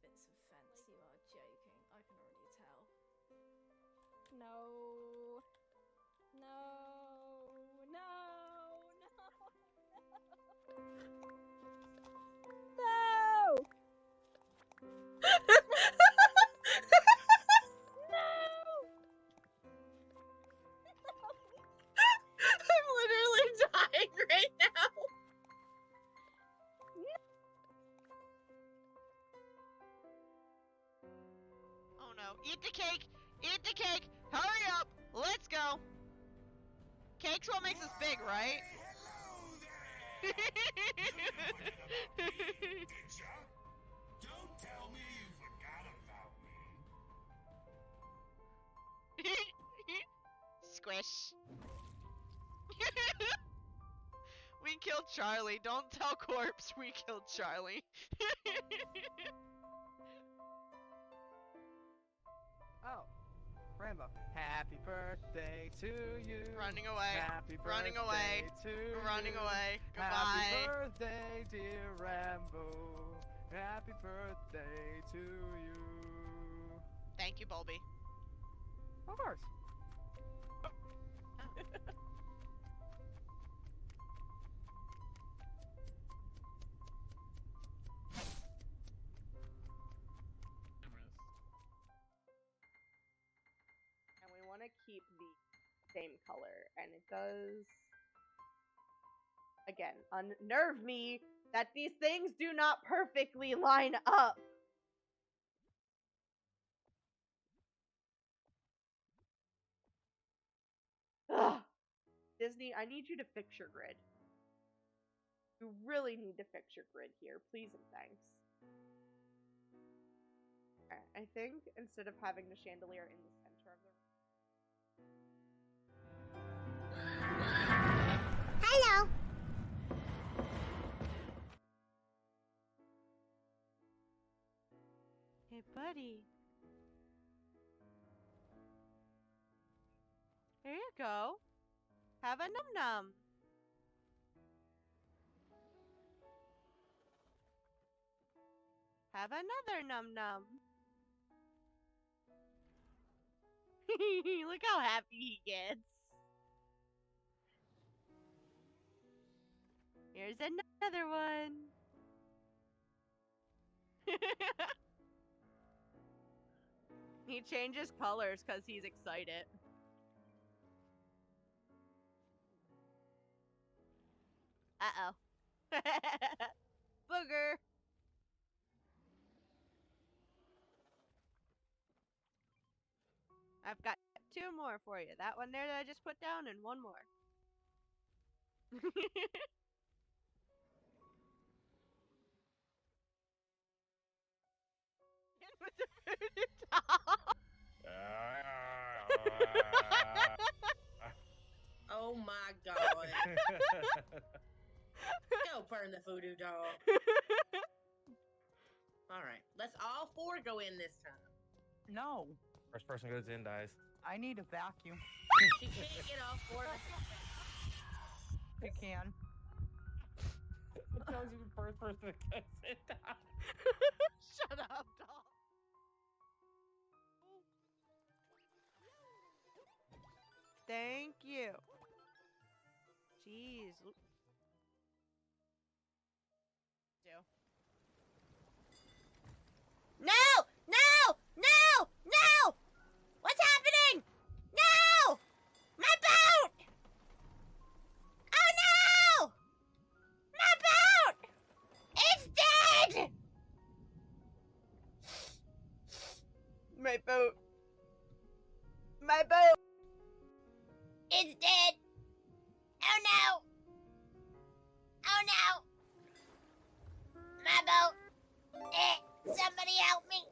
bits of fence. You are joking. I can already tell. No. No. No. No. No. I'm literally dying right now. Oh no. Eat the cake! Eat the cake! Hurry up! Let's go! Cake's what makes us big, right? Don't tell me you forgot about me. Squish. We killed Charlie. Don't tell Corpse we killed Charlie. Oh, Rambo. Happy birthday to you. Running away. Happy birthday Running away. to Running you. away. Happy Goodbye. birthday, dear Rambo. Happy birthday to you. Thank you, Bulby. Of course. And we want to keep the same color, and it does again unnerve me that these things do not perfectly line up. Ugh. Disney, I need you to fix your grid. You really need to fix your grid here, please and thanks. Alright, I think instead of having the chandelier in the center of the Hello. Hey, buddy. Here you go. Have a num-num. Have another num-num. Look how happy he gets. Here's another one. He changes colors because he's excited. Uh-oh. Booger. I've got 2 more for you. That one there that I just put down and 1 more. With the voodoo doll. Oh my god. Go burn the voodoo doll. Alright, let's all 4 go in this time. No, First person goes in, dies. I need a vacuum. She can't get all 4 of us. I can. It tells you the first person that goes in, dies. Shut up, doll. Thank you. Jeez. No! No! No! No! What's happening? No! My boat! Oh no! My boat! It's dead! my boat. My boat! It's dead! Oh no! Oh no! My boat! Somebody help me!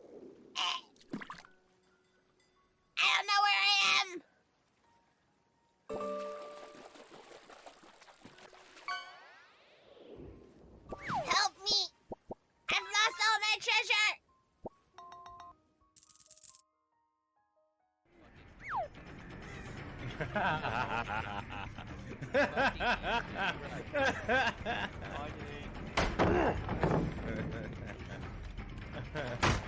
I don't know where I am! Help me! I've lost all my treasure! Okay.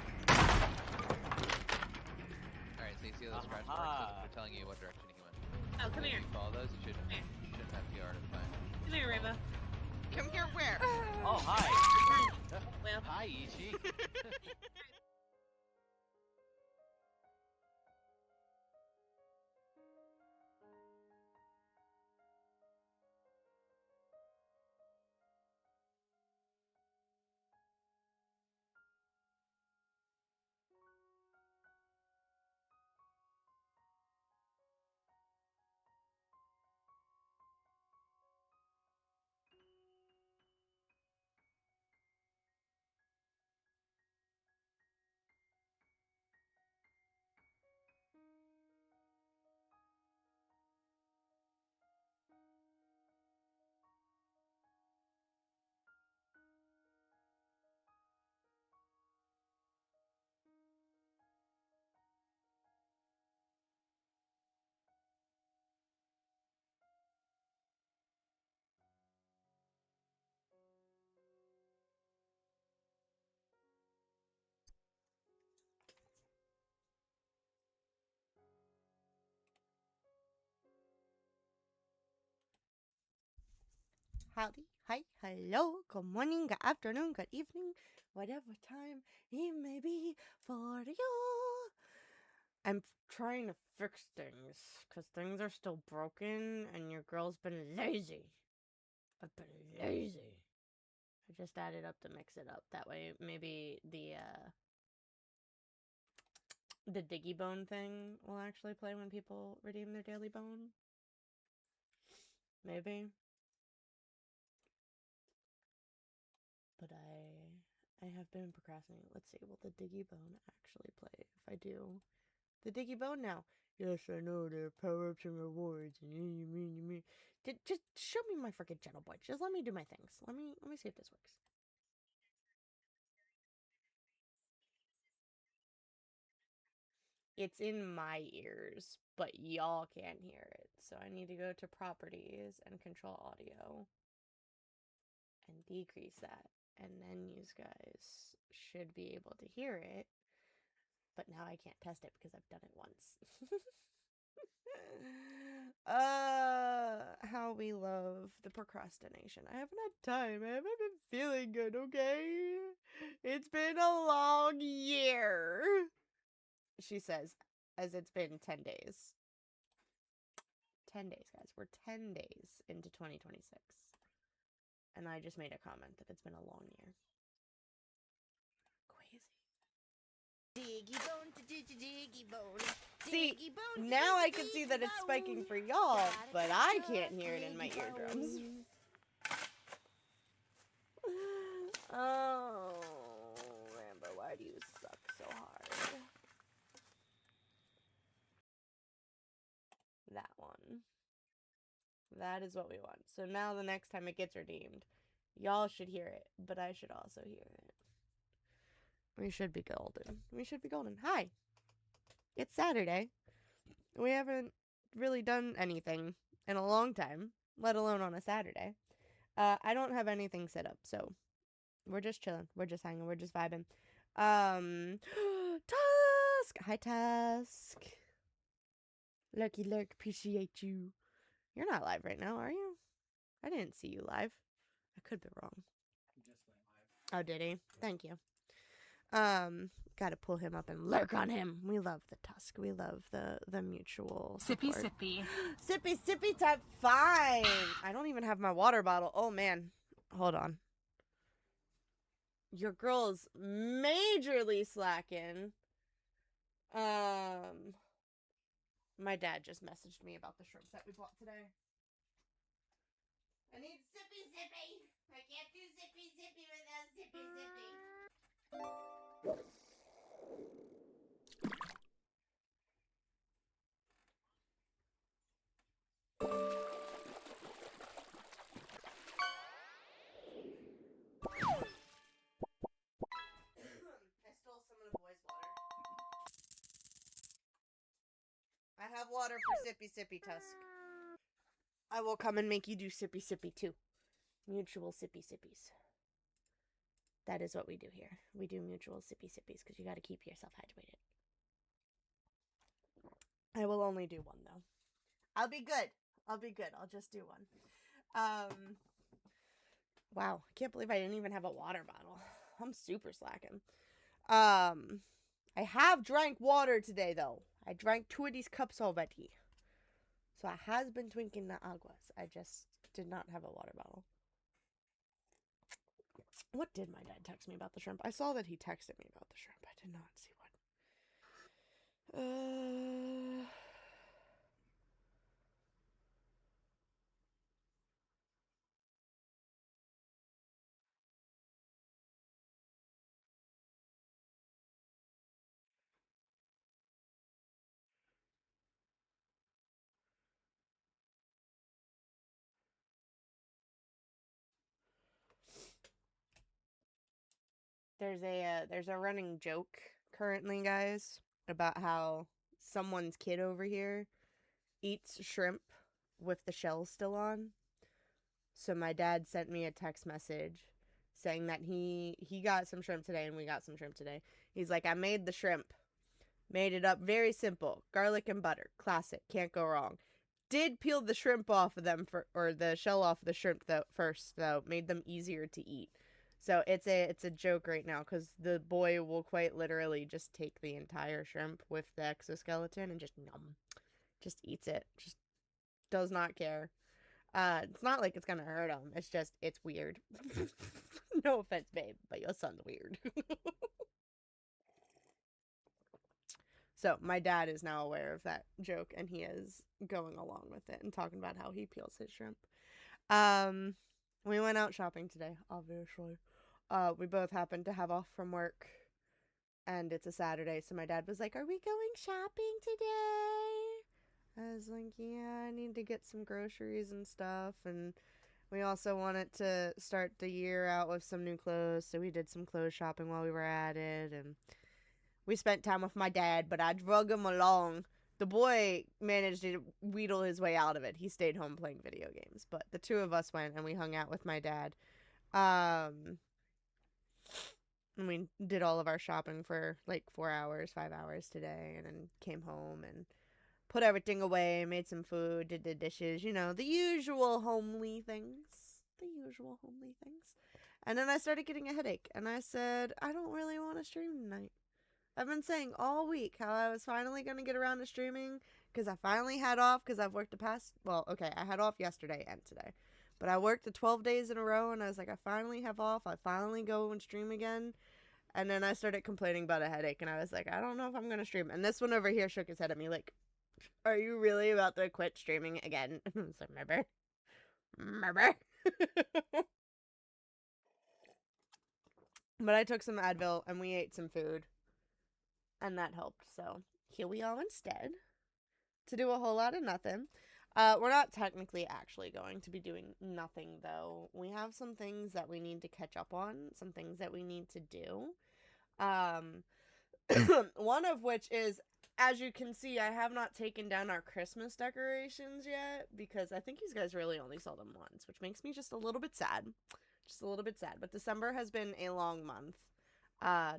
scratch marks for telling you what direction he went. Oh, come If here. you follow those, you shouldn't Here. have to go out of the time. Come here, Rainbow. Come here, where? Oh, hi. Well. Hi, Ichi. Howdy, hi, hello, good morning, good afternoon, good evening, whatever time it may be for you. I'm trying to fix things, because things are still broken, and your girl's been lazy. I've been lazy. I just added up to mix it up. That way, maybe the Diggy Bone thing will actually play when people redeem their daily bone. Maybe. But I have been procrastinating. Let's see, will the Diggy Bone actually play if I do the Diggy Bone now? Yes, I know there are power-ups and rewards, and you mean. Just show me my freaking channel, boy. Just let me do my things. Let me see if this works. It's in my ears, but y'all can't hear it. So I need to go to properties and control audio and decrease that. And then you guys should be able to hear it. But now I can't test it because I've done it once. How we love the procrastination. I haven't had time. I haven't been feeling good, okay? It's been a long year, she says, as it's been 10 days. 10 days, guys. We're 10 days into 2026. And I just made a comment that it's been a long year. Diggy bone to diggy bone. See, now I can see that it's spiking for y'all, but I can't hear it in my eardrums. Oh, Rambo, why do you suck so hard? That one. That is what we want. So now the next time it gets redeemed, y'all should hear it, but I should also hear it. We should be golden. We should be golden. Hi. It's Saturday. We haven't really done anything in a long time, let alone on a Saturday. I don't have anything set up, so we're just chilling. We're just hanging. We're just vibing. Tusk! Hi, Tusk. Lurky Lurk, appreciate you. You're not live right now, are you? I didn't see you live. I could be wrong. He just went live. Oh, did he? Thank you. Gotta pull him up and lurk on him. We love the Tusk. We love the mutual support. Sippy. Sippy type fine. I don't even have my water bottle. Oh, man. Hold on. Your girl's majorly slacking. My dad just messaged me about the shrimp that we bought today. I need sippy zippy. I can't do zippy zippy without zippy zippy. I stole some of the boys' water. I have water for Sippy Tusk. I will come and make you do Sippy too. Mutual Sippies. That is what we do here. We do mutual Sippies because you got to keep yourself hydrated. I will only do one though. I'll be good. I'll be good. I'll just do one. Wow, I can't believe I didn't even have a water bottle. I'm super slacking. I have drank water today though. I drank 2 of these cups already. So I has been drinking the aguas. I just did not have a water bottle. What did my dad text me about the shrimp? I saw that he texted me about the shrimp. I did not see what. There's a running joke currently, guys, about how someone's kid over here eats shrimp with the shell still on. So my dad sent me a text message saying that he got some shrimp today and we got some shrimp today. He's like, I made the shrimp. Made it up very simple. Garlic and butter. Classic. Can't go wrong. Did peel the shrimp off of them or the shell off of the shrimp first though. Made them easier to eat. So it's a joke right now because the boy will quite literally just take the entire shrimp with the exoskeleton and just just eats it. Just does not care. It's not like it's gonna hurt him. It's just it's weird. No offense, babe, but your son's weird. So my dad is now aware of that joke and he is going along with it and talking about how he peels his shrimp. We went out shopping today, obviously. We both happened to have off from work and it's a Saturday, so my dad was like, "Are we going shopping today?" I was like, "Yeah, I need to get some groceries and stuff." And we also wanted to start the year out with some new clothes, so we did some clothes shopping while we were at it. And we spent time with my dad, but I drug him along. The boy managed to wheedle his way out of it. He stayed home playing video games, but the two of us went and we hung out with my dad. And we did all of our shopping for like 4 hours, 5 hours today, and then came home and put everything away, made some food, did the dishes, you know, the usual homely things. And then I started getting a headache, and I said, I don't really want to stream tonight. I've been saying all week how I was finally going to get around to streaming because I finally had off because I've worked I had off yesterday and today. But I worked the 12 days in a row and I was like, I finally have off. I finally go and stream again. And then I started complaining about a headache and I was like, I don't know if I'm going to stream. And this one over here shook his head at me like, are you really about to quit streaming again? I was like, remember? But I took some Advil and we ate some food. And that helped. So here we are instead to do a whole lot of nothing. We're not technically actually going to be doing nothing though. We have some things that we need to catch up on, some things that we need to do. One of which is, as you can see, I have not taken down our Christmas decorations yet because I think you guys really only saw them once, which makes me just a little bit sad. But December has been a long month.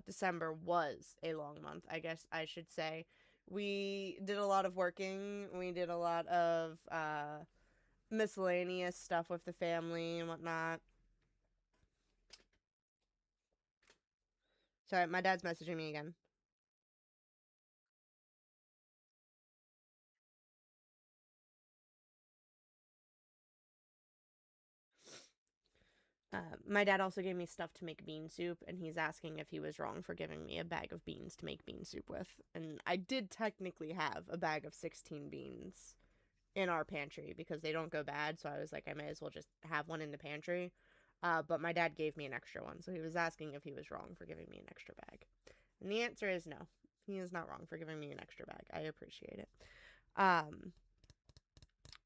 December was a long month, I guess I should say. We did a lot of working. We did a lot of miscellaneous stuff with the family and whatnot. Sorry, my dad's messaging me again. My dad also gave me stuff to make bean soup, and he's asking if he was wrong for giving me a bag of beans to make bean soup with. And I did technically have a bag of 16 beans in our pantry because they don't go bad, so I was like, I may as well just have one in the pantry. But my dad gave me an extra one, so he was asking if he was wrong for giving me an extra bag. And the answer is no. He is not wrong for giving me an extra bag. I appreciate it.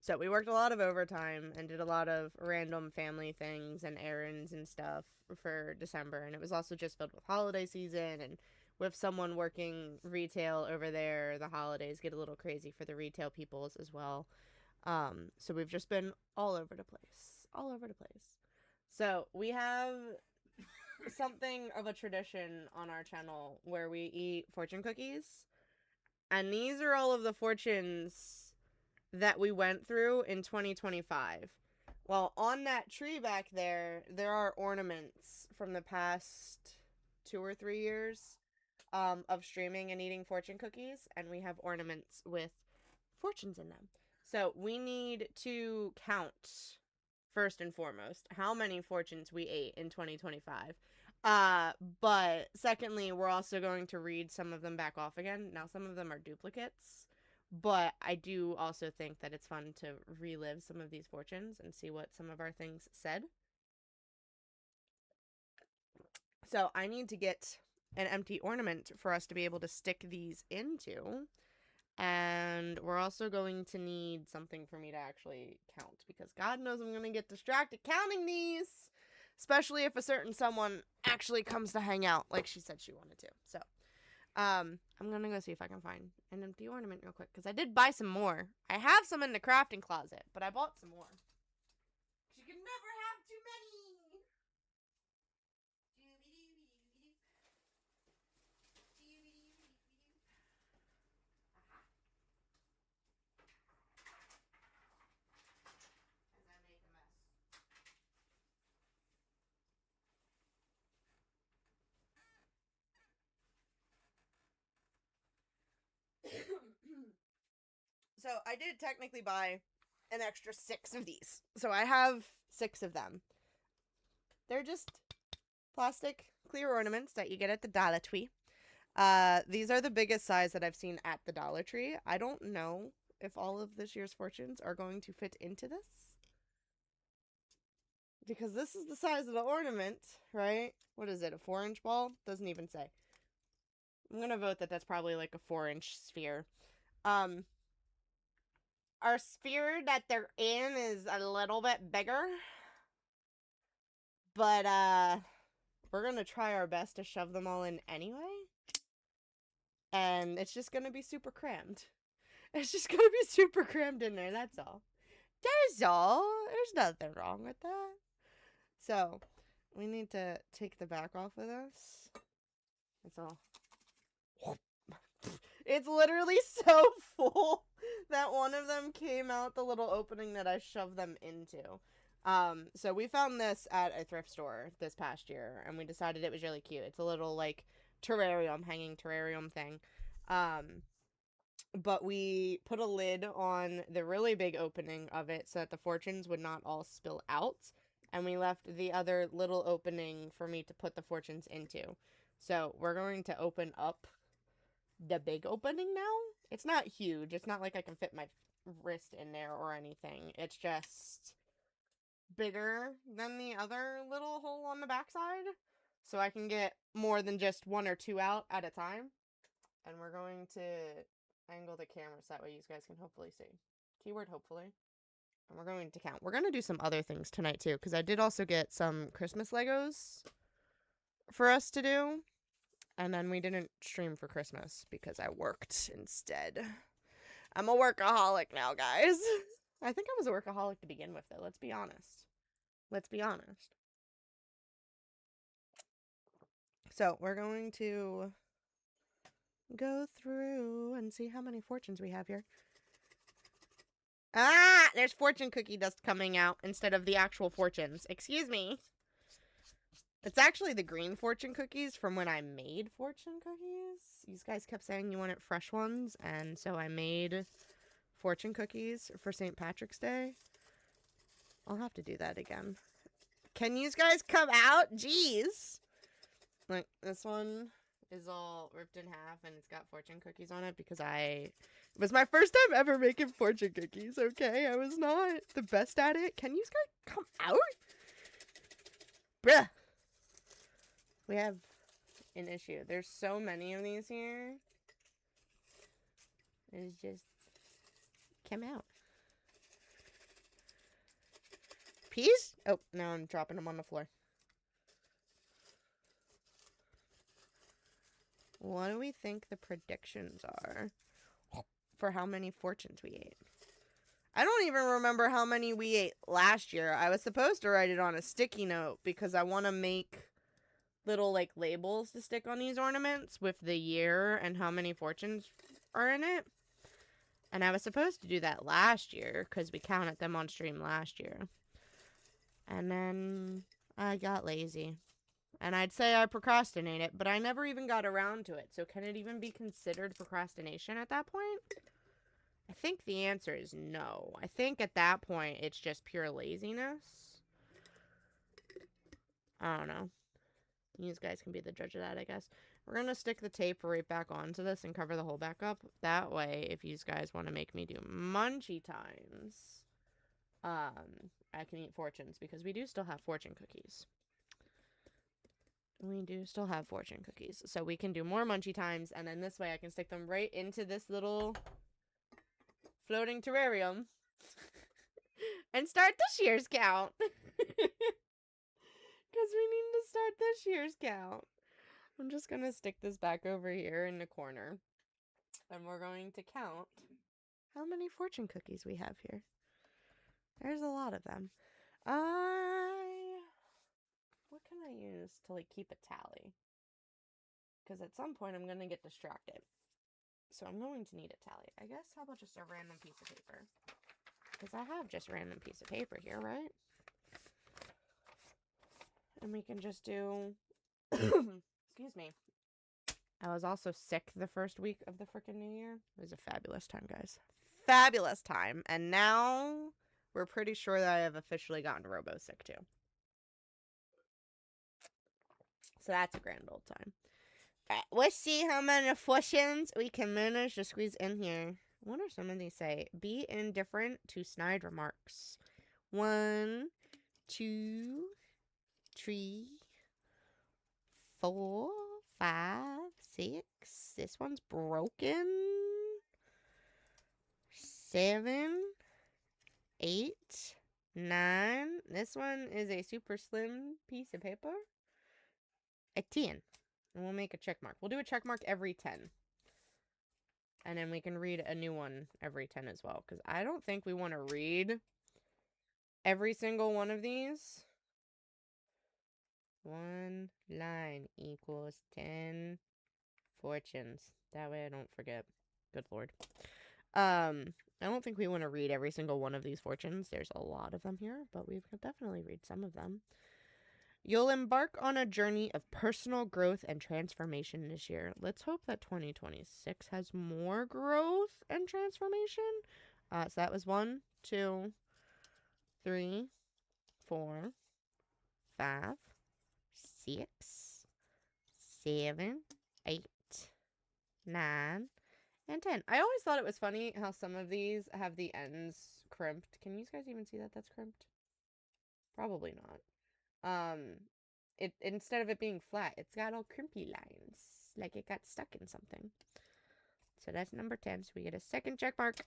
So we worked a lot of overtime and did a lot of random family things and errands and stuff for December. And it was also just filled with holiday season. And with someone working retail over there, the holidays get a little crazy for the retail peoples as well. So we've just been all over the place. So we have something of a tradition on our channel where we eat fortune cookies And these are all of the fortunes that we went through in 2025. Well, on that tree back there, there are ornaments from the past 2 or 3 years of streaming and eating fortune cookies, and we have ornaments with fortunes in them. So we need to count, first and foremost, how many fortunes we ate in 2025. But secondly, we're also going to read some of them back off again. Now, some of them are duplicates, but I do also think that it's fun to relive some of these fortunes and see what some of our things said. So I need to get an empty ornament for us to be able to stick these into. And we're also going to need something for me to actually count, because God knows I'm going to get distracted counting these, especially if a certain someone actually comes to hang out like she said she wanted to. So I'm going to go see if I can find an empty ornament real quick, because I did buy some more. I have some in the crafting closet, but I bought some more. You can never have too many. So I did technically buy an extra 6 of these. So I have 6 of them. They're just plastic clear ornaments that you get at the Dollar Tree. These are the biggest size that I've seen at the Dollar Tree. I don't know if all of this year's fortunes are going to fit into this, because this is the size of the ornament, right? What is it, a 4-inch ball? Doesn't even say. I'm gonna vote that that's probably like a 4-inch sphere. Our sphere that they're in is a little bit bigger, but we're gonna try our best to shove them all in anyway. And it's just gonna be super crammed. It's just gonna be super crammed in there, that's all. That's all. There's nothing wrong with that. So, we need to take the back off of this. That's all. It's literally so full that one of them came out the little opening that I shoved them into. So we found this at a thrift store this past year, and we decided it was really cute. It's a little, like, terrarium, hanging terrarium thing. But we put a lid on the really big opening of it so that the fortunes would not all spill out. And we left the other little opening for me to put the fortunes into. So we're going to open up the big opening now. It's not huge. It's not like I can fit my wrist in there or anything. It's just bigger than the other little hole on the backside. So I can get more than just 1 or 2 out at a time. And we're going to angle the camera so that way you guys can hopefully see. Keyword hopefully. And we're going to count. We're going to do some other things tonight too, because I did also get some Christmas Legos for us to do. And then we didn't stream for Christmas because I worked instead. I'm a workaholic now, guys. I think I was a workaholic to begin with, though. Let's be honest. Let's be honest. So, we're going to go through and see how many fortunes we have here. Ah! There's fortune cookie dust coming out instead of the actual fortunes. Excuse me. It's actually the green fortune cookies from when I made fortune cookies. You guys kept saying you wanted fresh ones, and so I made fortune cookies for St. Patrick's Day. I'll have to do that again. Can you guys come out? Jeez. Like, this one is all ripped in half, and it's got fortune cookies on it because it was my first time ever making fortune cookies, okay? I was not the best at it. Can you guys come out? Bruh. We have an issue. There's so many of these here. It's just come out. Peas? Oh, now I'm dropping them on the floor. What do we think the predictions are for how many fortunes we ate? I don't even remember how many we ate last year. I was supposed to write it on a sticky note because I want to make little, like, labels to stick on these ornaments with the year and how many fortunes are in it. And I was supposed to do that last year because we counted them on stream last year. And then I got lazy. And I'd say I procrastinated, but I never even got around to it. So can it even be considered procrastination at that point? I think the answer is no. I think at that point it's just pure laziness. I don't know. You guys can be the judge of that, I guess. We're going to stick the tape right back onto this and cover the whole back up. That way, if you guys want to make me do munchie times, I can eat fortunes because we do still have fortune cookies. We do still have fortune cookies. So we can do more munchie times, and then this way I can stick them right into this little floating terrarium and start this year's count. Because we need to start this year's count. I'm just going to stick this back over here in the corner. And we're going to count how many fortune cookies we have here. There's a lot of them. What can I use to, like, keep a tally? Because at some point I'm going to get distracted. So I'm going to need a tally. I guess how about just a random piece of paper? Because I have just a random piece of paper here, right? And we can just do... Excuse me. I was also sick the first week of the frickin' New Year. It was a fabulous time, guys. Fabulous time. And now we're pretty sure that I have officially gotten robo-sick, too. So that's a grand old time. Alright, let's see how many fortunes we can manage to squeeze in here. What are some of these say? Be indifferent to snide remarks. 1, 2, 3, 4, 5, 6. This one's broken. 7, 8, 9. This one is a super slim piece of paper. A 10. And we'll make a check mark. We'll do a check mark every 10. And then we can read a new one every 10 as well. Because I don't think we want to read every single one of these. 1 line equals 10 fortunes. That way I don't forget. Good lord. I don't think we want to read every single one of these fortunes. There's a lot of them here, but we could definitely read some of them. You'll embark on a journey of personal growth and transformation this year. Let's hope that 2026 has more growth and transformation. So that was 1, 2, 3, 4, 5, 6, 7, 8, 9, and 10. I always thought it was funny how some of these have the ends crimped. Can you guys even see that that's crimped? Probably not. Instead of it being flat, it's got all crimpy lines, like it got stuck in something. So that's number 10. So we get a second check mark.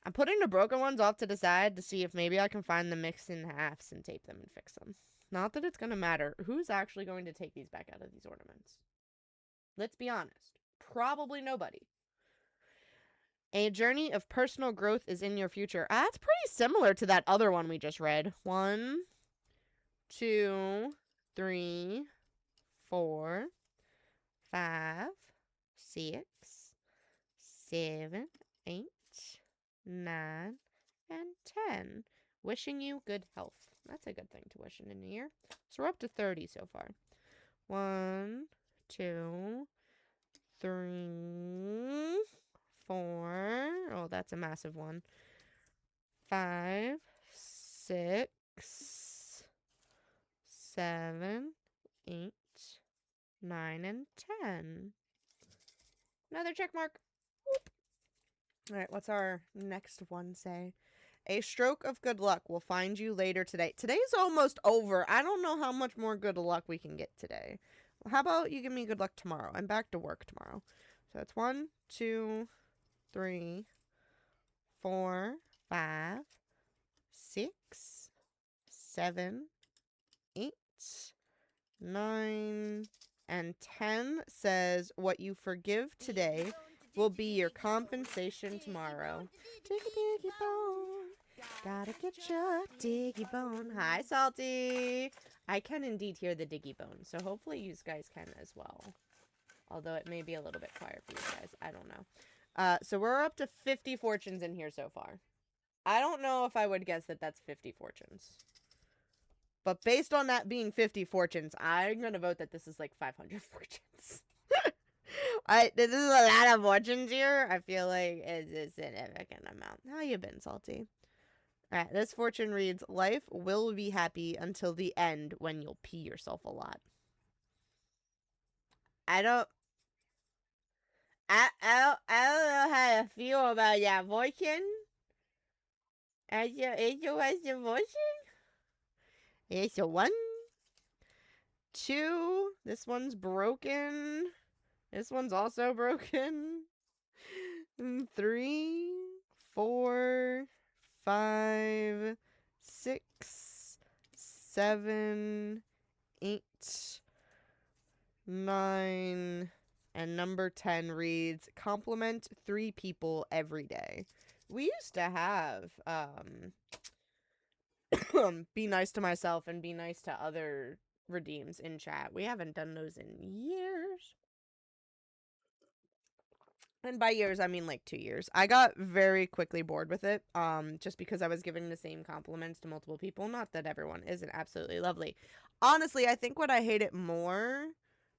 I'm putting the broken ones off to the side to see if maybe I can find the mixed in halves and tape them and fix them. Not that it's gonna matter. Who's actually going to take these back out of these ornaments? Let's be honest. Probably nobody. A journey of personal growth is in your future. That's pretty similar to that other one we just read. 1, 2, 3, 4, 5, 6, 7, 8, 9, and 10. Wishing you good health. That's a good thing to wish in a new year. So we're up to 30 so far. 1, 2, 3, 4. Oh, that's a massive one. 5, 6, 7, 8, 9, and 10. Another check mark. Whoop. All right, what's our next one say? A stroke of good luck will find you later today. Today's almost over. I don't know how much more good luck we can get today. Well, how about you give me good luck tomorrow? I'm back to work tomorrow. So that's 1, 2, 3, 4, 5, 6, 7, 8, 9, and 10 says, what you forgive today will be your compensation tomorrow. Diggy bone, gotta get your diggy bone. Hi, Salty. I can indeed hear the diggy bone, so hopefully you guys can as well. Although it may be a little bit quiet for you guys. I don't know. So we're up to 50 fortunes in here so far. I don't know if I would guess that that's 50 fortunes. But based on that being 50 fortunes, I'm going to vote that this is like 500 fortunes. This is a lot of fortunes here. I feel like it's a significant amount. How you been, Salty? Alright, this fortune reads, life will be happy until the end when you'll pee yourself a lot. I don't know how to feel about that fortune. It's a fortune. It's a 1, 2. This one's broken. This one's also broken. 3, 4, 5, 6, 7, 8, 9, and number 10 reads, compliment 3 people every day. We used to have, be nice to myself and be nice to other redeems in chat. We haven't done those in years. And by years, I mean like 2 years. I got very quickly bored with it, just because I was giving the same compliments to multiple people. Not that everyone isn't absolutely lovely. Honestly, I think what I hated more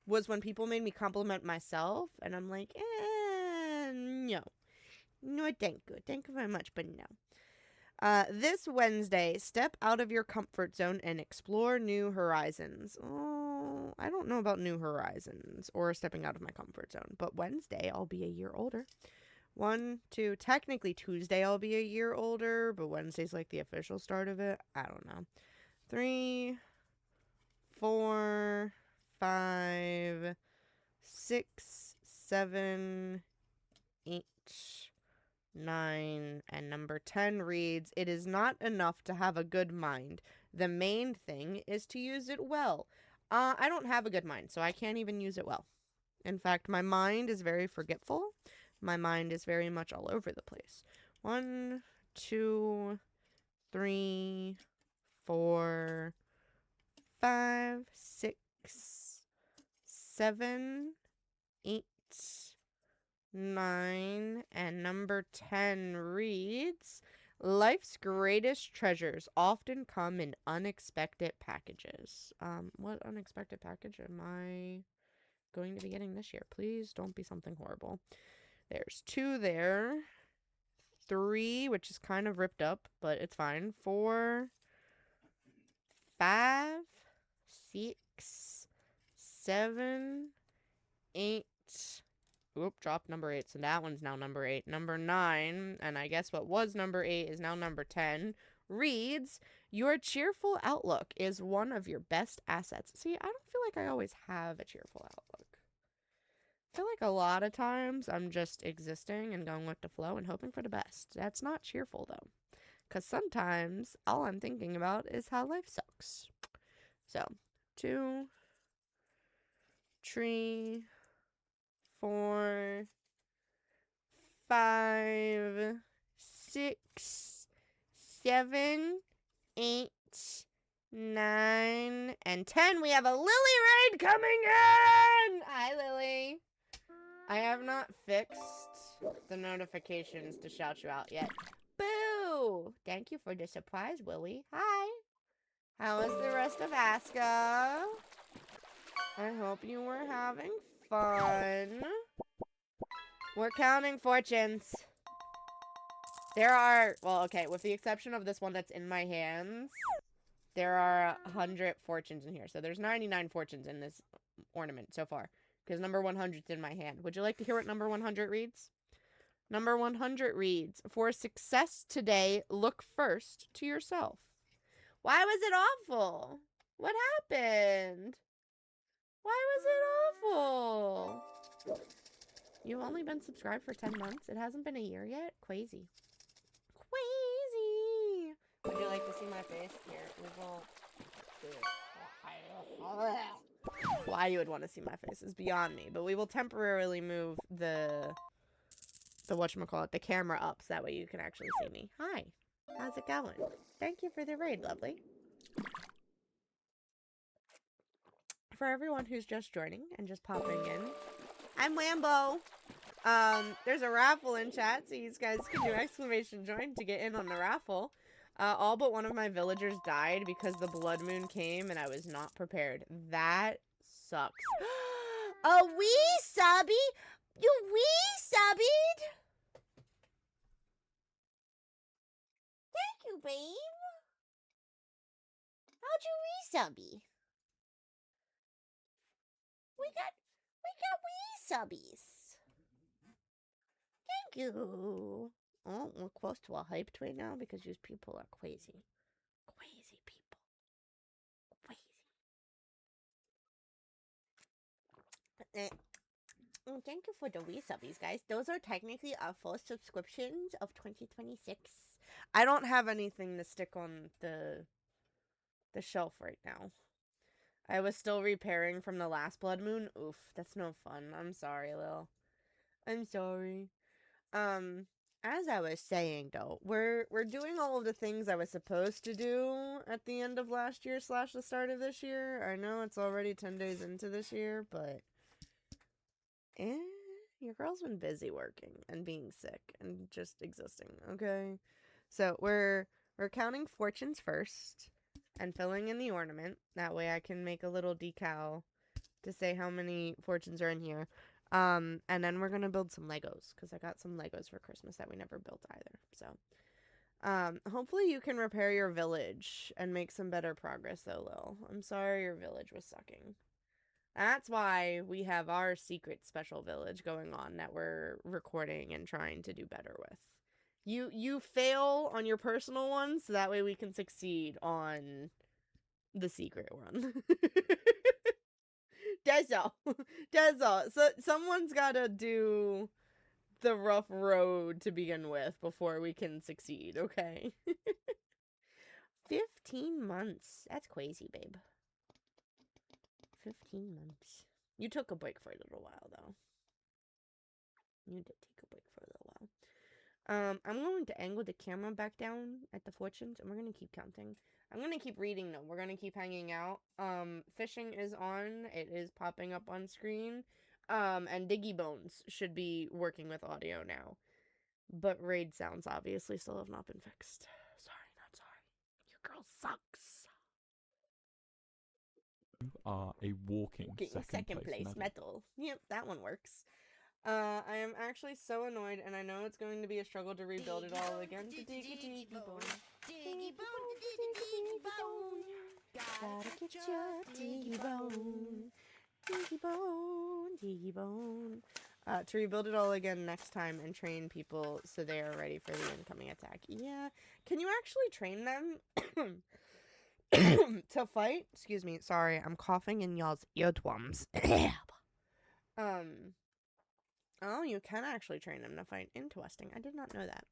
was when people made me compliment myself, and I'm like, no. No, thank you. Thank you very much, but no. This Wednesday, step out of your comfort zone and explore new horizons. Oh, I don't know about new horizons or stepping out of my comfort zone, but Wednesday, I'll be a year older. 1, 2, technically Tuesday, I'll be a year older, but Wednesday's like the official start of it. I don't know. 3, 4, 5, 6, 7, 8, 9, and number 10 reads, it is not enough to have a good mind. The main thing is to use it well. I don't have a good mind, so I can't even use it well. In fact, my mind is very forgetful. My mind is very much all over the place. 1, 2, 3, 4, 5, 6, 7, 8, 9, and number 10 reads, life's greatest treasures often come in unexpected packages. What unexpected package am I going to be getting this year? Please don't be something horrible. There's 2 there. 3, which is kind of ripped up, but it's fine. 4, 5, 6, 7, 8. Oop, dropped number 8, so that one's now number 8. Number 9, and I guess what was number 8 is now number 10, reads, your cheerful outlook is one of your best assets. See, I don't feel like I always have a cheerful outlook. I feel like a lot of times I'm just existing and going with the flow and hoping for the best. That's not cheerful, though, because sometimes all I'm thinking about is how life sucks. So, 2, 3, 4, 5, 6, 7, 8, 9, and 10. We have a Lily raid coming in! Hi, Lily. I have not fixed the notifications to shout you out yet. Boo! Thank you for the surprise, Willie. Hi. How is the rest of Aska? I hope you were having fun. We're counting fortunes. There are, well, okay, with the exception of this one that's in my hands, there are 100 fortunes in here. So there's 99 fortunes in this ornament so far, because number 100's in my hand. Would you like to hear what number 100 reads? Number 100 reads, for success today, look first to yourself. Why was it awful? What happened? Why was it awful? You've only been subscribed for 10 months. It hasn't been a year yet. Crazy. Crazy. Would you like to see my face? Here, we will do it. Why you would want to see my face is beyond me. But we will temporarily move the whatchamacallit, the camera up so that way you can actually see me. Hi. How's it going? Thank you for the raid, lovely. For everyone who's just joining and just popping in, I'm Lambo. There's a raffle in chat, so you guys can do exclamation join to get in on the raffle. All but one of my villagers died because the blood moon came and I was not prepared. That sucks. A wee subby? You wee subbied? Thank you, babe. How'd you wee subby? We got wee subbies. Thank you. Oh, we're close to a hyped right now because these people are crazy. Crazy people. Crazy. Thank you for the resubbies, guys. Those are technically our first subscriptions of 2026. I don't have anything to stick on the shelf right now. I was still repairing from the last blood moon. Oof, that's no fun. I'm sorry, Lil. I'm sorry. As I was saying though, we're doing all of the things I was supposed to do at the end of last year / the start of this year. I know it's already 10 days into this year, but your girl's been busy working and being sick and just existing, okay? So we're counting fortunes first and filling in the ornament. That way I can make a little decal to say how many fortunes are in here. And then we're gonna build some Legos, because I got some Legos for Christmas that we never built either. So, hopefully you can repair your village and make some better progress, though, Lil. I'm sorry your village was sucking. That's why we have our secret special village going on that we're recording and trying to do better with. You fail on your personal ones, so that way we can succeed on the secret one. That's all. So someone's gotta do the rough road to begin with before we can succeed, okay? 15 months. That's crazy, babe. 15 months. You took a break for a little while, though. You did take a break for a little while. I'm going to angle the camera back down at the fortunes, and we're going to keep counting. I'm going to keep reading, though. We're going to keep hanging out. Fishing is on. It is popping up on screen. And Diggy Bones should be working with audio now. But raid sounds obviously still have not been fixed. Sorry, not sorry. Your girl sucks. You are a walking second place medal. Yep, that one works. I am actually so annoyed, and I know it's going to be a struggle to rebuild it all again. Diggy bone. Diggy bone. Gotta get your diggy bone. Diggy bone. Diggy bone. To rebuild it all again next time and train people so they are ready for the incoming attack. Yeah. Can you actually train them to fight? Excuse me. Sorry, I'm coughing in y'all's eardrums. Oh, you can actually train them to fight. Interesting. I did not know that.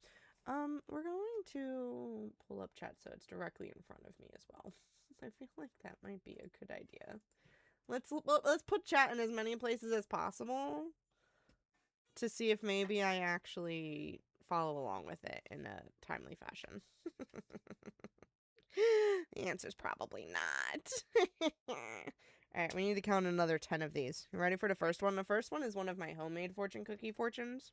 We're going to pull up chat so it's directly in front of me as well. I feel like that might be a good idea. Let's put chat in as many places as possible to see if maybe I actually follow along with it in a timely fashion. The answer's probably not. Alright, we need to count another 10 of these. You ready for the first one? The first one is one of my homemade fortune cookie fortunes.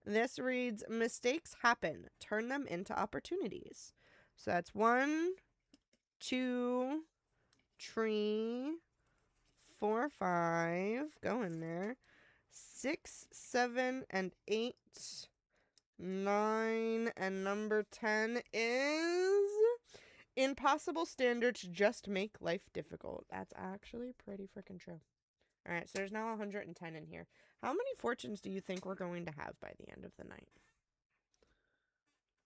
This reads, mistakes happen. Turn them into opportunities. So that's 1, 2, 3, 4, 5. Go in there. 6, 7, and 8. 9, and number 10 is... impossible standards just make life difficult. That's actually pretty freaking true. Alright, so there's now 110 in here. How many fortunes do you think we're going to have by the end of the night?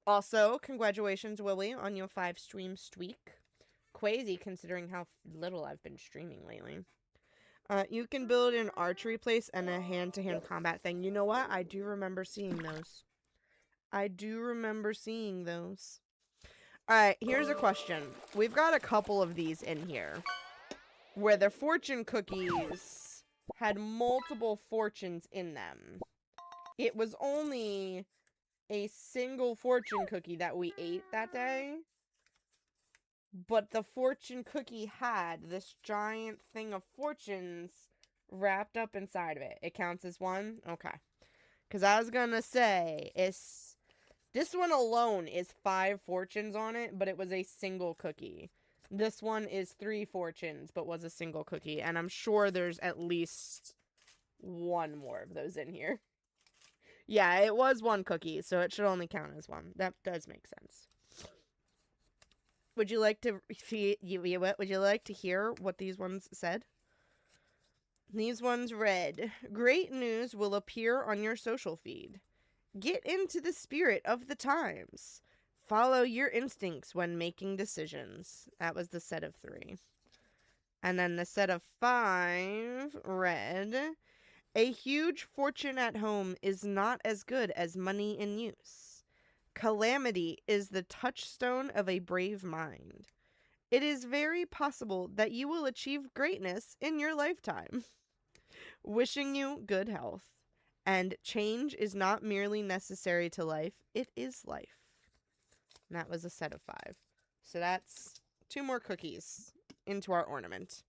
Also, congratulations, Willie, on your 5 stream streak. Crazy considering how little I've been streaming lately. You can build an archery place and a hand-to-hand combat thing. You know what? I do remember seeing those. Alright, here's a question. We've got a couple of these in here where the fortune cookies had multiple fortunes in them. It was only a single fortune cookie that we ate that day, but the fortune cookie had this giant thing of fortunes wrapped up inside of it. It counts as one? Okay. Because I was going to say, this one alone is 5 fortunes on it, but it was a single cookie. This one is 3 fortunes, but was a single cookie. And I'm sure there's at least one more of those in here. Yeah, it was 1 cookie, so it should only count as 1. That does make sense. Would you like to hear what these ones said? These ones read, "Great news will appear on your social feed. Get into the spirit of the times. Follow your instincts when making decisions." That was the set of 3. And then the set of 5 read, "A huge fortune at home is not as good as money in use. Calamity is the touchstone of a brave mind. It is very possible that you will achieve greatness in your lifetime. Wishing you good health. And change is not merely necessary to life, it is life." And that was a set of 5. So that's 2 more cookies into our ornament.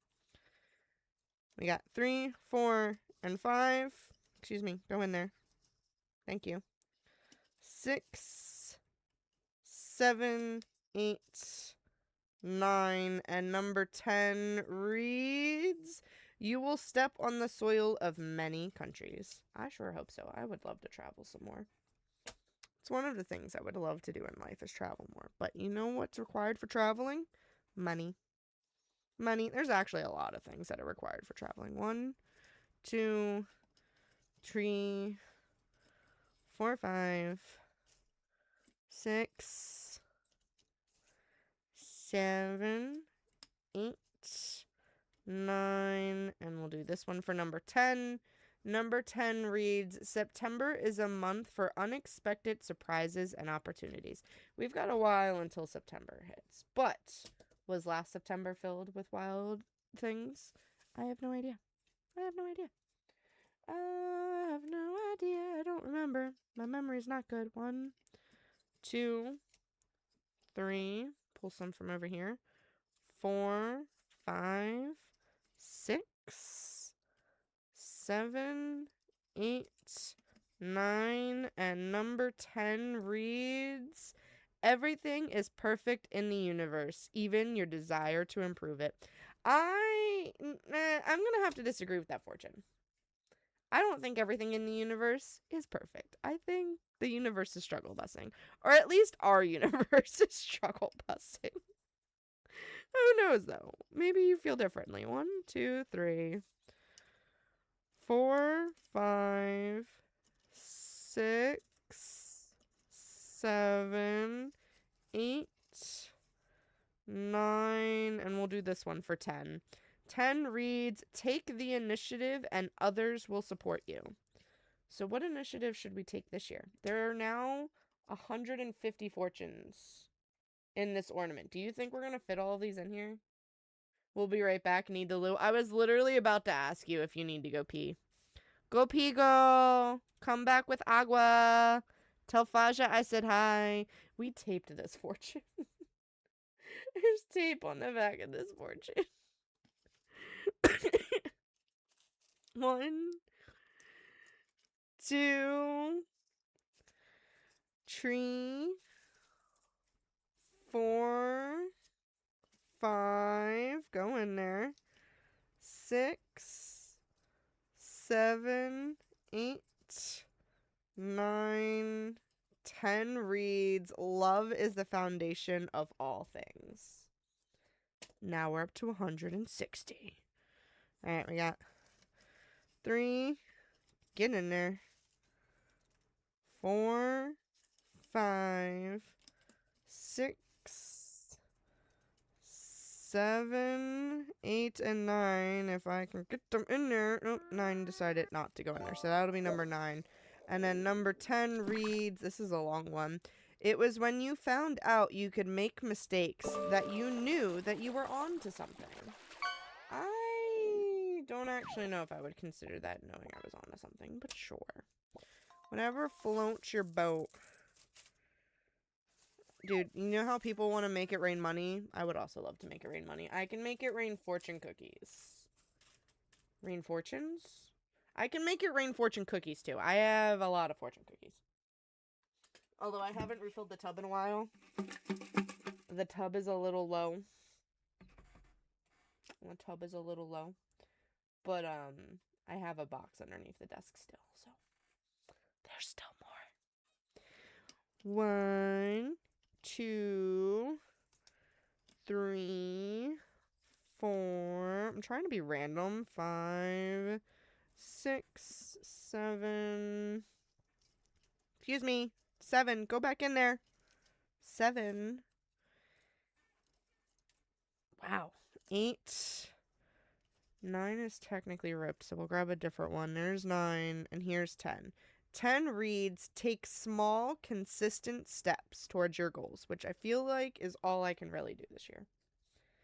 We got 3, 4, and 5. Excuse me, go in there. Thank you. 6, 7, 8, 9, and number 10 reads, "You will step on the soil of many countries." I sure hope so. I would love to travel some more. It's one of the things I would love to do in life is travel more. But you know what's required for traveling? Money. Money. There's actually a lot of things that are required for traveling. 1, 2, 3, 4, 5, 6, 7, 8, 9, and we'll do this one for number 10. Number 10 reads, "September is a month for unexpected surprises and opportunities." We've got a while until September hits, but was last September filled with wild things? I have no idea. I have no idea. I don't remember. My memory's not good. 1, 2, 3. Pull some from over here. 4, 5, 6, 7, 8, 9, and number 10 reads, "Everything is perfect in the universe, even your desire to improve it." I'm gonna have to disagree with that fortune. I don't think everything in the universe is perfect. I think the universe is struggle busing. Or at least our universe is struggle busing. Who knows, though? Maybe you feel differently. 1, 2, 3, 4, 5, 6, 7, 8, 9, and we'll do this one for 10. 10 reads, "Take the initiative and others will support you." So what initiative should we take this year? There are now 150 fortunes in this ornament. Do you think we're going to fit all of these in here? We'll be right back. Need the loo. I was literally about to ask you if you need to go pee. Go pee, girl. Come back with agua. Tell Faja I said hi. We taped this fortune. There's tape on the back of this fortune. 1, 2, 3, 4, 5. Go in there. 6, 7, 8, 9, 10 reads, "Love is the foundation of all things." Now we're up to 160. Alright, we got 3. Get in there. 4, 5, 6, 7, 8, and 9. If I can get them in there. Nope, 9 decided not to go in there. So that'll be number 9. And then number 10 reads, this is a long one. "It was when you found out you could make mistakes that you knew that you were on to something." I don't actually know if I would consider that knowing I was on to something, but sure. Whatever floats your boat. Dude, you know how people want to make it rain money? I would also love to make it rain money. I can make it rain fortune cookies. Rain fortunes? I can make it rain fortune cookies too. I have a lot of fortune cookies. Although I haven't refilled the tub in a while. The tub is a little low. The tub is a little low. But, I have a box underneath the desk still, so there's still more. 1, 2, 3, 4. I'm trying to be random. 5, 6, 7. Excuse me. 7. Go back in there. 7. Wow. 8. 9 is technically ripped, so we'll grab a different one. There's 9, and here's 10. 10 reads, take small, consistent steps towards your goals, which I feel like is all I can really do this year.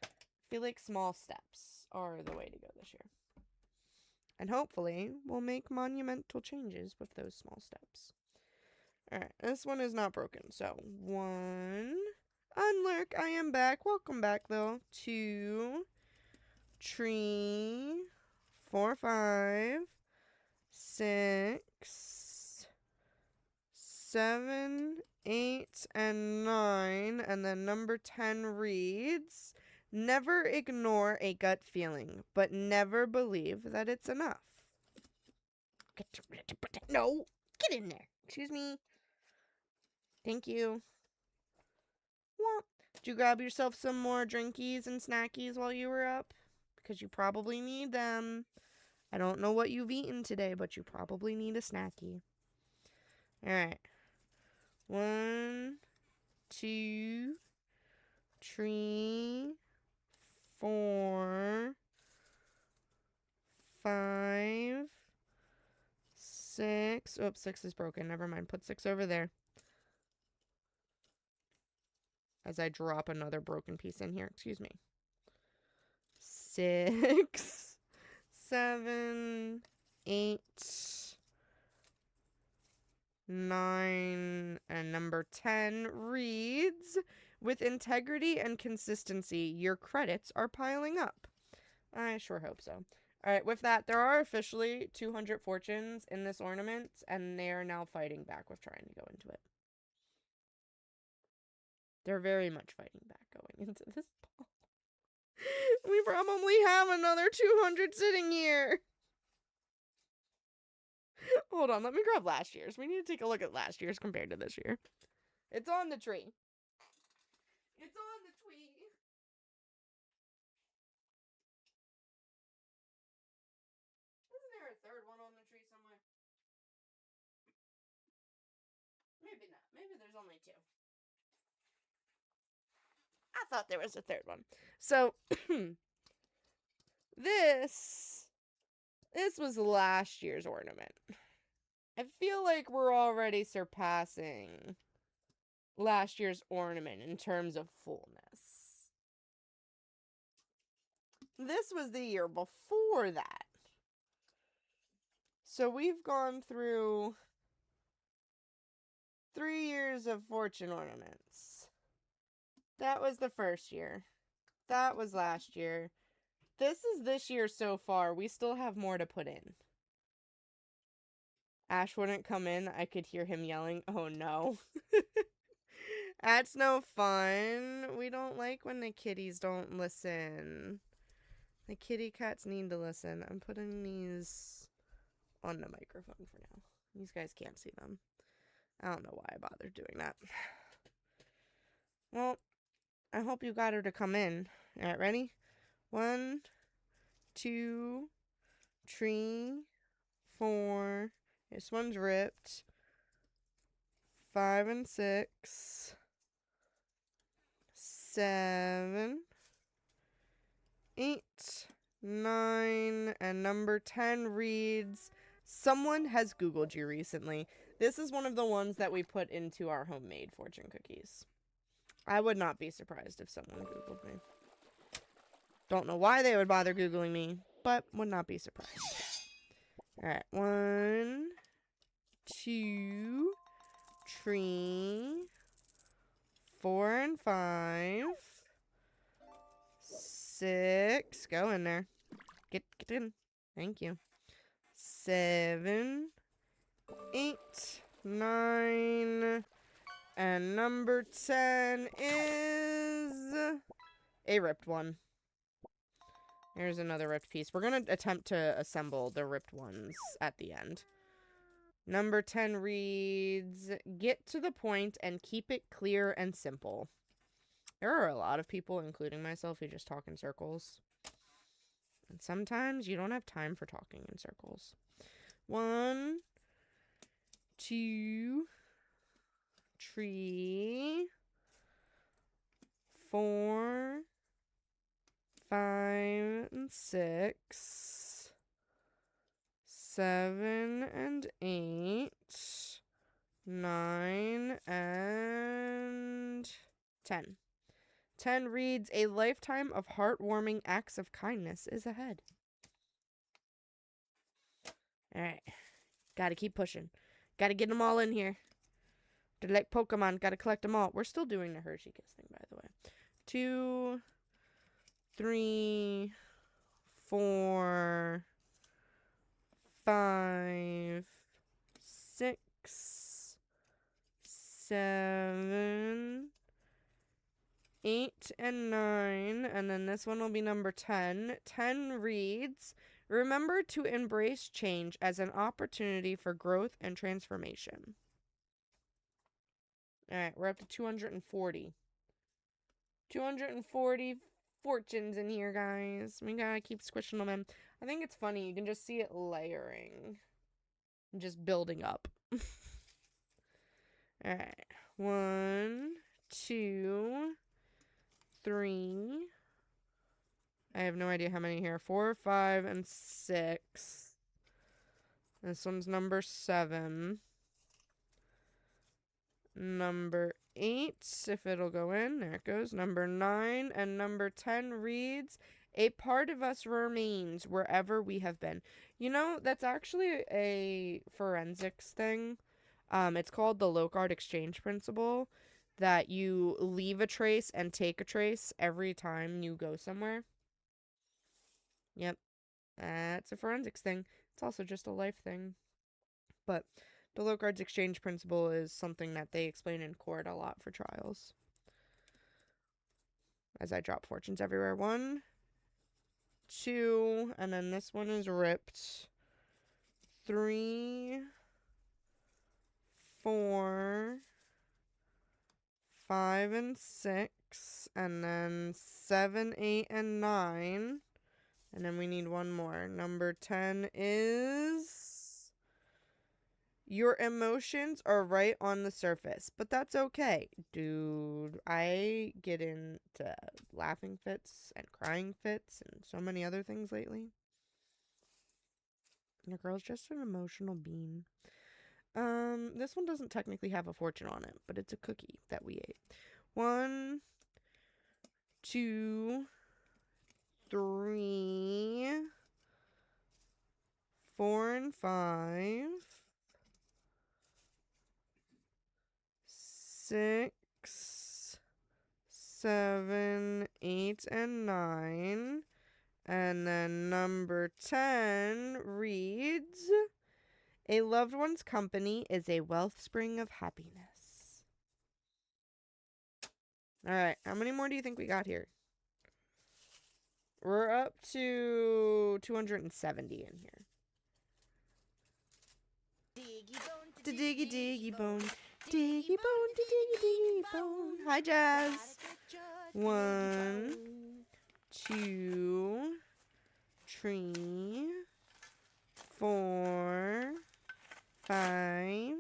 I feel like small steps are the way to go this year. And hopefully, we'll make monumental changes with those small steps. Alright, this one is not broken, so 1. Unlurk, I am back. Welcome back, though. 2. Tree. 4, 5. 6. 7, 8, and 9. And then number 10 reads, never ignore a gut feeling, but never believe that it's enough. No, get in there. Excuse me. Thank you. What? Did you grab yourself some more drinkies and snackies while you were up? Because you probably need them. I don't know what you've eaten today, but you probably need a snacky. Alright. 1, 2, 3, 4, 5, 6. Oops, 6 is broken. Never mind. Put 6 over there. As I drop another broken piece in here. Excuse me. 6, 7, 8, 9, and number 10 reads, with integrity and consistency, your credits are piling up. I sure hope so. Alright, with that, there are officially 200 fortunes in this ornament, and they are now fighting back with trying to go into it. They're very much fighting back going into this ball. We probably have another 200 sitting here. Hold on, let me grab last year's. We need to take a look at last year's compared to this year. It's on the tree. It's on the tree. Isn't there a third one on the tree somewhere? Maybe not. Maybe there's only 2. I thought there was a third one. So, this was last year's ornament. I feel like we're already surpassing last year's ornament in terms of fullness. This was the year before that. So we've gone through 3 years of fortune ornaments. That was the first year. That was last year. This is this year so far. We still have more to put in. Ash wouldn't come in. I could hear him yelling, oh no. That's no fun. We don't like when the kitties don't listen. The kitty cats need to listen. I'm putting these on the microphone for now. These guys can't see them. I don't know why I bothered doing that. Well, I hope you got her to come in. Alright, ready? 1, 2, 3, 4. This one's ripped. 5 and 6. 7. 8. 9. And number 10 reads, someone has Googled you recently. This is one of the ones that we put into our homemade fortune cookies. I would not be surprised if someone Googled me. Don't know why they would bother Googling me, but would not be surprised. Alright, 1, 2, 3, 4 and 5, 6. Go in there. Get in. Thank you. 7, 8, 9, and number 10 is a ripped one. Here's another ripped piece. We're going to attempt to assemble the ripped ones at the end. Number 10 reads, get to the point and keep it clear and simple. There are a lot of people, including myself, who just talk in circles. And sometimes you don't have time for talking in circles. 1, 2, 3, 4, 5, and 6, 7 and 8, 9, and 10. 10 reads, a lifetime of heartwarming acts of kindness is ahead. Alright. Gotta keep pushing. Gotta get them all in here. They're like Pokemon. Gotta collect them all. We're still doing the Hershey Kiss thing, by the way. 2, 3, 4, 5, 6, 7, 8, and 9. And then this one will be number 10. 10 reads, remember to embrace change as an opportunity for growth and transformation. Alright, we're up to 240. 240 fortunes in here, guys. We gotta keep squishing them in. I think it's funny. You can just see it layering. And just building up. Alright. 1, 2, 3. I have no idea how many here. 4, 5, and 6. This one's number 7. Number 8, if it'll go in. There it goes. Number 9 and number 10 reads, a part of us remains wherever we have been. You know, that's actually a forensics thing. It's called the Locard exchange principle, that you leave a trace and take a trace every time you go somewhere. Yep. That's a forensics thing. It's also just a life thing. But the Locard's exchange principle is something that they explain in court a lot for trials. As I drop fortunes everywhere. 1, 2, and then this one is ripped. 3, 4, 5, and 6, and then 7, 8, and 9. And then we need one more. Number 10 is, your emotions are right on the surface, but that's okay. Dude, I get into laughing fits and crying fits and so many other things lately. Your girl's just an emotional bean. This one doesn't technically have a fortune on it, but it's a cookie that we ate. 1, 2, 3, 4, and 5, 6, 7, 8, and 9. And then number 10 reads, a loved one's company is a wellspring of happiness. Alright, how many more do you think we got here? We're up to 270 in here. Diggy diggy bone, diggy bone, diggy diggy bone. Hi, Jazz. 1, 2, 3, 4, 5,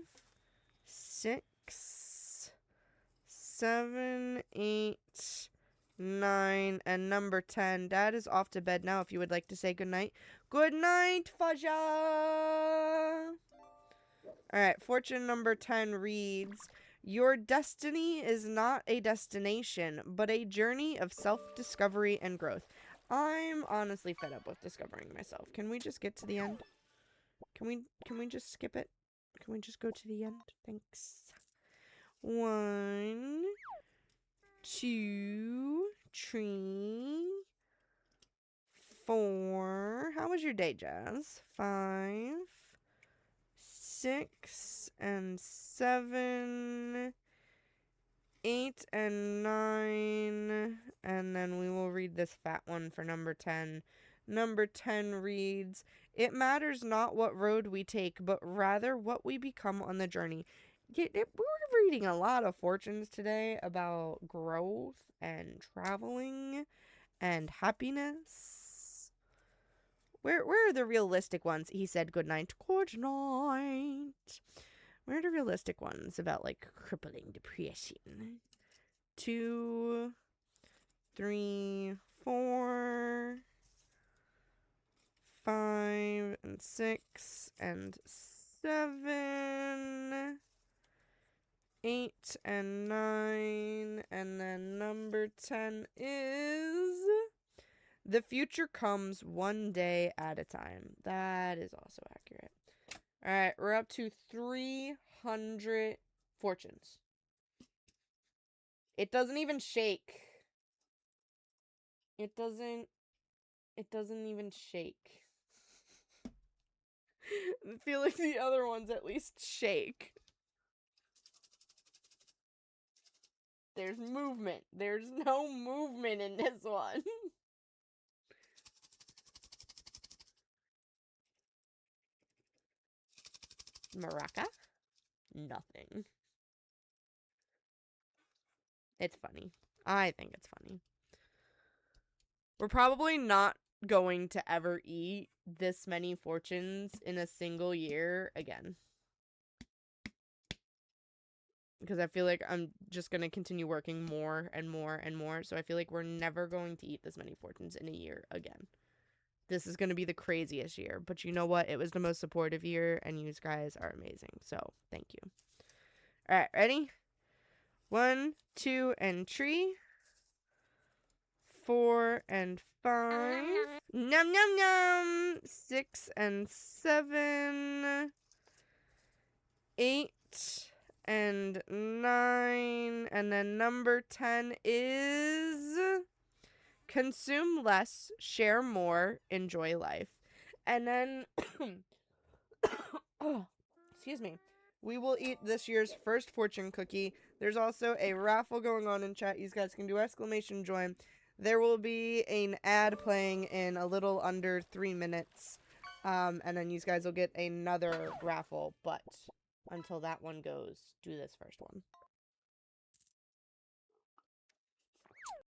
6, 7, 8, 9, and number 10. Dad is off to bed now if you would like to say goodnight. Good night, Faja! Alright, fortune number 10 reads, your destiny is not a destination, but a journey of self-discovery and growth. I'm honestly fed up with discovering myself. Can we just get to the end? Can we just skip it? Can we just go to the end? Thanks. 1, 2, 3, 4. How was your day, Jazz? 5, 6, and 7, 8, and 9, and then we will read this fat one for number 10. Number 10 reads, "It matters not what road we take, but rather what we become on the journey." We're reading a lot of fortunes today about growth and traveling and happiness. Where are the realistic ones? He said good night. Good night. Where are the realistic ones about, like, crippling depression? 2, 3, 4, 5, and 6, and 7, 8, and 9, and then number 10 is, "The future comes one day at a time." That is also accurate. Alright, we're up to 300 fortunes. It doesn't even shake. It doesn't even shake. I feel like the other ones at least shake. There's movement. There's no movement in this one. Maraca? Nothing. It's funny. I think it's funny. We're probably not going to ever eat this many fortunes in a single year again. Because I feel like I'm just going to continue working more and more and more. So I feel like we're never going to eat this many fortunes in a year again. This is going to be the craziest year. But you know what? It was the most supportive year. And you guys are amazing. So thank you. All right. Ready? 1, 2, and 3. 4 and 5. Num num num. 6 and 7. 8 and 9. And then number 10 is consume less, share more, enjoy life. And then oh, excuse me. We will eat this year's first fortune cookie. There's also a raffle going on in chat. You guys can do exclamation join. There will be an ad playing in a little under 3 minutes. And then you guys will get another raffle. But until that one goes, do this first one.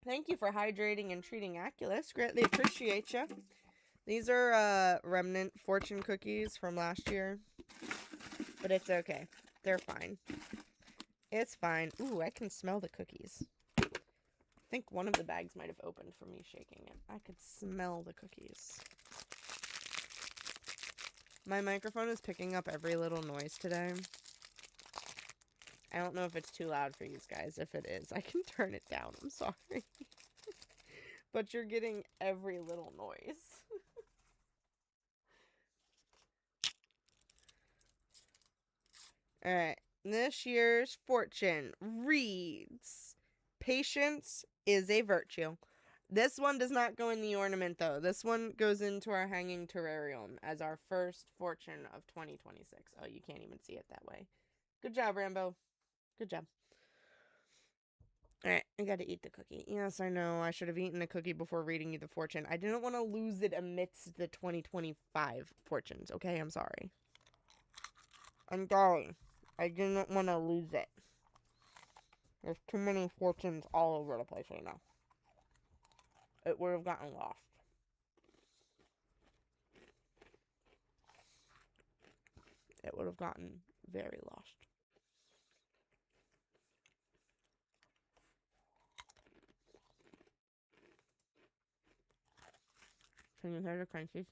Thank you for hydrating and treating Aculus. Greatly appreciate you. These are remnant fortune cookies from last year. But it's okay. They're fine. It's fine. Ooh, I can smell the cookies. I think one of the bags might have opened from me shaking it. I could smell the cookies. My microphone is picking up every little noise today. I don't know if it's too loud for you guys. If it is, I can turn it down. I'm sorry. But you're getting every little noise. Alright, this year's fortune reads, "Patience is a virtue." This one does not go in the ornament, though. This one goes into our hanging terrarium as our first fortune of 2026. Oh, you can't even see it that way. Good job, Rambo. Good job. Alright, I gotta eat the cookie. Yes, I know. I should have eaten the cookie before reading you the fortune. I didn't want to lose it amidst the 2025 fortunes, okay? I'm sorry. I'm sorry. I didn't want to lose it. There's too many fortunes all over the place right now. It would have gotten lost. It would have gotten very lost. Can you hear the crunchies?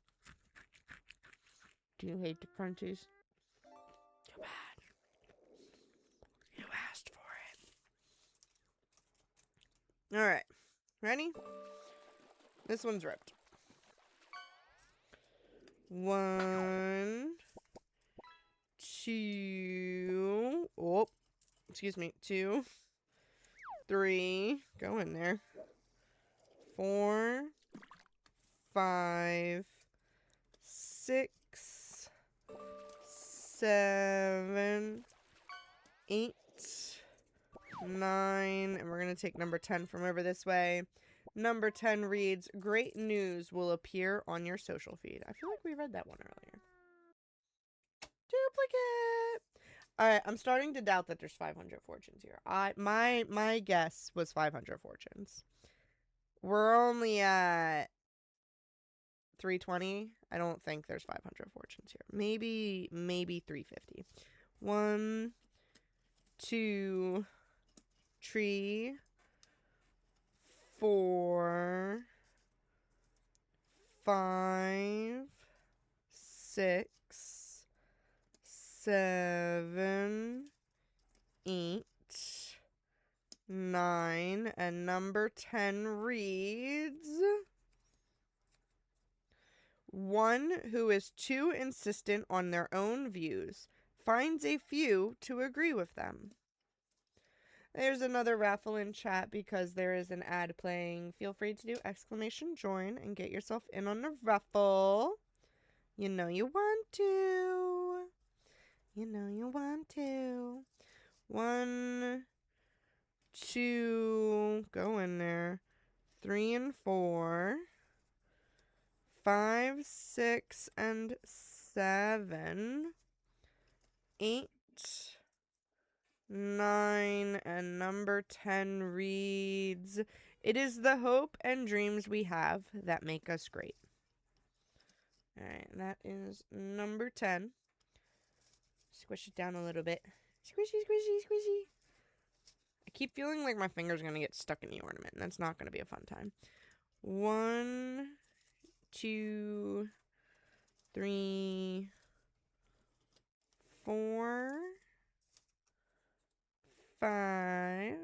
Do you hate the crunchies? Too bad. You asked for it. Alright. Ready? This one's ripped. 1, 2. Oh. Excuse me. 2, 3. Go in there. 4, 5, 6, 7, 8, 9, and we're going to take number 10 from over this way. Number 10 reads, great news will appear on your social feed. I feel like we read that one earlier. Duplicate! Alright, I'm starting to doubt that there's 500 fortunes here. My guess was 500 fortunes. We're only at 320. I don't think there's 500 fortunes here. Maybe 350. 1, 2, 3, 4, 5, 6, 7, 8, 9, and number 10 reads, one who is too insistent on their own views finds a few to agree with them. There's another raffle in chat because there is an ad playing. Feel free to do !join and get yourself in on the raffle. You know you want to. You know you want to. 1, 2, go in there. 3 and 4. 5, 6, and 7. 8, 9, and number 10 reads, it is the hope and dreams we have that make us great. Alright, that is number 10. Squish it down a little bit. Squishy, squishy, squishy. I keep feeling like my finger's going to get stuck in the ornament, and that's not going to be a fun time. 1, 2, 3, 4, 5,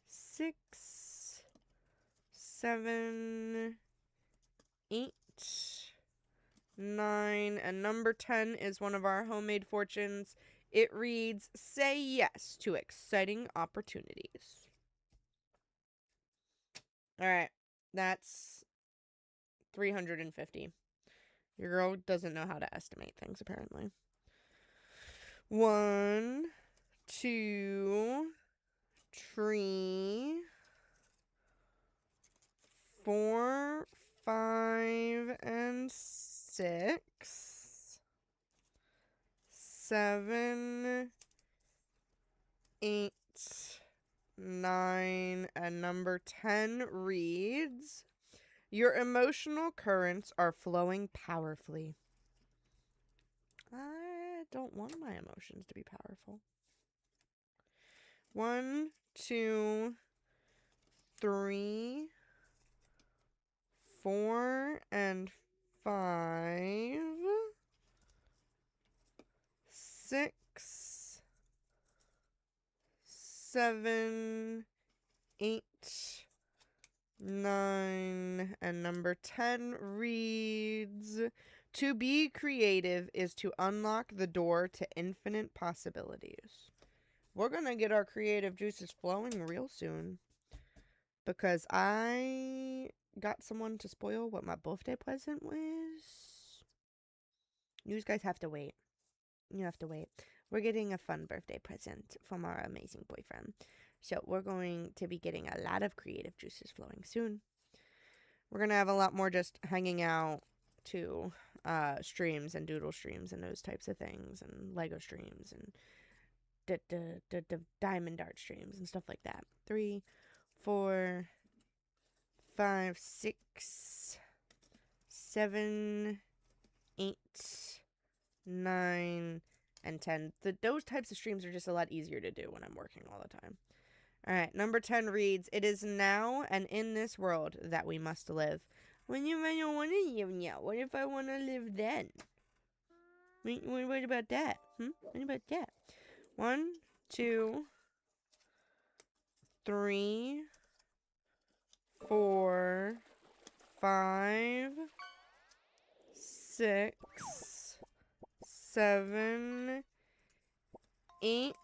6, 7, 8, 9, and number 10 is one of our homemade fortunes. It reads, say yes to exciting opportunities. Alright, that's 350. Your girl doesn't know how to estimate things, apparently. 1, 2, 3, 4, 5, and 6, 7, 8, 9, and number 10 reads, your emotional currents are flowing powerfully. I don't want my emotions to be powerful. 1, 2, 3, 4, and 5, 6, 7, 8, 9, and number 10 reads, to be creative is to unlock the door to infinite possibilities. We're gonna get our creative juices flowing real soon, because I got someone to spoil what my birthday present was. You guys have to wait. You have to wait. We're getting a fun birthday present from our amazing boyfriend. So we're going to be getting a lot of creative juices flowing soon. We're going to have a lot more just hanging out to streams and doodle streams and those types of things, and Lego streams and diamond dart streams and stuff like that. 3, 4, 5, 6, 7, 8, 9, and 10. Those types of streams are just a lot easier to do when I'm working all the time. Alright, number 10 reads, it is now and in this world that we must live. When you don't want to live now, what if I want to live then? What about that? What about that? 1, 2, 3, 4, 5, 6, 7, 8,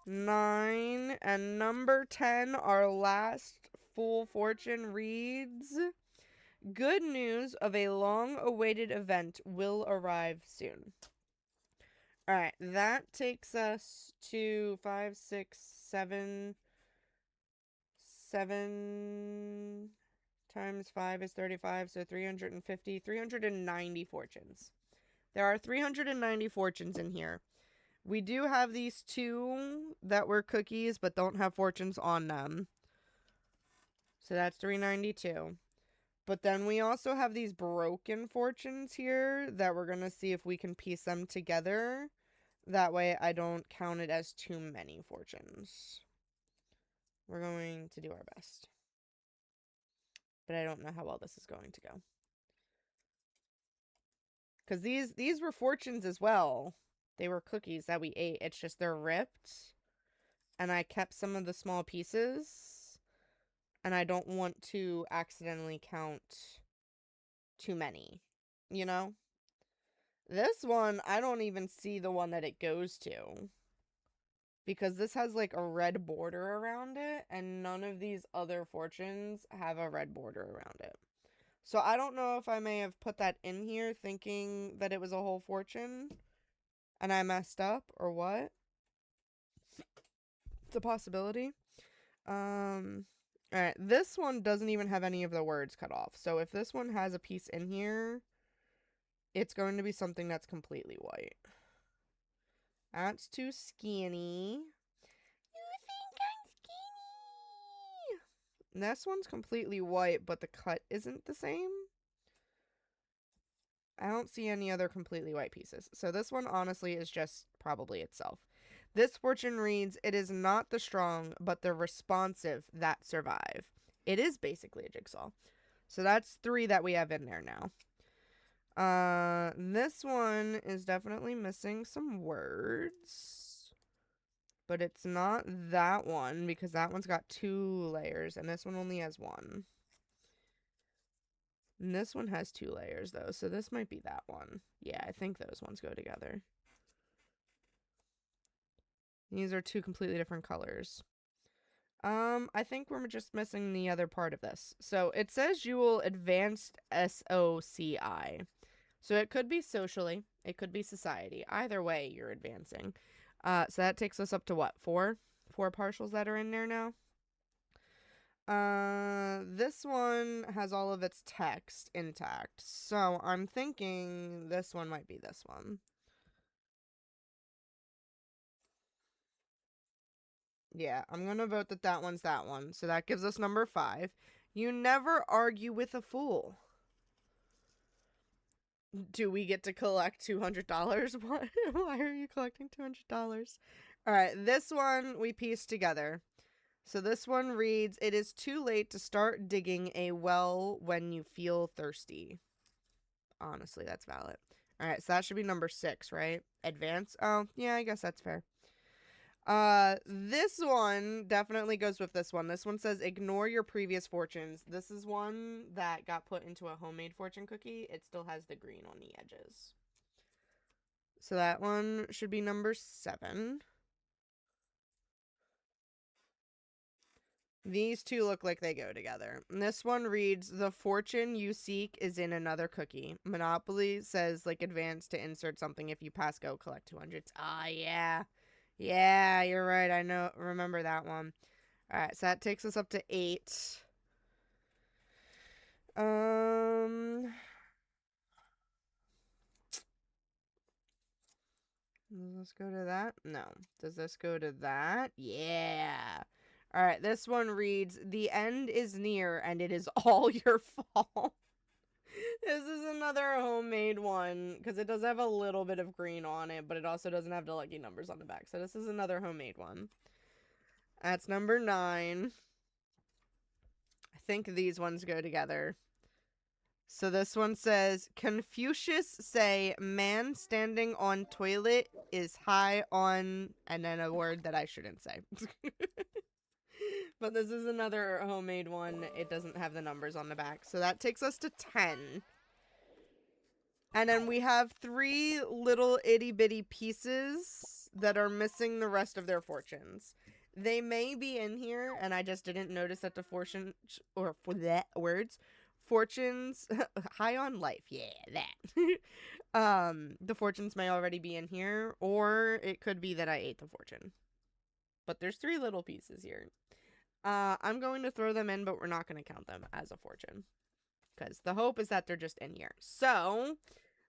9, and number 10, our last full fortune reads, Good news of a long-awaited event will arrive soon. Alright, that takes us to 5, 6, 7... 7 times 5 is 35, so 350, 390 fortunes. There are 390 fortunes in here. We do have these 2 that were cookies but don't have fortunes on them. So that's 392. But then we also have these broken fortunes here that we're going to see if we can piece them together. That way I don't count it as too many fortunes. We're going to do our best. But I don't know how well this is going to go. Because these were fortunes as well. They were cookies that we ate. It's just they're ripped. And I kept some of the small pieces. And I don't want to accidentally count too many. You know? This one, I don't even see the one that it goes to. Because this has like a red border around it. And none of these other fortunes have a red border around it. So I don't know if I may have put that in here thinking that it was a whole fortune. And I messed up or what. It's a possibility. Alright, this one doesn't even have any of the words cut off. So if this one has a piece in here, it's going to be something that's completely white. That's too skinny. You think I'm skinny? This one's completely white, but the cut isn't the same. I don't see any other completely white pieces. So this one, honestly, is just probably itself. This fortune reads, it is not the strong, but the responsive that survive. It is basically a jigsaw. So that's 3 that we have in there now. This one is definitely missing some words. But it's not that one, because that one's got 2 layers, and this one only has 1. And this one has 2 layers, though, so this might be that one. Yeah, I think those ones go together. These are 2 completely different colors. I think we're just missing the other part of this. So it says you will advanced SOCI. So it could be socially. It could be society. Either way, you're advancing. So that takes us up to what? 4? 4 partials that are in there now? This one has all of its text intact. So I'm thinking this one might be this one. Yeah, I'm going to vote that that one's that one. So that gives us number 5. You never argue with a fool. Do we get to collect $200? Why are you collecting $200? All right, this one we pieced together. So this one reads, it is too late to start digging a well when you feel thirsty. Honestly, that's valid. All right, so that should be number 6, right? Advance? Oh, yeah, I guess that's fair. This one definitely goes with this one. This one says, ignore your previous fortunes. This is one that got put into a homemade fortune cookie. It still has the green on the edges. So that one should be number 7. These 2 look like they go together. And this one reads, the fortune you seek is in another cookie. Monopoly says, like, advance to insert something. If you pass go, collect 200. Ah, yeah. Yeah, you're right. I know. Remember that one. All right, so that takes us up to 8. Does this go to that? No. Does this go to that? Yeah. All right, this one reads, the end is near and it is all your fault. This is another homemade one because it does have a little bit of green on it, but it also doesn't have the lucky numbers on the back. So this is another homemade one. That's number 9. I think these ones go together. So this one says, Confucius say, man standing on toilet is high on, and then a word that I shouldn't say. But this is another homemade one. It doesn't have the numbers on the back. So that takes us to 10. And then we have 3 little itty bitty pieces that are missing the rest of their fortunes. They may be in here, and I just didn't notice that the fortune, or for that words, fortunes high on life. Yeah, that. The fortunes may already be in here, or it could be that I ate the fortune. But there's 3 little pieces here. I'm going to throw them in, but we're not going to count them as a fortune. Because the hope is that they're just in here. So,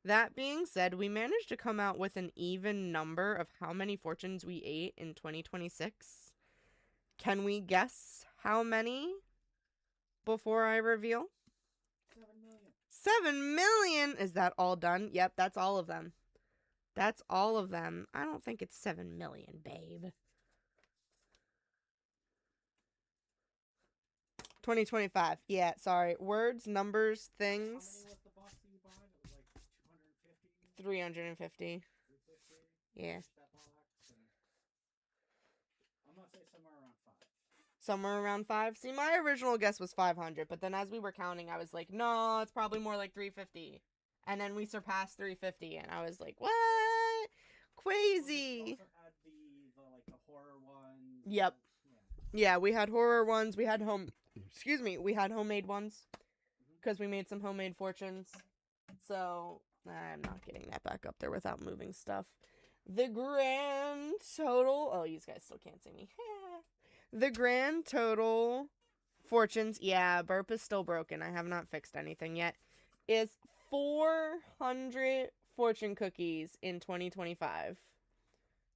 that being said, we managed to come out with an even number of how many fortunes we ate in 2026. Can we guess how many before I reveal? 7 million! Is that all done? Yep, that's all of them. That's all of them. I don't think it's 7 million, babe. 2025. Yeah, sorry. Words, numbers, things. 350. Yeah. Somewhere around 5. See, my original guess was 500, but then as we were counting, I was like, no, it's probably more like 350. And then we surpassed 350, and I was like, what? Crazy. The horror ones. Yep. Yeah, we had horror ones. We had we had homemade ones. Because we made some homemade fortunes. So, I'm not getting that back up there without moving stuff. The grand total... Oh, you guys still can't see me. The grand total fortunes... Yeah, burp is still broken. I have not fixed anything yet. Is 400 fortune cookies in 2025.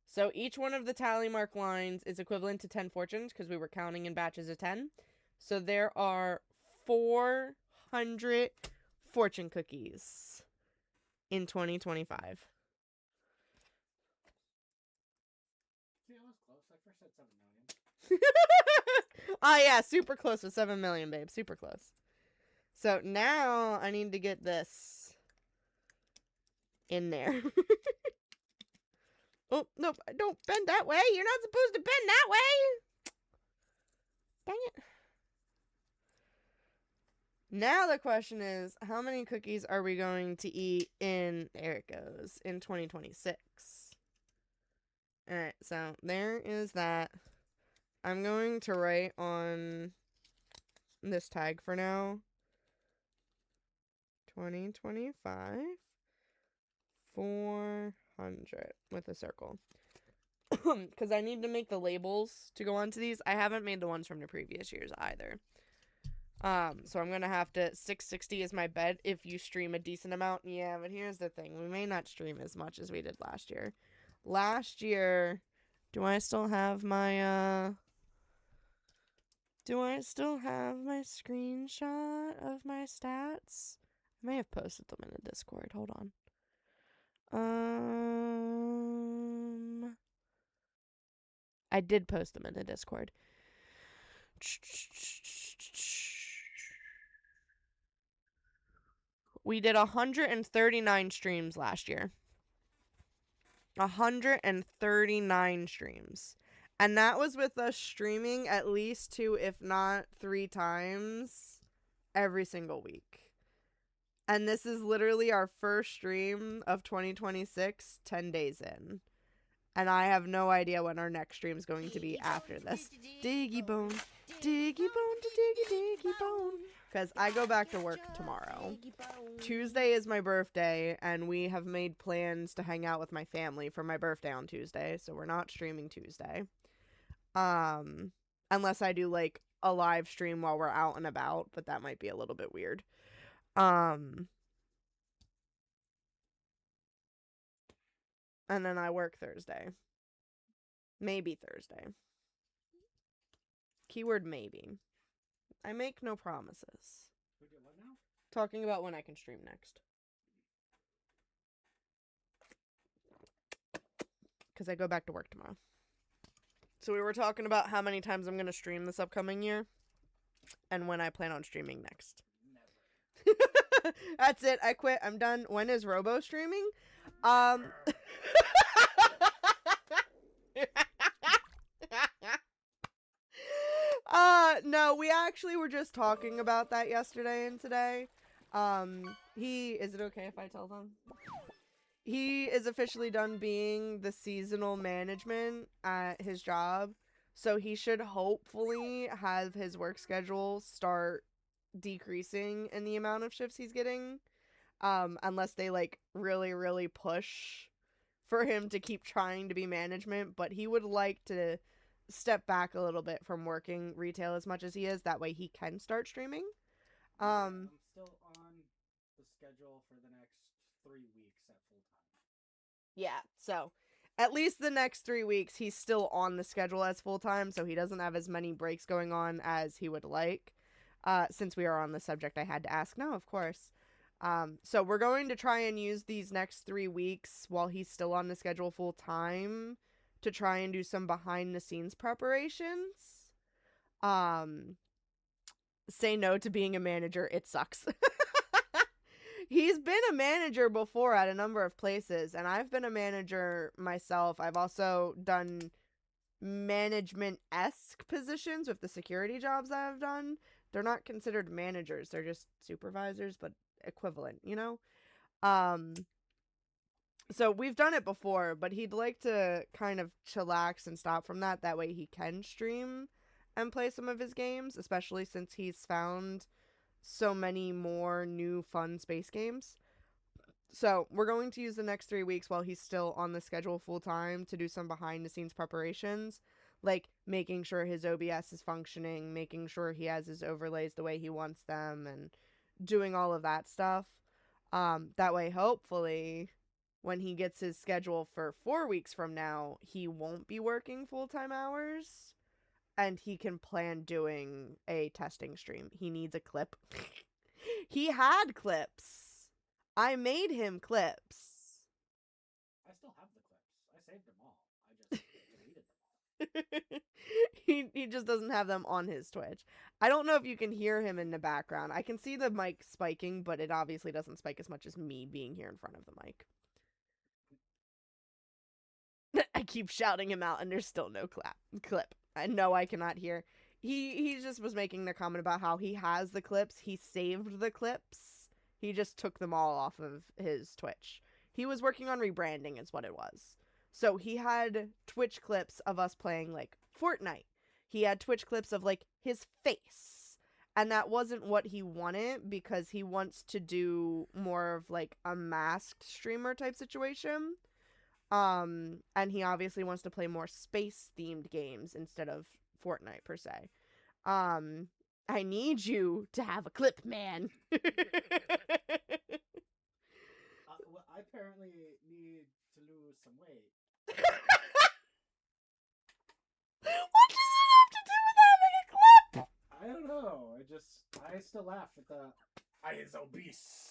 So each one of the tally mark lines is equivalent to 10 fortunes because we were counting in batches of 10. So there are 400 fortune cookies in 2025. See, I was close. I first said 7 million. Oh yeah, super close with 7 million, babe. Super close. So now I need to get this in there. Oh, nope, don't bend that way. You're not supposed to bend that way. Dang it. Now the question is, how many cookies are we going to eat in, there it goes, in 2026? Alright, so there is that. I'm going to write on this tag for now. 2025. 400 with a circle. Because I need to make the labels to go onto these. I haven't made the ones from the previous years either. So I'm gonna have to... 660 is my bet if you stream a decent amount. Yeah, but here's the thing. We may not stream as much as we did last year. Last year... Do I still have my, Do I still have my screenshot of my stats? I may have posted them in a Discord. Hold on. I did post them in a Discord. We did 139 streams last year. 139 streams. And that was with us streaming at least 2, if not 3 times every single week. And this is literally our first stream of 2026, 10 days in. And I have no idea when our next stream is going to be after this. Diggy bone, diggy bone, diggy bone. Because I go back to work tomorrow. Tuesday is my birthday, and we have made plans to hang out with my family for my birthday on Tuesday. So we're not streaming Tuesday. Unless I do, like, a live stream while we're out and about. But that might be a little bit weird. And then I work Thursday. Maybe Thursday. Keyword maybe. I make no promises. What now? Talking about when I can stream next. Because I go back to work tomorrow. So we were talking about how many times I'm going to stream this upcoming year. And when I plan on streaming next. Never. That's it. I quit. I'm done. When is Robo streaming? No, we actually were just talking about that yesterday and today. Is it okay if I tell them? He is officially done being the seasonal management at his job. So he should hopefully have his work schedule start decreasing in the amount of shifts he's getting, unless they like really, really push for him to keep trying to be management. But he would like to step back a little bit from working retail as much as he is. That way he can start streaming. I'm still on the schedule for the next 3 weeks at full time. Yeah, so at least the next 3 weeks he's still on the schedule as full time, so he doesn't have as many breaks going on as he would like. Since we are on the subject, I had to ask. No, of course. So we're going to try and use these next 3 weeks while he's still on the schedule full time to try and do some behind the scenes preparations. Say no to being a manager. It sucks. He's been a manager before at a number of places, and I've been a manager myself. I've also done management-esque positions with the security jobs that I've done. They're not considered managers. They're just supervisors, but equivalent, you know? So we've done it before, but he'd like to kind of chillax and stop from that. That way he can stream and play some of his games, especially since he's found so many more new fun space games. So we're going to use the next 3 weeks while he's still on the schedule full time to do some behind the scenes preparations, like making sure his OBS is functioning, making sure he has his overlays the way he wants them, and doing all of that stuff. That way, hopefully, when he gets his schedule for 4 weeks from now, he won't be working full-time hours, and he can plan doing a testing stream. He needs a clip. He had clips. I made him clips. I still have the clips. I saved them all. I just deleted them all. He just doesn't have them on his Twitch. I don't know if you can hear him in the background. I can see the mic spiking, but it obviously doesn't spike as much as me being here in front of the mic. I keep shouting him out, and there's still no clip. I know I cannot hear. He just was making the comment about how he has the clips. He saved the clips. He just took them all off of his Twitch. He was working on rebranding is what it was. So he had Twitch clips of us playing, like, Fortnite. He had Twitch clips of, like, his face. And that wasn't what he wanted, because he wants to do more of, like, a masked streamer type situation. And he obviously wants to play more space-themed games instead of Fortnite, per se. I need you to have a clip, man. Well, I apparently need to lose some weight. What does it have to do with having a clip? I don't know. I still laugh at the... I is obese.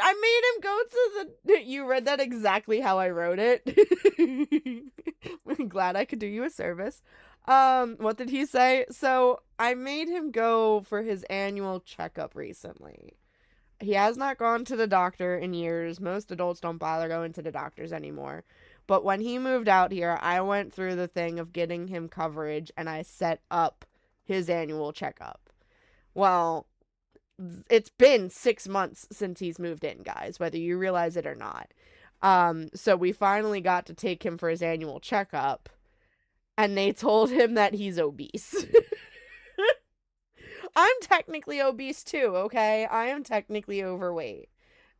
I made him go to the... You read that exactly how I wrote it. I'm glad I could do you a service. What did he say? So, I made him go for his annual checkup recently. He has not gone to the doctor in years. Most adults don't bother going to the doctors anymore. But when he moved out here, I went through the thing of getting him coverage, and I set up his annual checkup. Well, it's been 6 months since he's moved in, guys, whether you realize it or not. So we finally got to take him for his annual checkup, and they told him that he's obese. I'm technically obese too, okay? I am technically overweight.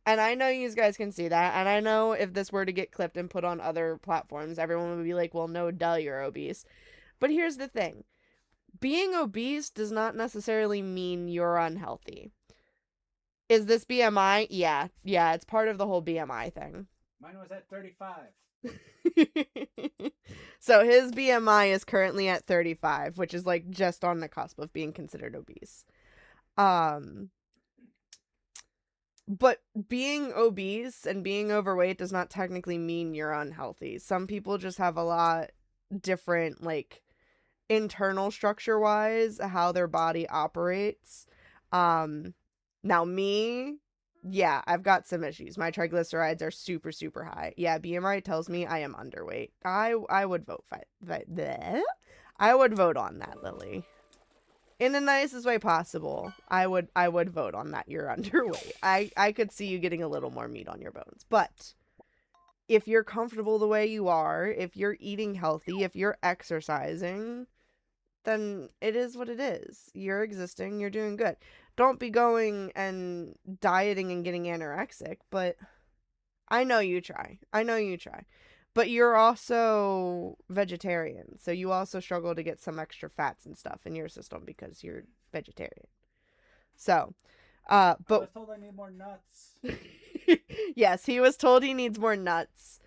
And I know you guys can see that, and I know if this were to get clipped and put on other platforms, everyone would be like, well, no, duh, you're obese. But here's the thing. Being obese does not necessarily mean you're unhealthy. Is this BMI? Yeah, it's part of the whole BMI thing. Mine was at 35. So his BMI is currently at 35, which is like just on the cusp of being considered obese. But being obese and being overweight does not technically mean you're unhealthy. Some people just have a lot different, like, internal structure-wise, how their body operates. Now me, yeah, I've got some issues. My triglycerides are super, super high. Yeah, BMI tells me I am underweight. I would vote I would vote on that, Lily. In the nicest way possible. I would vote on that you're underweight. I could see you getting a little more meat on your bones. But if you're comfortable the way you are, if you're eating healthy, if you're exercising, then it is what it is. You're existing, you're doing good. Don't be going and dieting and getting anorexic, but I know you try. But you're also vegetarian, so you also struggle to get some extra fats and stuff in your system because you're vegetarian. So, I but was told I need more nuts. yes, he was told he needs more nuts.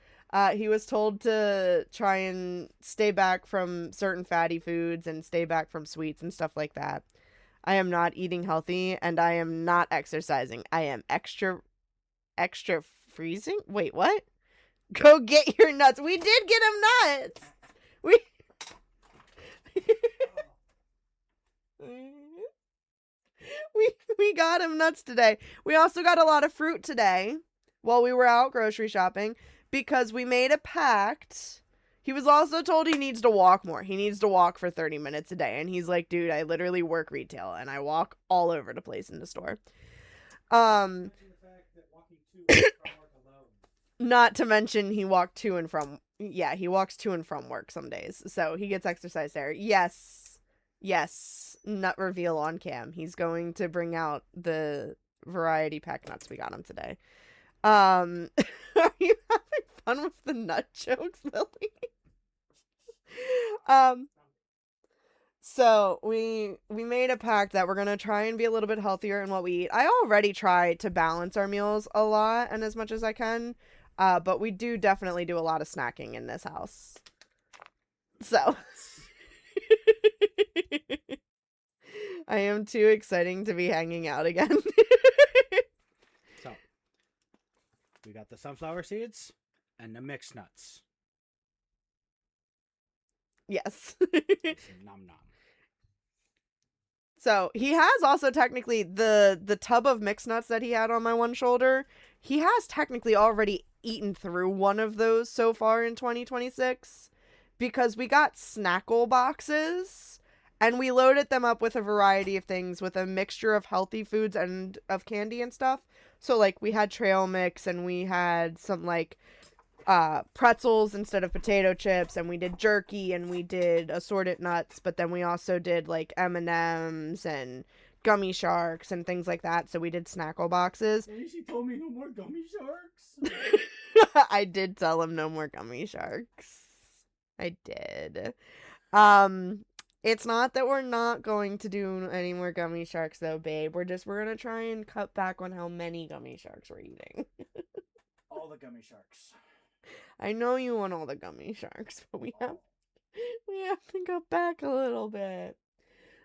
He was told to try and stay back from certain fatty foods and stay back from sweets and stuff like that. I am not eating healthy and I am not exercising. I am extra freezing? Wait, what? Go get your nuts. We did get him nuts. We got him nuts today. We also got a lot of fruit today while we were out grocery shopping because we made a pact. He was also told he needs to walk more. He needs to walk for 30 minutes a day. And he's like, dude, I literally work retail and I walk all over the place in the store. Not to mention he walked to and from. Yeah, he walks to and from work some days. So he gets exercise there. Yes. Nut reveal on cam. He's going to bring out the variety pack nuts we got him today. Are you having fun with the nut jokes, Lily? So we made a pact that we're gonna try and be a little bit healthier in what we eat. I already try to balance our meals a lot and as much as I can, but we do definitely do a lot of snacking in this house. So I am too exciting to be hanging out again. So we got the sunflower seeds and the mixed nuts. Yes. Nom nom. So he has also technically the tub of mixed nuts that he had on my one shoulder. He has technically already eaten through one of those so far in 2026 because we got snackle boxes and we loaded them up with a variety of things with a mixture of healthy foods and of candy and stuff. So like we had trail mix and we had some like pretzels instead of potato chips, and we did jerky and we did assorted nuts, but then we also did like M&Ms and gummy sharks and things like that. So we did snackle boxes. She told me no more gummy sharks. I did tell him no more gummy sharks. I did. It's not that we're not going to do any more gummy sharks though, babe. We're gonna try and cut back on how many gummy sharks we're eating. All the gummy sharks. I know you want all the gummy sharks, but we have to go back a little bit.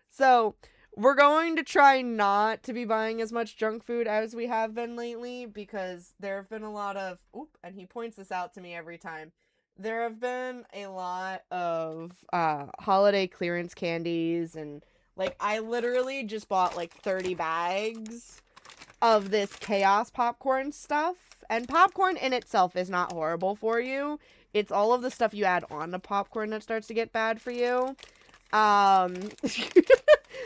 So we're going to try not to be buying as much junk food as we have been lately because there have been a lot of and he points this out to me every time. There have been a lot of holiday clearance candies, and like I literally just bought like 30 bags of this chaos popcorn stuff. And popcorn in itself is not horrible for you. It's all of the stuff you add on to popcorn that starts to get bad for you.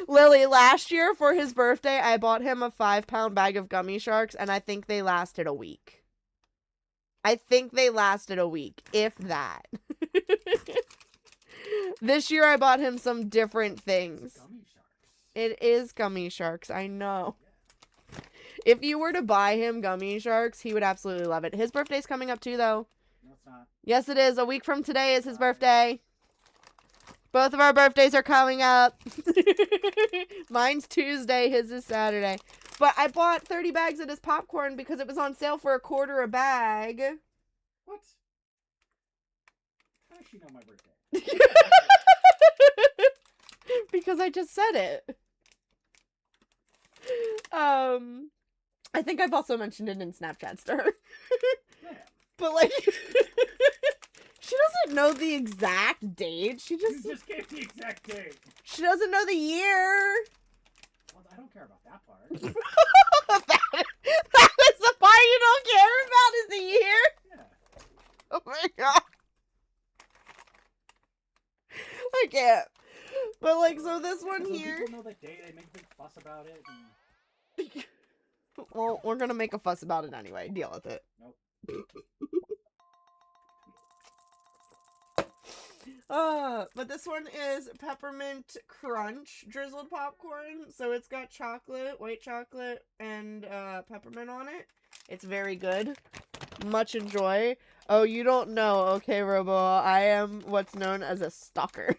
Lily, last year for his birthday, I bought him a 5-pound bag of gummy sharks, and I think they lasted a week. If that. This year I bought him some different things. It is gummy sharks, I know. If you were to buy him gummy sharks, he would absolutely love it. His birthday's coming up too, though. No, it's not. Yes, it is. A week from today is his birthday. Both of our birthdays are coming up. Mine's Tuesday, his is Saturday. But I bought 30 bags of his popcorn because it was on sale for $1 a bag. What? How does she know my birthday? Because I just said it. I think I've also mentioned it in Snapchat Star. Yeah. But like she doesn't know the exact date. You just gave the exact date. She doesn't know the year. Well, I don't care about that part. that is the part you don't care about is the year? Yeah. Oh my god. I can't. But like, so this one here. People know the date, they make a big fuss about it. And... Well, we're gonna make a fuss about it anyway. Deal with it. Nope. But this one is peppermint crunch drizzled popcorn. So it's got chocolate, white chocolate, and peppermint on it. It's very good. Much enjoy. Oh, you don't know. Okay, Robo, I am what's known as a stalker.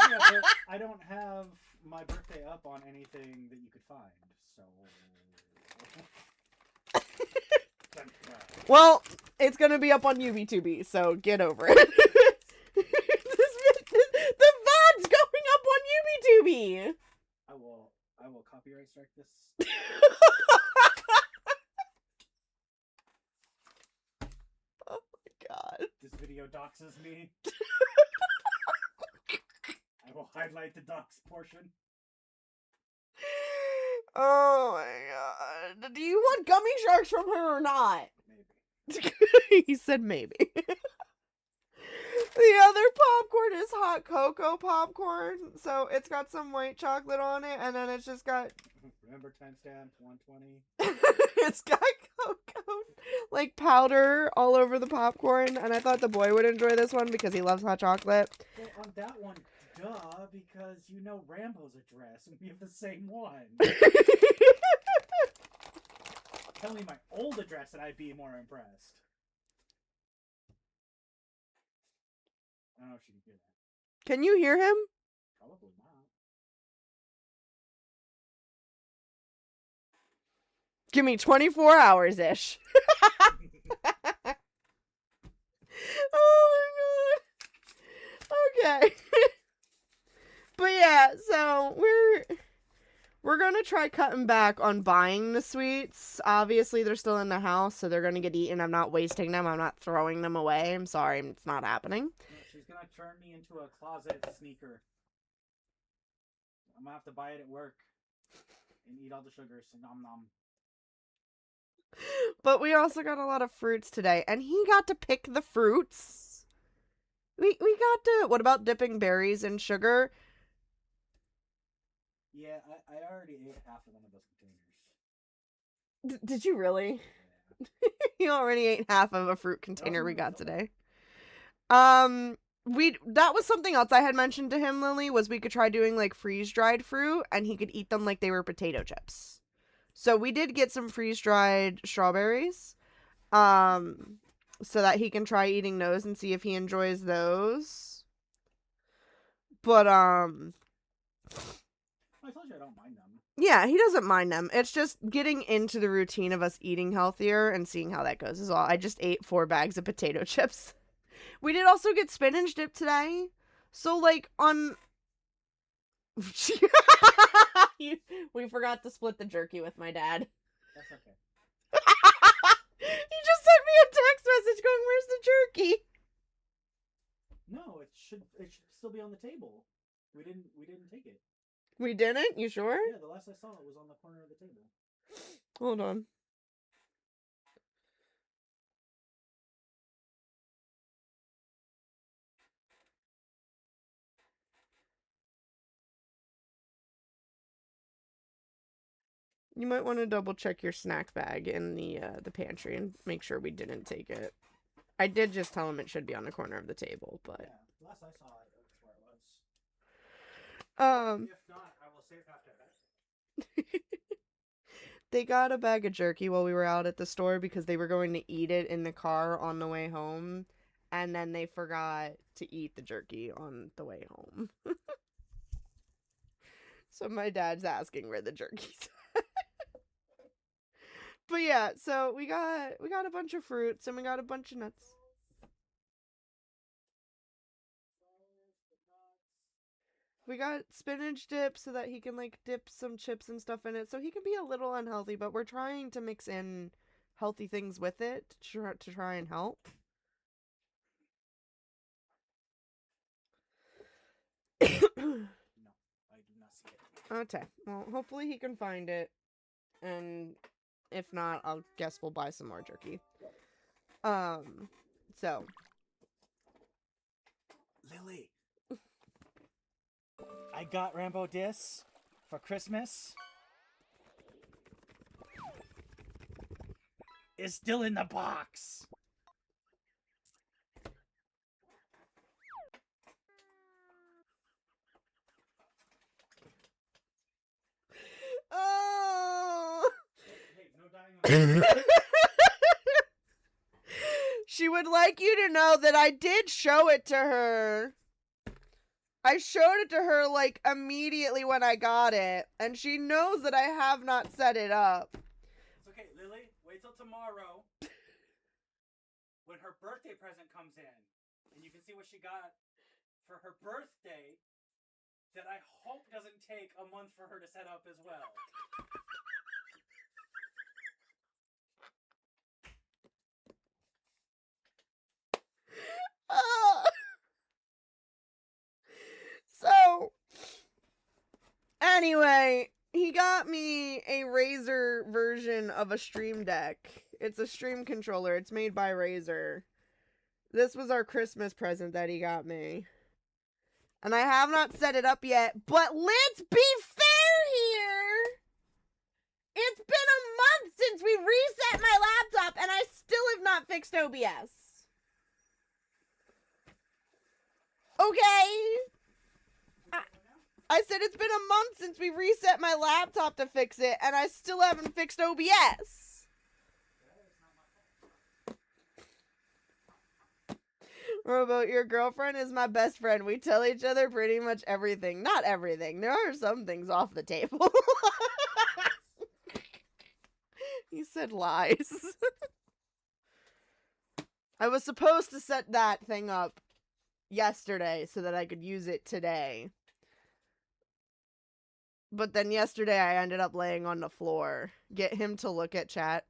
Yeah, but I don't have my birthday up on anything that you could find, so... Well, it's gonna be up on UBTubi, so get over it. The VOD's going up on UBTubi! I will copyright strike this. Oh my god. This video doxes me. I will highlight the dox portion. Oh my god. Do you want gummy sharks from her or not? Maybe. He said maybe. The other popcorn is hot cocoa popcorn. So it's got some white chocolate on it, and then it's just got... Remember timestamp 120? It's got cocoa, like powder all over the popcorn, and I thought the boy would enjoy this one because he loves hot chocolate. Well, on that one, duh, because you know Rambo's address, and we have the same one. Tell me my old address and I'd be more impressed. I don't know if she can hear that. Can you hear him? Probably not. Give me 24 hours-ish. Oh my god. Okay. But yeah, so we're gonna try cutting back on buying the sweets. Obviously, they're still in the house, so they're gonna get eaten. I'm not wasting them. I'm not throwing them away. I'm sorry, it's not happening. She's gonna turn me into a closet sneaker. I'm gonna have to buy it at work and eat all the sugars. Nom nom. But we also got a lot of fruits today, and he got to pick the fruits. We got to... What about dipping berries in sugar? Yeah, I already ate half of one of those containers. Did you really? Yeah. You already ate half of a fruit container we got today. That was something else I had mentioned to him, Lily, was we could try doing like freeze-dried fruit, and he could eat them like they were potato chips. So we did get some freeze-dried strawberries, so that he can try eating those and see if he enjoys those. But, I told you I don't mind them. yeah, he doesn't mind them. It's just getting into the routine of us eating healthier and seeing how that goes is all. I just ate 4 bags of potato chips. We did also get spinach dip today. So, like, on... We forgot to split the jerky with my dad. That's okay. He just sent me a text message going, "Where's the jerky?" No, it should still be on the table. We didn't take it. We didn't? You sure? Yeah, the last I saw it was on the corner of the table. Hold on. You might want to double check your snack bag in the pantry and make sure we didn't take it. I did just tell him it should be on the corner of the table, but... Yeah, last I saw it, that's where it was. If not, I will save half that. They got a bag of jerky while we were out at the store because they were going to eat it in the car on the way home, and then they forgot to eat the jerky on the way home. So my dad's asking where the jerky's. But yeah, so we got a bunch of fruits and we got a bunch of nuts. We got spinach dip so that he can like dip some chips and stuff in it, so he can be a little unhealthy, but we're trying to mix in healthy things with it to try and help. No, I do not see it. Okay, well, hopefully he can find it, and if not, I'll guess we'll buy some more jerky. So. Lily. I got Rambo Dis for Christmas. It's still in the box. She would like you to know that I did show it to her. I showed it to her, like, immediately when I got it. And she knows that I have not set it up. It's okay, Lily. Wait till tomorrow. When her birthday present comes in. And you can see what she got for her birthday. That I hope doesn't take a month for her to set up as well. So, anyway, he got me a Razer version of a Stream Deck. It's a stream controller. It's made by Razer. This was our Christmas present that he got me. And I have not set it up yet, but let's be fair here! It's been a month since we reset my laptop, and I still have not fixed OBS. Okay? I said it's been a month since we reset my laptop to fix it, and I still haven't fixed OBS. Robo, your girlfriend is my best friend. We tell each other pretty much everything. Not everything. There are some things off the table. He said lies. I was supposed to set that thing up yesterday so that I could use it today. But then yesterday I ended up laying on the floor. Get him to look at chat.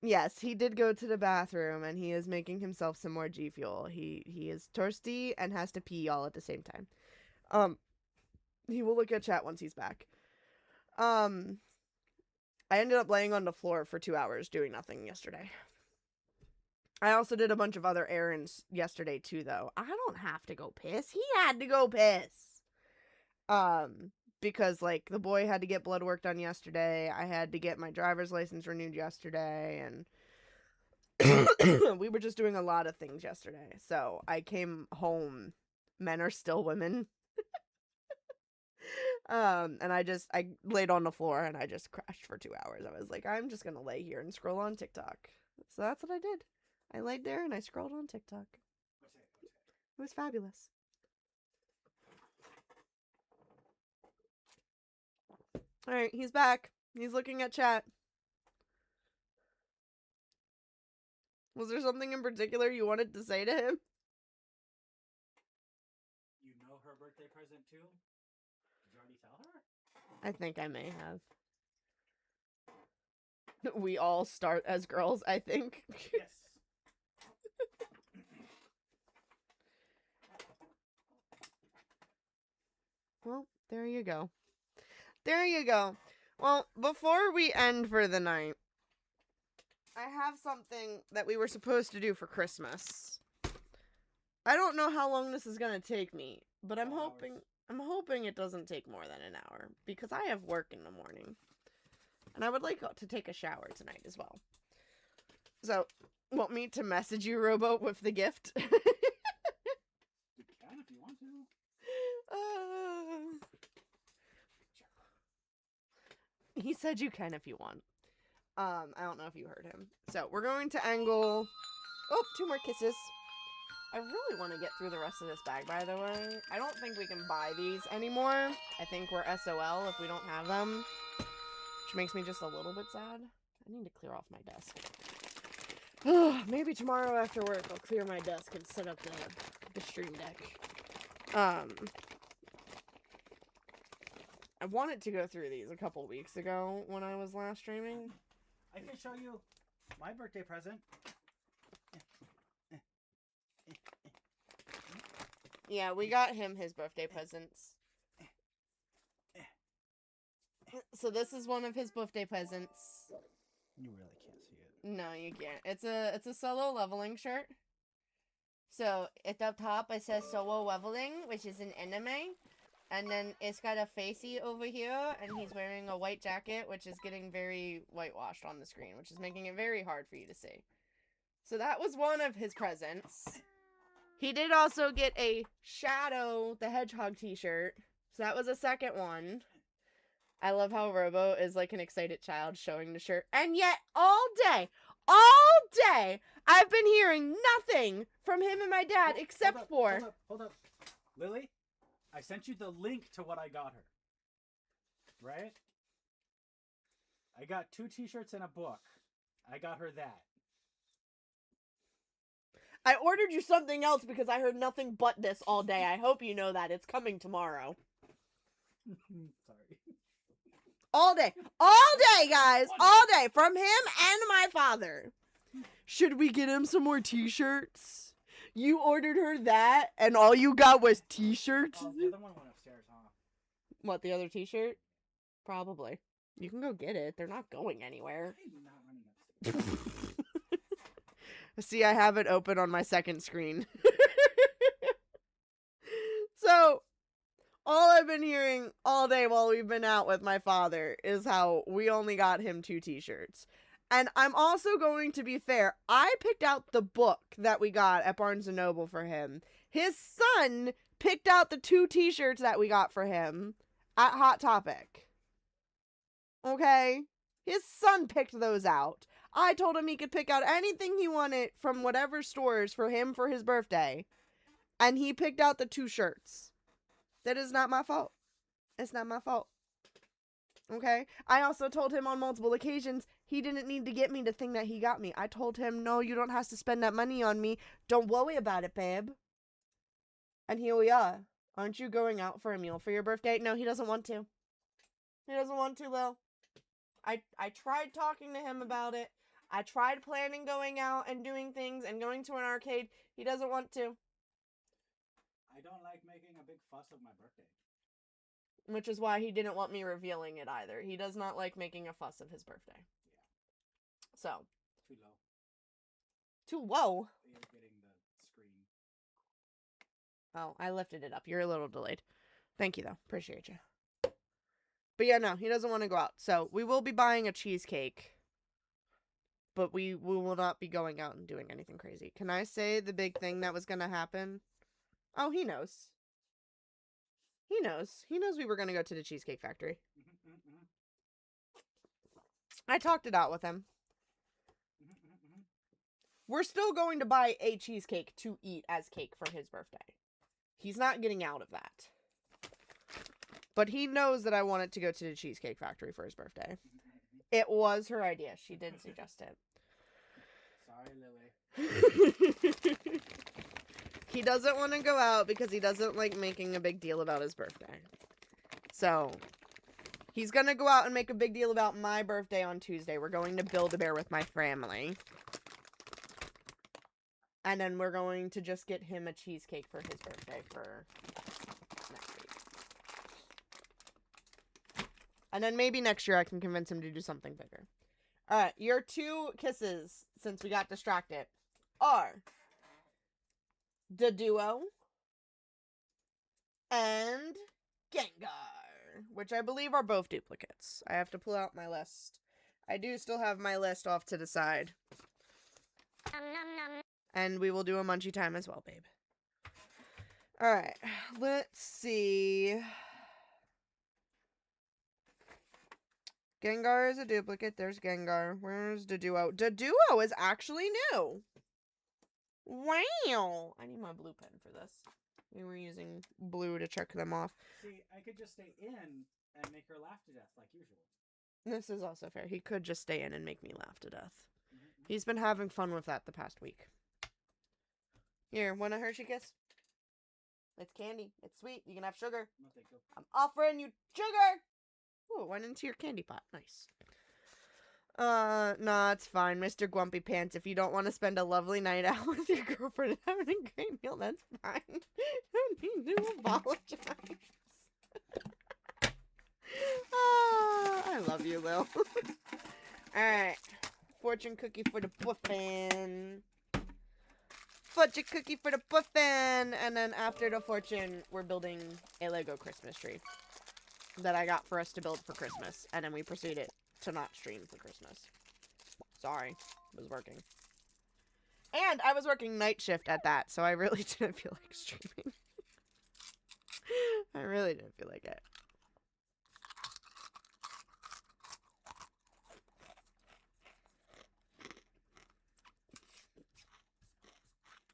Yes, he did go to the bathroom and he is making himself some more G Fuel. He is thirsty and has to pee all at the same time. He will look at chat once he's back. I ended up laying on the floor for 2 hours doing nothing yesterday. I also did a bunch of other errands yesterday too, though. I don't have to go piss. He had to go piss. Because, like, the boy had to get blood work done yesterday. I had to get my driver's license renewed yesterday. And we were just doing a lot of things yesterday. So I came home. Men are still women. And I laid on the floor and I just crashed for 2 hours. I was like, I'm just going to lay here and scroll on TikTok. So that's what I did. I laid there and I scrolled on TikTok. It was fabulous. Alright, he's back. He's looking at chat. Was there something in particular you wanted to say to him? You know her birthday present too? Did you already tell her? I think I may have. We all start as girls, I think. Yes. Well, there you go. There you go. Well, before we end for the night, I have something that we were supposed to do for Christmas. I don't know how long this is going to take me, but I'm hoping it doesn't take more than an hour because I have work in the morning. And I would like to take a shower tonight as well. So, want me to message you, Robo, with the gift? You can if you want to. He said you can if you want. I don't know if you heard him. So, we're going to angle... Oh, 2 more kisses. I really want to get through the rest of this bag, by the way. I don't think we can buy these anymore. I think we're SOL if we don't have them. Which makes me just a little bit sad. I need to clear off my desk. Maybe tomorrow after work I'll clear my desk and set up the stream deck. I wanted to go through these a couple weeks ago when I was last streaming. I can show you my birthday present. Yeah, we got him his birthday presents. So this is one of his birthday presents. You really can't see it. No, you can't. It's a solo leveling shirt. So at the top it says solo leveling, which is an anime. And then it's got a facey over here, and he's wearing a white jacket, which is getting very whitewashed on the screen, which is making it very hard for you to see. So that was one of his presents. He did also get a Shadow the Hedgehog t-shirt. So that was a second one. I love how Robo is like an excited child showing the shirt. And yet, all day, I've been hearing nothing from him and my dad except for... Hold up. Lily, I sent you the link to what I got her. Right? I got 2 t-shirts and a book. I got her that. I ordered you something else because I heard nothing but this all day. I hope you know that. It's coming tomorrow. Sorry. All day, guys. All day. From him and my father. Should we get him some more t-shirts? You ordered her that, and all you got was t-shirts? Oh, the other one went upstairs, huh? What, the other t-shirt? Probably. You can go get it. They're not going anywhere. I'm not running upstairs. See, I have it open on my second screen. So, all I've been hearing all day while we've been out with my father is how we only got him 2 t-shirts. And I'm also going to be fair. I picked out the book that we got at Barnes & Noble for him. His son picked out the 2 t-shirts that we got for him at Hot Topic. Okay? His son picked those out. I told him he could pick out anything he wanted from whatever stores for him for his birthday. And he picked out the 2 shirts. That is not my fault. It's not my fault. Okay? I also told him on multiple occasions he didn't need to get me the thing that he got me. I told him, no, you don't have to spend that money on me. Don't worry about it, babe. And here we are. Aren't you going out for a meal for your birthday? No, he doesn't want to. He doesn't want to, Lil. I tried talking to him about it. I tried planning going out and doing things and going to an arcade. He doesn't want to. I don't like making a big fuss of my birthday. Which is why he didn't want me revealing it either. He does not like making a fuss of his birthday. Yeah. So. Too low. Too low? You're getting the screen. Oh, I lifted it up. You're a little delayed. Thank you, though. Appreciate you. But yeah, no, he doesn't want to go out. So we will be buying a cheesecake. But we will not be going out and doing anything crazy. Can I say the big thing that was going to happen? Oh, he knows. He knows. He knows we were going to go to the Cheesecake Factory. I talked it out with him. We're still going to buy a cheesecake to eat as cake for his birthday. He's not getting out of that. But he knows that I wanted to go to the Cheesecake Factory for his birthday. It was her idea. She did suggest it. Sorry, Lily. He doesn't want to go out because he doesn't like making a big deal about his birthday. So, he's going to go out and make a big deal about my birthday on Tuesday. We're going to Build-A-Bear with my family. And then we're going to just get him a cheesecake for his birthday for next week. And then maybe next year I can convince him to do something bigger. Alright, your 2 kisses, since we got distracted, are the Duo and Gengar, which I believe are both duplicates. I have to pull out my list. I do still have my list off to the side. And we will do a munchie time as well, babe. Alright, let's see. Gengar is a duplicate. There's Gengar. Where's the Duo? The Duo is actually new. Wow. I need my blue pen for this. We were using blue to check them off. See, I could just stay in and make her laugh to death like usual. This is also fair. He could just stay in and make me laugh to death. He's been having fun with that the past week. Here, want a Hershey Kiss? It's candy. It's sweet. You can have sugar. No, thank you. I'm offering you sugar! Ooh, went into your candy pot. Nice. Nah, it's fine, Mr. Grumpy Pants. If you don't want to spend a lovely night out with your girlfriend and having a great meal, that's fine. Don't need to apologize. I love you, Lil. Alright. Fortune cookie for the puffin. Fortune cookie for the puffin. And then after the fortune, we're building a Lego Christmas tree that I got for us to build for Christmas. And then we proceeded to not stream for Christmas. Sorry. It was working. And I was working night shift at that, so I really didn't feel like streaming. I really didn't feel like it.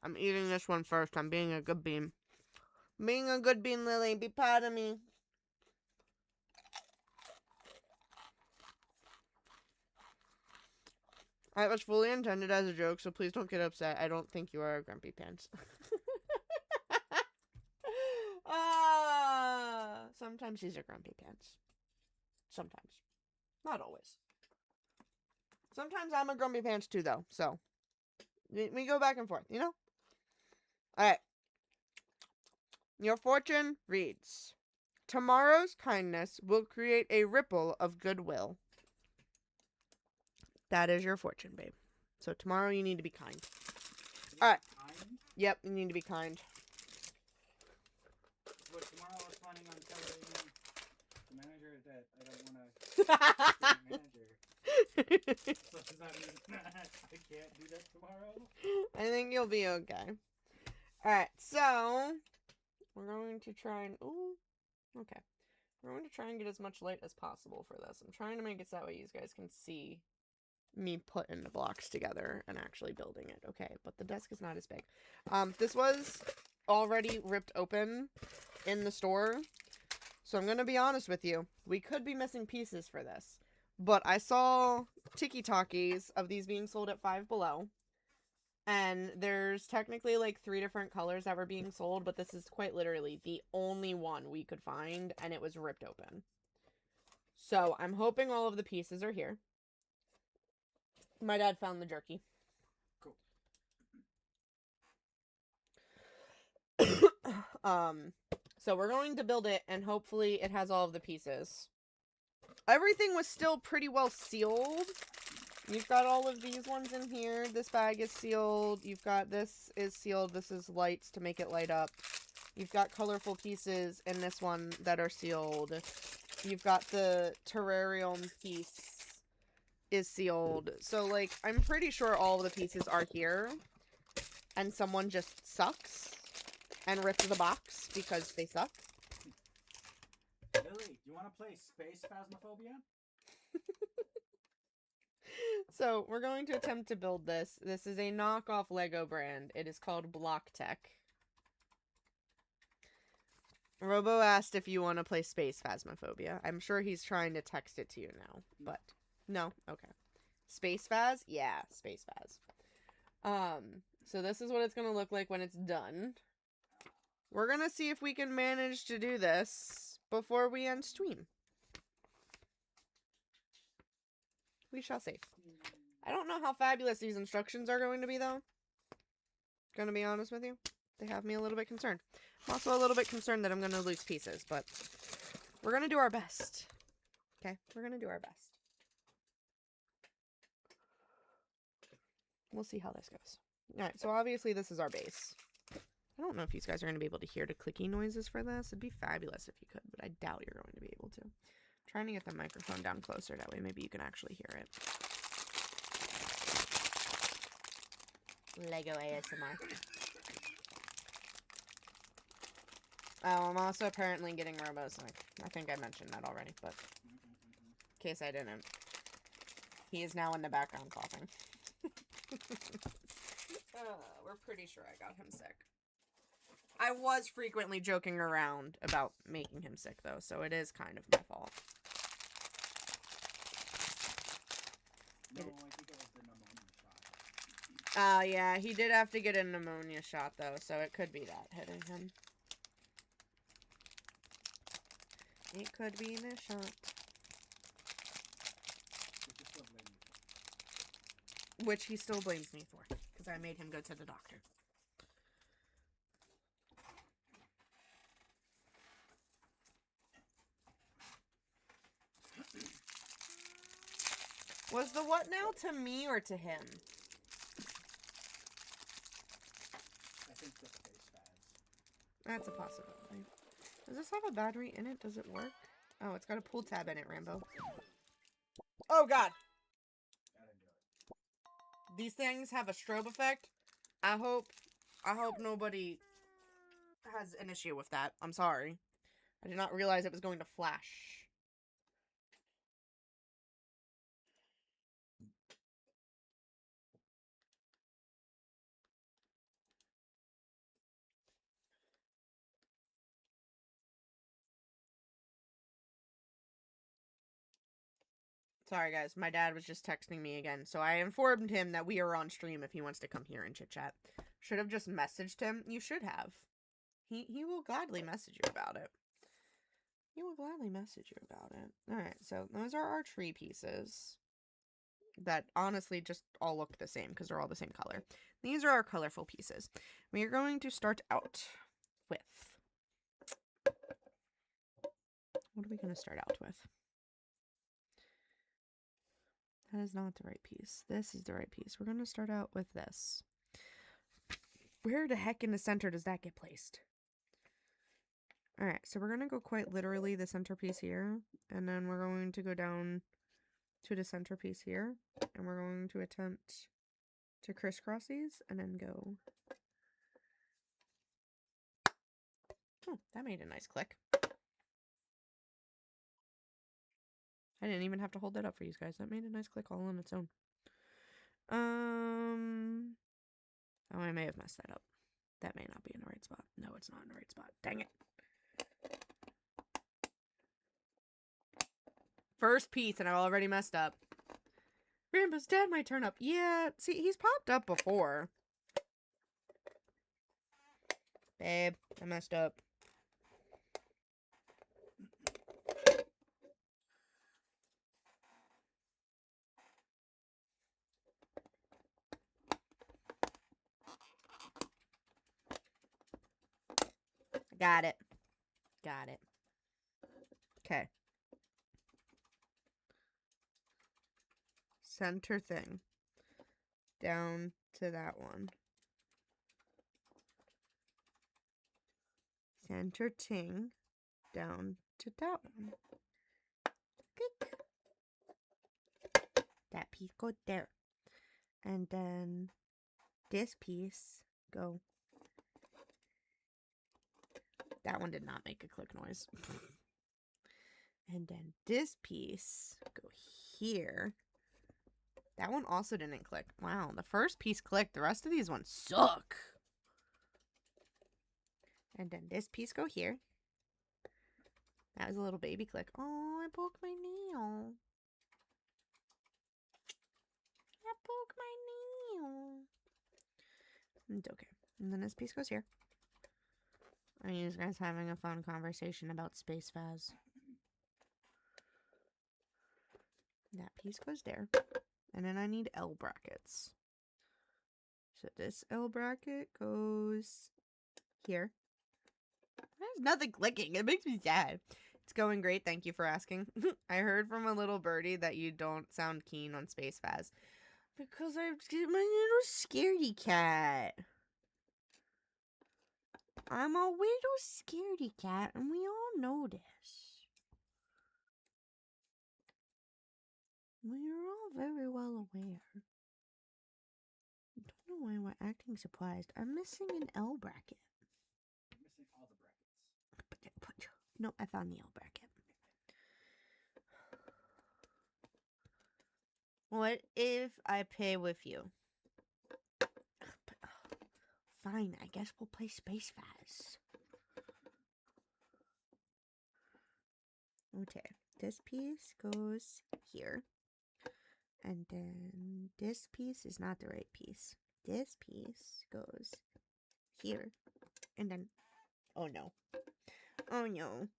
I'm eating this one first. I'm being a good bean. Being a good bean, Lily. Be proud of me. It was fully intended as a joke, so please don't get upset. I don't think you are a grumpy pants. Sometimes these are grumpy pants. Sometimes. Not always. Sometimes I'm a grumpy pants too, though, so we go back and forth, you know? Alright. Your fortune reads, tomorrow's kindness will create a ripple of goodwill. That is your fortune, babe. So tomorrow you need to be kind. Alright. Yep, you need to be kind. But tomorrow I was planning on telling the manager that I don't want to be manager. So does that mean I can't do that tomorrow? I think you'll be okay. Alright, so we're going to try and... Ooh, okay. We're going to try and get as much light as possible for this. I'm trying to make it so that way you guys can see me putting the blocks together and actually building it. Okay, but the desk is not as big. This was already ripped open in the store. So I'm going to be honest with you. We could be missing pieces for this. But I saw tiki-talkies of these being sold at Five Below. And there's technically like 3 different colors that were being sold, but this is quite literally the only one we could find, and it was ripped open. So I'm hoping all of the pieces are here. My dad found the jerky. Cool. So we're going to build it, and hopefully it has all of the pieces. Everything was still pretty well sealed. You've got all of these ones in here. This bag is sealed. You've got this is sealed. This is lights to make it light up. You've got colorful pieces in this one that are sealed. You've got the terrarium piece is sealed. So, like, I'm pretty sure all of the pieces are here. And someone just sucks and ripped the box because they suck. Lily, do you want to play Space Phasmophobia? So, we're going to attempt to build this. This is a knockoff Lego brand. It is called Block Tech. Robo asked if you want to play Space Phasmophobia. I'm sure he's trying to text it to you now, but no? Okay. Space Phas? Yeah, Space Phas. So this is what it's going to look like when it's done. We're going to see if we can manage to do this before we end stream. We shall see. I don't know how fabulous these instructions are going to be, though. Gonna be honest with you. They have me a little bit concerned. I'm also a little bit concerned that I'm gonna lose pieces, but we're gonna do our best. Okay? We're gonna do our best. We'll see how this goes. Alright, so obviously this is our base. I don't know if you guys are going to be able to hear the clicky noises for this. It'd be fabulous if you could, but I doubt you're going to be able to. I'm trying to get the microphone down closer, that way maybe you can actually hear it. Lego ASMR. Oh, I'm also apparently getting Robo's mic. I think I mentioned that already, but in case I didn't. He is now in the background coughing. We're pretty sure I got him sick. I was frequently joking around about making him sick, though, so it is kind of my fault. No, I think it was the pneumonia shot. Yeah, he did have to get a pneumonia shot, though, so it could be that hitting him. It could be the shot. Which he still blames me for, because I made him go to the doctor. Was the what now to me or to him? I think the Space Phas. That's a possibility. Does this have a battery in it? Does it work? Oh, it's got a pull tab in it, Rambo. Oh, God! These things have a strobe effect. I hope nobody has an issue with that. I'm sorry. I did not realize it was going to flash. Sorry, guys. My dad was just texting me again, so I informed him that we are on stream if he wants to come here and chit-chat. Should have just messaged him. You should have. He will gladly message you about it. He will gladly message you about it. Alright, so those are our tree pieces. That honestly just all look the same because they're all the same color. These are our colorful pieces. We are going to start out with... What are we going to start out with? That is not the right piece. This is the right piece. We're going to start out with this. Where the heck in the center does that get placed? Alright, so we're going to go quite literally the centerpiece here. And then we're going to go down to the centerpiece here. And we're going to attempt to crisscross these and then go. Oh, that made a nice click. I didn't even have to hold that up for you guys. That made a nice click all on its own. Oh, I may have messed that up. That may not be in the right spot. No, it's not in the right spot. Dang it. First piece, and I already messed up. Rambo's dad might turn up. Yeah, see, he's popped up before. Babe, I messed up. Got it. Got it. Okay. Center thing. Down to that one. Center ting. Down to that one. Click. That piece go there. And then this piece go. That one did not make a click noise. And then this piece go here. That one also didn't click. Wow, the first piece clicked. The rest of these ones suck. And then this piece go here. That was a little baby click. Oh, I broke my nail. I broke my nail. It's okay. And then this piece goes here. Are you guys having a fun conversation about Space Faz? That piece goes there. And then I need L brackets. So this L bracket goes here. There's nothing clicking. It makes me sad. It's going great. Thank you for asking. I heard from a little birdie that you don't sound keen on Space Faz. Because I'm my little scaredy cat. I'm a little scaredy cat, and we all know this. We're all very well aware. I don't know why we're acting surprised. I'm missing an L bracket. I'm missing all the brackets. No, I found the L bracket. What if I pay with you? Fine, I guess we'll play Space Faz. Okay, this piece goes here. And then this piece is not the right piece. This piece goes here. And then, oh no. Oh no.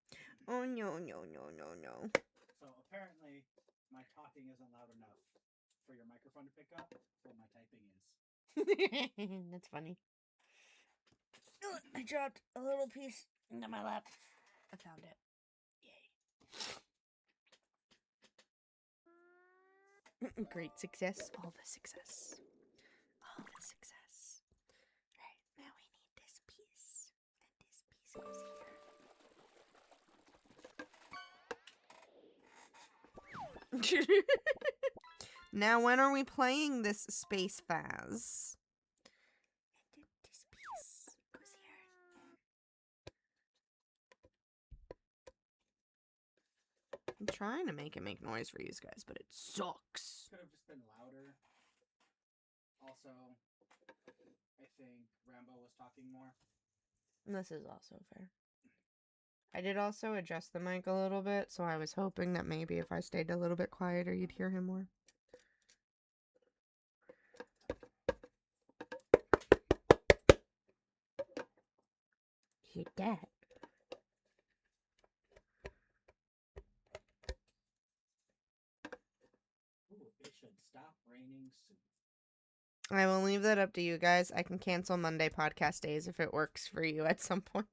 Oh no, no, no, no, no. So apparently, my talking isn't loud enough for your microphone to pick up what my typing is. That's funny. I dropped a little piece into my lap. I found it. Yay. Great success. All the success. All the success. Right, now we need this piece. And this piece goes here. Now when are we playing this Space Faz? And then this piece goes here. I'm trying to make it make noise for you guys, but it sucks. Could have just been louder. Also, I think Rambo was talking more. This is also fair. I did also adjust the mic a little bit, so I was hoping that maybe if I stayed a little bit quieter, you'd hear him more. You're dead. Ooh, it should stop raining soon. I will leave that up to you guys. I can cancel Monday podcast days if it works for you at some point.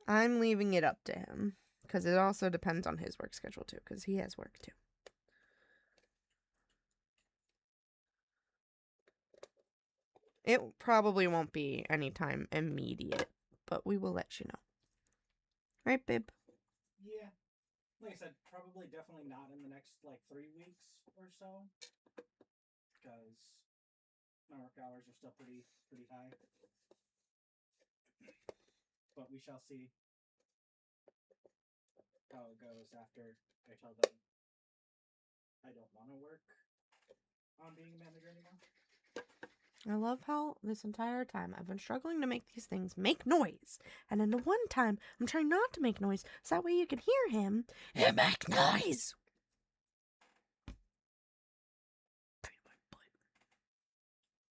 I'm leaving it up to him because it also depends on his work schedule too, because he has work too. It probably won't be anytime immediate, but we will let you know. Right, babe? Yeah. Like I said, probably definitely not in the next, 3 weeks or so. Because my work hours are still pretty high. But we shall see how it goes after I tell them I don't want to work on being a manager anymore. I love how this entire time I've been struggling to make these things make noise. And then the one time I'm trying not to make noise so that way you can hear him and make noise.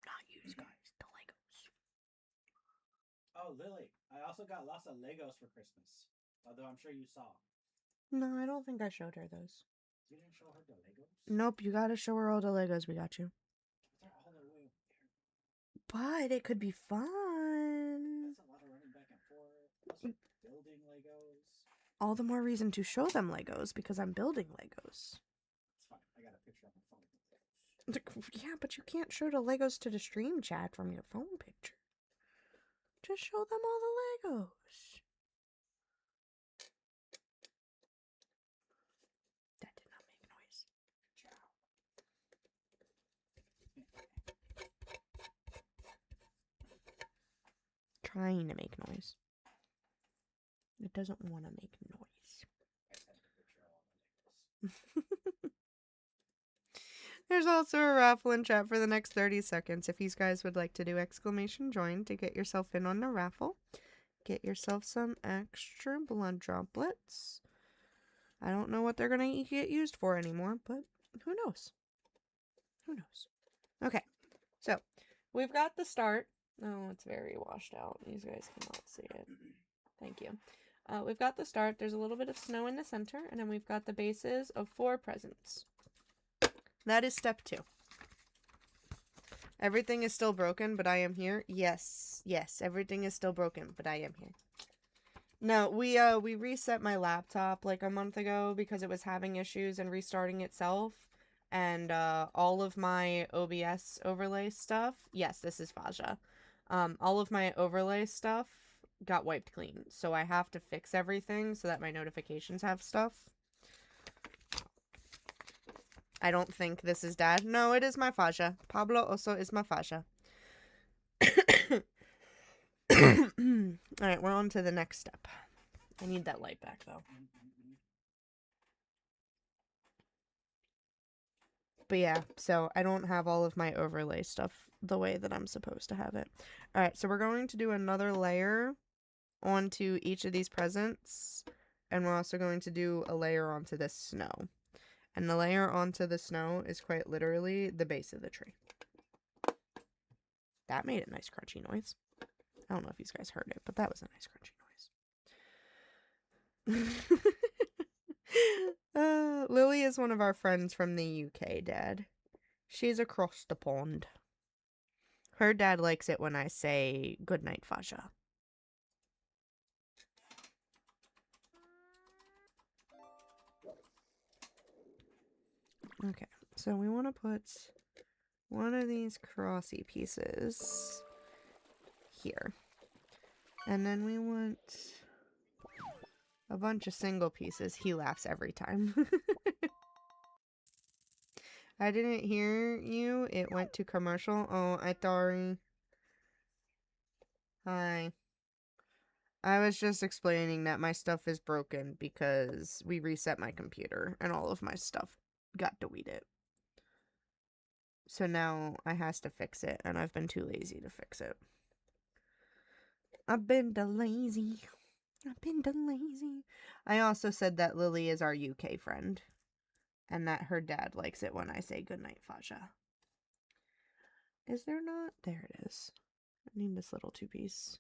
Not use, guys. The Legos. Oh, Lily, I also got lots of Legos for Christmas. Although I'm sure you saw. No, I don't think I showed her those. You didn't show her the Legos? Nope, you gotta show her all the Legos we got you. They're all the way over there. But it could be fun. That's a lot of running back and forth. Plus building Legos. All the more reason to show them Legos because I'm building Legos. It's fine. I got a picture on my phone. Yeah, but you can't show the Legos to the stream chat from your phone picture. Just show them all the Legos. That did not make noise. Trying to make noise. It doesn't want to make noise. There's also a raffle in chat for the next 30 seconds. If you guys would like to do exclamation join to get yourself in on the raffle, get yourself some extra blood droplets. I don't know what they're going to get used for anymore, but who knows? Who knows? Okay, so we've got the start. Oh, it's very washed out. These guys cannot see it. Thank you. We've got the start. There's a little bit of snow in the center, and then we've got the bases of 4 presents. That is step 2. Everything is still broken, but I am here. Yes, everything is still broken, but I am here. No, we reset my laptop like a month ago because it was having issues and restarting itself. And all of my OBS overlay stuff, yes, this is Faja. All of my overlay stuff got wiped clean. So I have to fix everything so that my notifications have stuff. I don't think this is Dad. No, it is my Faja. Pablo also is my Faja. Alright, we're on to the next step. I need that light back, though. But yeah, so I don't have all of my overlay stuff the way that I'm supposed to have it. Alright, so we're going to do another layer onto each of these presents. And we're also going to do a layer onto this snow. And the layer onto the snow is quite literally the base of the tree. That made a nice crunchy noise. I don't know if you guys heard it, but that was a nice crunchy noise. Lily is one of our friends from the UK, Dad. She's across the pond. Her dad likes it when I say goodnight, Faja. Okay, so we want to put one of these crossy pieces here. And then we want a bunch of single pieces. He laughs every time. I didn't hear you. It went to commercial. Oh, I'm sorry. Hi. I was just explaining that my stuff is broken because we reset my computer and all of my stuff got deleted. So now I has to fix it, and I've been too lazy to fix it. I've been too lazy. I've been too lazy. I also said that Lily is our UK friend. And that her dad likes it when I say goodnight, Faja. Is there not? There it is. I need this little 2-piece.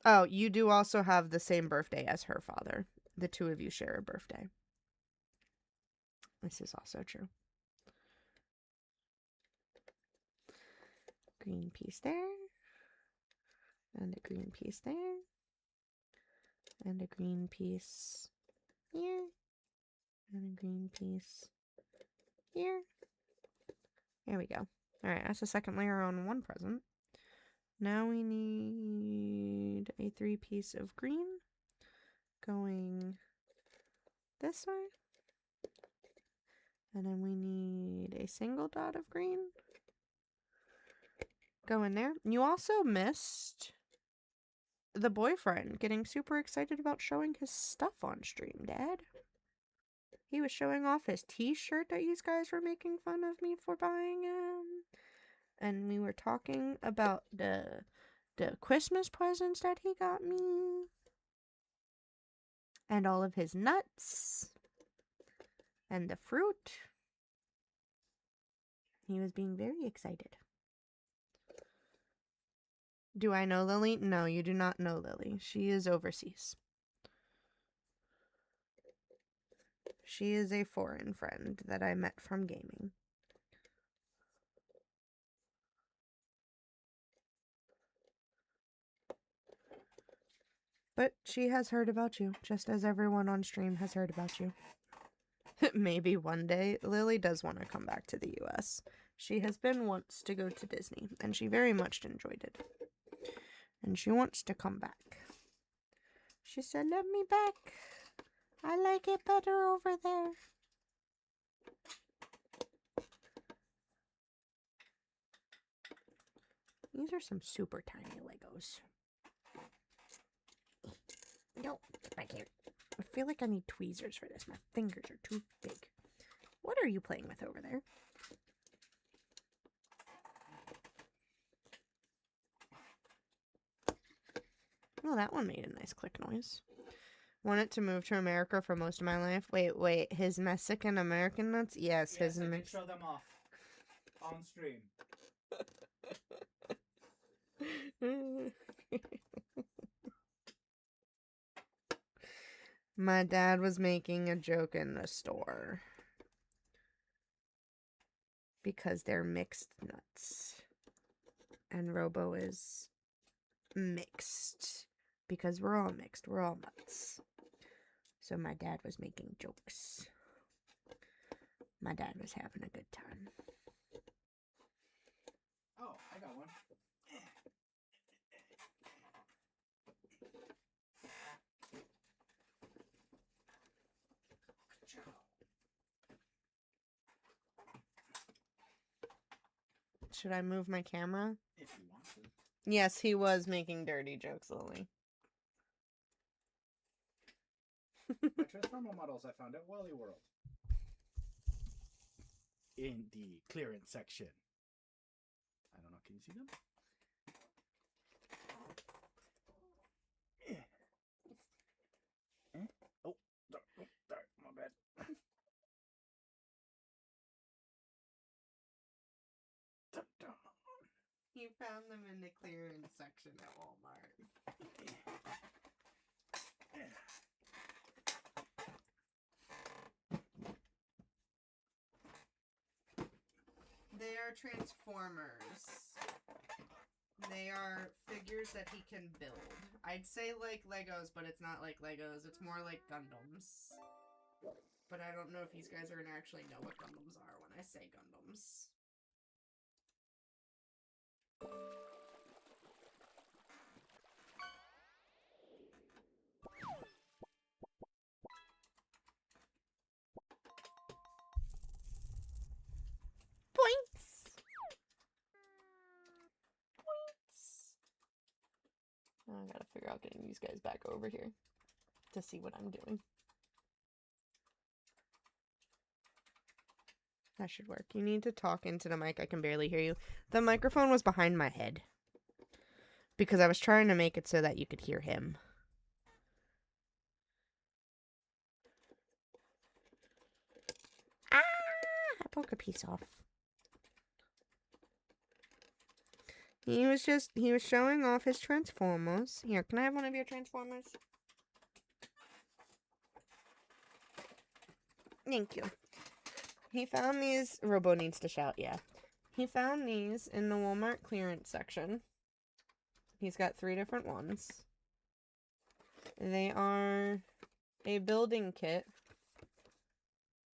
Oh, you do also have the same birthday as her father. The two of you share a birthday. This is also true. Green piece there. And a green piece there. And a green piece here. And a green piece here. There we go. Alright, that's the second layer on one present. Now we need a 3-piece of green going this way. And then we need a single dot of green going there. You also missed the boyfriend getting super excited about showing his stuff on stream, Dad. He was showing off his t-shirt that you guys were making fun of me for buying him. And we were talking about the Christmas presents that he got me. And all of his nuts. And the fruit. He was being very excited. Do I know Lily? No, you do not know Lily. She is overseas. She is a foreign friend that I met from gaming. But she has heard about you, just as everyone on stream has heard about you. Maybe one day, Lily does want to come back to the US. She has been once to go to Disney, and she very much enjoyed it. And she wants to come back. She said, let me back. I like it better over there. These are some super tiny Legos. No, get back here. I feel like I need tweezers for this. My fingers are too big. What are you playing with over there? Oh, that one made a nice click noise. Wanted to move to America for most of my life. Wait. His Mexican American nuts? Yes, his I did show them off on stream. My dad was making a joke in the store. Because they're mixed nuts. And Robo is mixed. Because we're all mixed. We're all nuts. So my dad was making jokes. My dad was having a good time. Oh, I got one. Should I move my camera? If you want to. Yes, he was making dirty jokes, Lily. My Transformer models I found at Wally World. In the clearance section. I don't know, can you see them? Oh, sorry, my bad. You found them in the clearance section at Walmart. They are Transformers. They are figures that he can build. I'd say like Legos, but it's not like Legos. It's more like Gundams. But I don't know if these guys are gonna actually know what Gundams are when I say Gundams. Points! Points! Now I gotta figure out getting these guys back over here to see what I'm doing. That should work. You need to talk into the mic. I can barely hear you. The microphone was behind my head. Because I was trying to make it so that you could hear him. Ah! I broke a piece off. He was showing off his Transformers. Here, can I have one of your Transformers? Thank you. He found these. Robo needs to shout, yeah. He found these in the Walmart clearance section. He's got 3 different ones. They are a building kit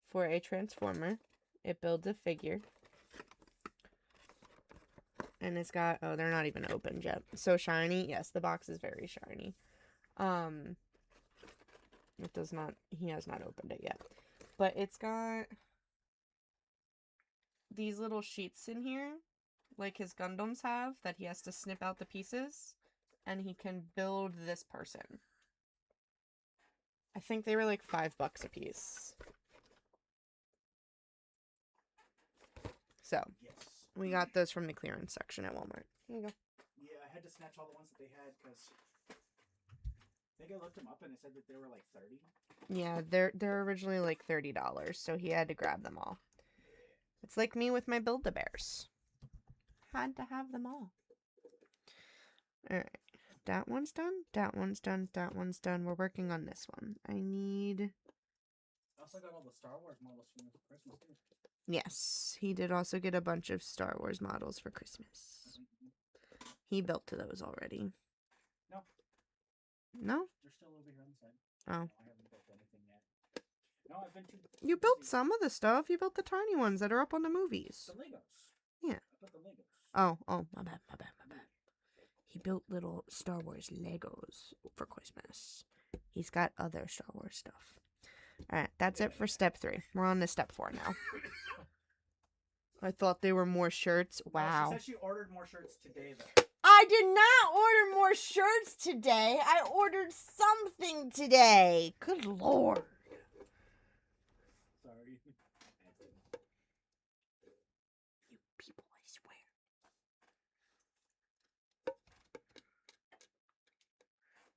for a Transformer. It builds a figure. And it's got, oh, they're not even opened yet. So shiny. Yes, the box is very shiny. It does not, he has not opened it yet. But it's got these little sheets in here, like his Gundams have, that he has to snip out the pieces, and he can build this person. I think they were like $5 a piece. So, Yes. we got those from the clearance section at Walmart. Here you go. Yeah, I had to snatch all the ones that they had because I think I looked them up and it said that they were like 30. Yeah, they're originally like $30, so he had to grab them all. It's like me with my Build-A-Bears. Had to have them all. Alright. That one's done. That one's done. That one's done. We're working on this one. I need... I also got all the Star Wars models from Christmas too. Yes, he did also get a bunch of Star Wars models for Christmas. He built to those already. No. No? They're still over here on the side. Oh. No, I haven't built anything yet. No, I've been too You built some of the stuff. You built the tiny ones that are up on the movies. The Legos. Yeah. I put the Legos. Oh, my bad. He built little Star Wars Legos for Christmas. He's got other Star Wars stuff. Alright, that's it for step 3. We're on to step 4 now. I thought they were more shirts. Wow. No, she said she ordered more shirts today, though. I did not order more shirts today. I ordered something today. Good lord. Sorry. You people, I swear.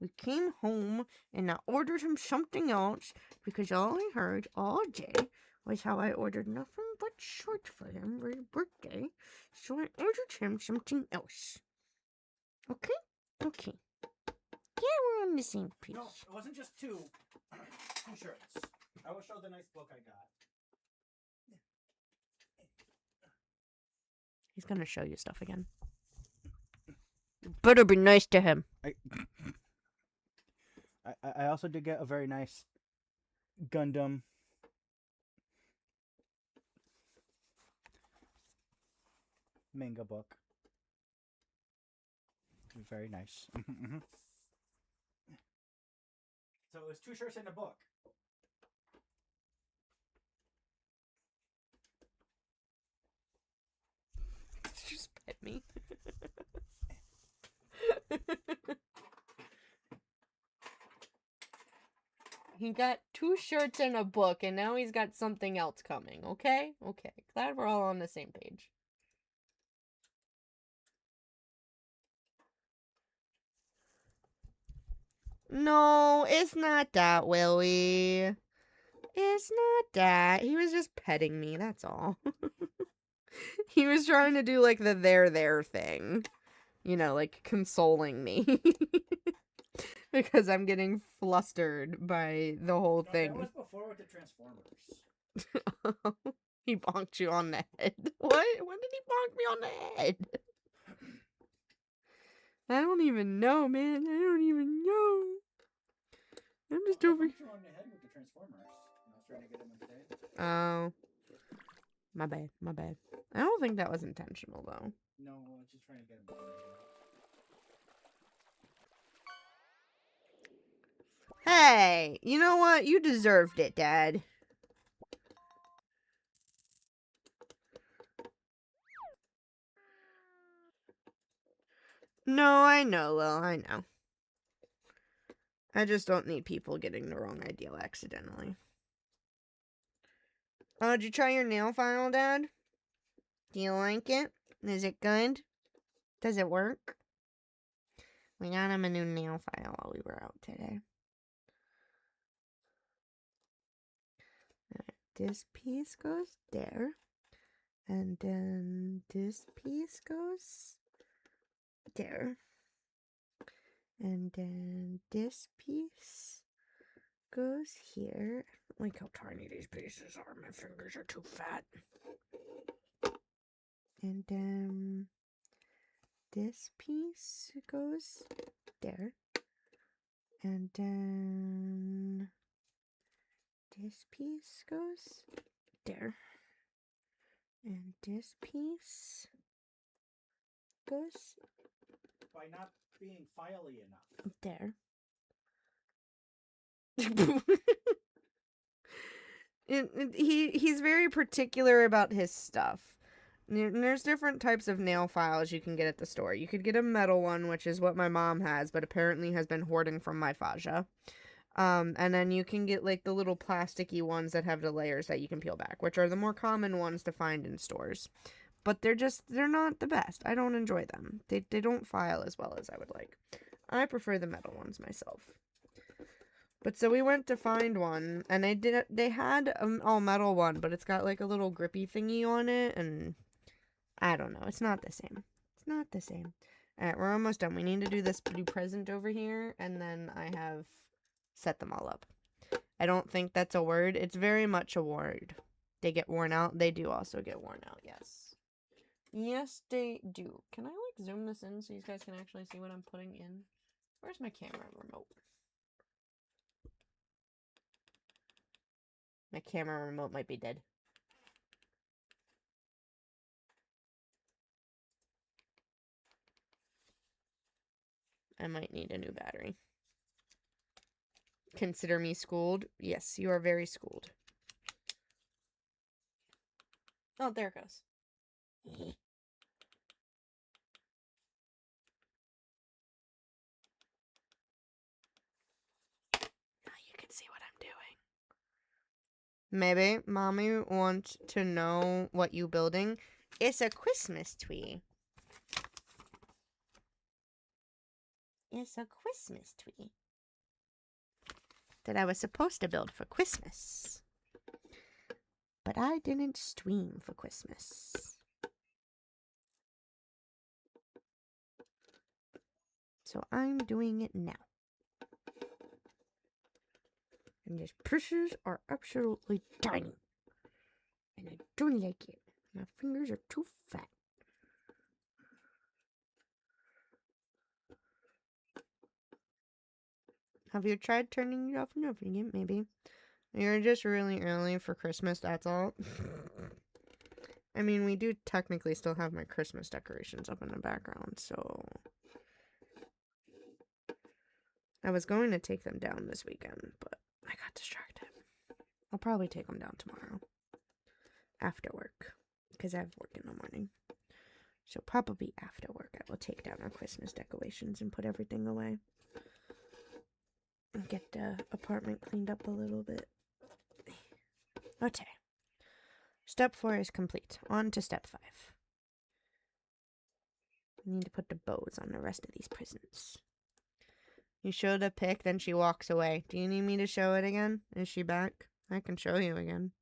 We came home and I ordered him something else because all I heard all day was how I ordered nothing but shorts for him for his birthday. So I ordered him something else. Okay? Okay. Yeah, we're on the same page. No, it wasn't just 2 shirts. I will show the nice book I got. He's gonna show you stuff again. You better be nice to him. I also did get a very nice Gundam manga book. Very nice. So it was 2 shirts and a book. Just pet me. He got 2 shirts and a book, and now he's got something else coming, okay? Okay. Glad we're all on the same page. No, it's not that, Willie. It's not that. He was just petting me, that's all. He was trying to do, like, the there thing. You know, like, consoling me. Because I'm getting flustered by the whole thing. That was before with the Transformers. He bonked you on the head. What? When did he bonk me on the head? I don't even know, man. I don't even know. I'm just over here. On the head with the Transformers. I was trying to get him today. Oh. My bad. My bad. I don't think that was intentional, though. No, I was just trying to get him. Hey, you know what? You deserved it, Dad. No, I know, Lil. I know. I just don't need people getting the wrong ideal accidentally. Oh, did you try your nail file, Dad? Do you like it? Is it good? Does it work? We got him a new nail file while we were out today. Alright, this piece goes there. And then this piece goes there. And then this piece goes here. Look how tiny these pieces are. My fingers are too fat. And then this piece goes there. And then this piece goes there. And this piece goes By not being filey enough. there. He's very particular about his stuff. And there's different types of nail files you can get at the store. You could get a metal one, which is what my mom has, but apparently has been hoarding from my Faja. And then you can get like the little plasticky ones that have the layers that you can peel back, which are the more common ones to find in stores. But they're not the best. I don't enjoy them. They don't file as well as I would like. I prefer the metal ones myself. But so we went to find one, and they had an all metal one, but it's got like a little grippy thingy on it, and I don't know. It's not the same. It's not the same. Alright, we're almost done. We need to do this blue present over here, and then I have set them all up. I don't think that's a word. It's very much a word. They get worn out. They do also get worn out, yes. Yes, they do. Can I, like, zoom this in so you guys can actually see what I'm putting in? Where's my camera remote? My camera remote might be dead. I might need a new battery. Consider me schooled. Yes, you are very schooled. Oh, there it goes. Now you can see what I'm doing. Maybe mommy wants to know what you building. It's a Christmas tree. It's a Christmas tree that I was supposed to build for Christmas. But I didn't stream for Christmas. So I'm doing it now. And these pieces are absolutely tiny. And I don't like it. My fingers are too fat. Have you tried turning it off and opening it? Maybe. You're just really early for Christmas, that's all. I mean, we do technically still have my Christmas decorations up in the background, so... I was going to take them down this weekend, but I got distracted. I'll probably take them down tomorrow. After work. Because I have work in the morning. So probably after work I will take down our Christmas decorations and put everything away. And get the apartment cleaned up a little bit. Okay. Step 4 is complete. On to step 5. I need to put the bows on the rest of these presents. You show the pic, then she walks away. Do you need me to show it again? Is she back? I can show you again.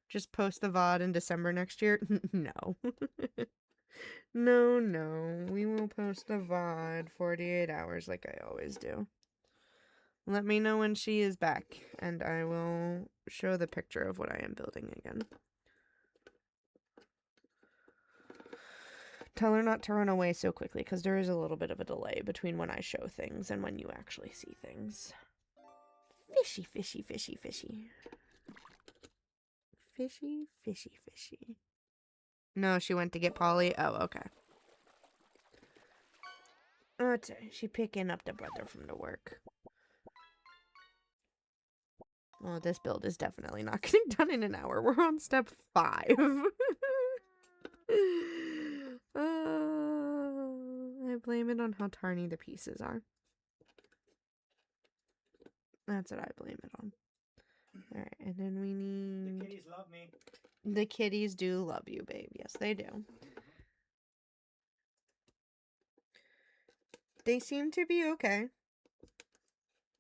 Just post the VOD in December next year? No. No. We will post the VOD 48 hours like I always do. Let me know when she is back, and I will show the picture of what I am building again. Tell her not to run away so quickly, because there is a little bit of a delay between when I show things and when you actually see things. Fishy, fishy, fishy, fishy. Fishy, fishy, fishy. No, she went to get Polly. Oh, okay. Okay, she picking up the brother from the work. Well, this build is definitely not getting done in an hour. We're on step 5. I blame it on how tiny the pieces are. That's what I blame it on. Alright, and then we need... The kitties love me. The kitties do love you, babe. Yes, they do. They seem to be okay.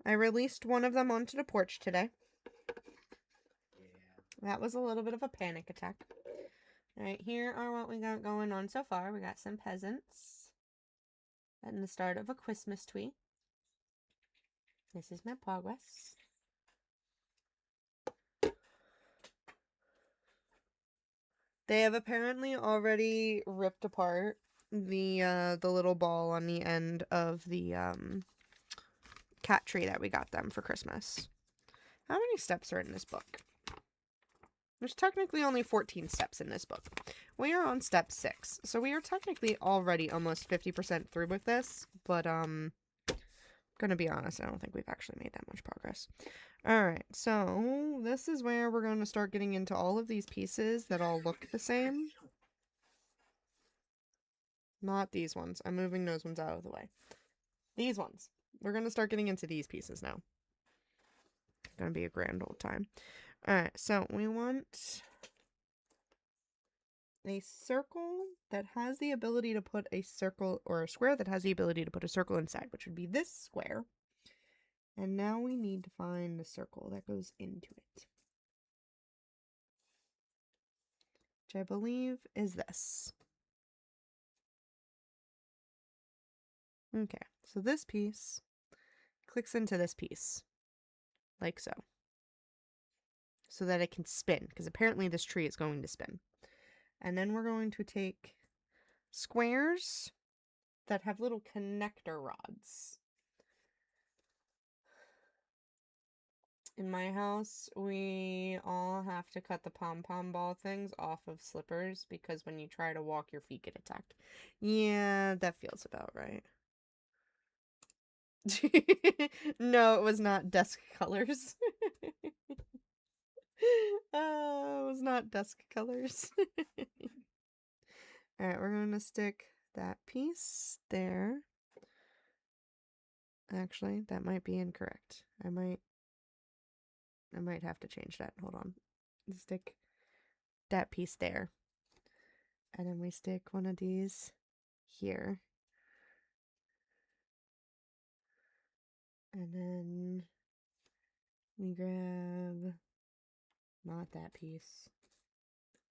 I released one of them onto the porch today. That was a little bit of a panic attack. Alright, here are what we got going on so far. We got some peasants. And the start of a Christmas tree. This is my progress. They have apparently already ripped apart the little ball on the end of the cat tree that we got them for Christmas. How many steps are in this book? There's technically only 14 steps in this book. We are on step 6, so we are technically already almost 50% through with this, but gonna be honest, I don't think we've actually made that much progress. Alright, so this is where we're gonna start getting into all of these pieces that all look the same. Not these ones. I'm moving those ones out of the way. These ones. We're gonna start getting into these pieces now. It's gonna be a grand old time. Alright, so we want a circle that has the ability to put a circle, or a square that has the ability to put a circle inside, which would be this square. And now we need to find the circle that goes into it, which I believe is this. Okay, so this piece clicks into this piece, like so. So that it can spin, because apparently this tree is going to spin. And then we're going to take squares that have little connector rods. In my house, we all have to cut the pom-pom ball things off of slippers because when you try to walk, your feet get attacked. Yeah, that feels about right. No, it was not desk colors. Oh, it was not desk colors. Alright, we're going to stick that piece there. Actually, that might be incorrect. I might have to change that. Hold on. Stick that piece there. And then we stick one of these here. And then we grab not that piece.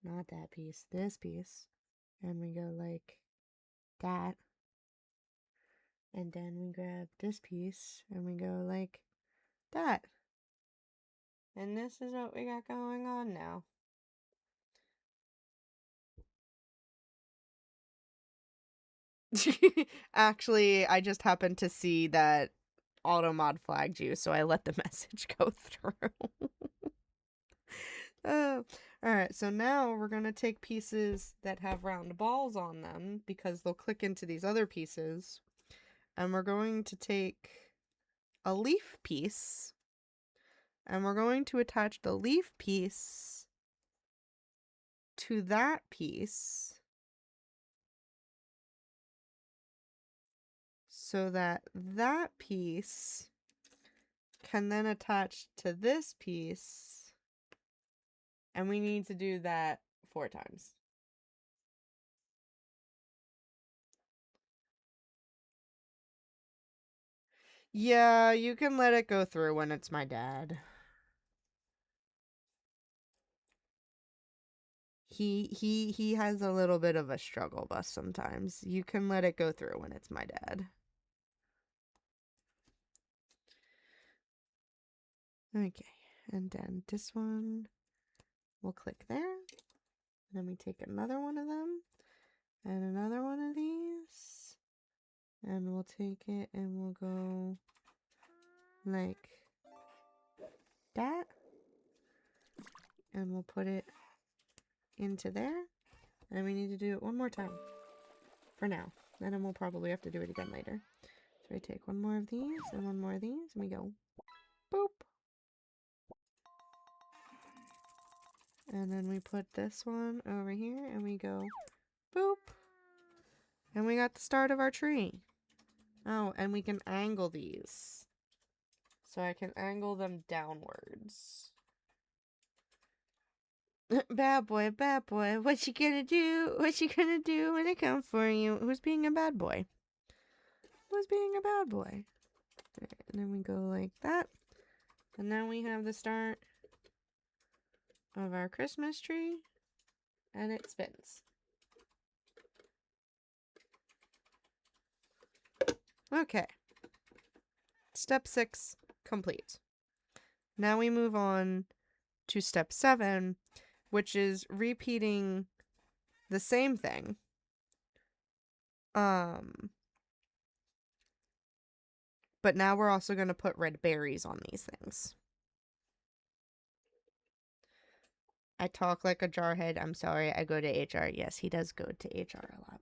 Not that piece. This piece. And we go like that. And then we grab this piece and we go like that. And this is what we got going on now. Actually, I just happened to see that AutoMod flagged you, so I let the message go through. Alright, so now we're going to take pieces that have round balls on them, because they'll click into these other pieces. And we're going to take a leaf piece, and we're going to attach the leaf piece to that piece, so that that piece can then attach to this piece, and we need to do that 4 times. Yeah, you can let it go through when it's my dad. He has a little bit of a struggle bus sometimes. You can let it go through when it's my dad. Okay, and then this one we'll click there. Then we take another one of them and another one of these, and we'll take it and we'll go like that, and we'll put it into there, and we need to do it one more time for now, and then we'll probably have to do it again later. So we take one more of these and one more of these, and we go boop, and then we put this one over here and we go boop, and we got the start of our tree. Oh, and we can angle these, so I can angle them downwards. Bad boy, what you gonna do? What you gonna do when I come for you? Who's being a bad boy? was being a bad boy. Alright, and then we go like that. And now we have the start of our Christmas tree. And it spins. Okay. Step 6 complete. Now we move on to step 7, which is repeating the same thing. But now we're also going to put red berries on these things. I talk like a jarhead. I'm sorry. I go to HR. Yes, he does go to HR a lot.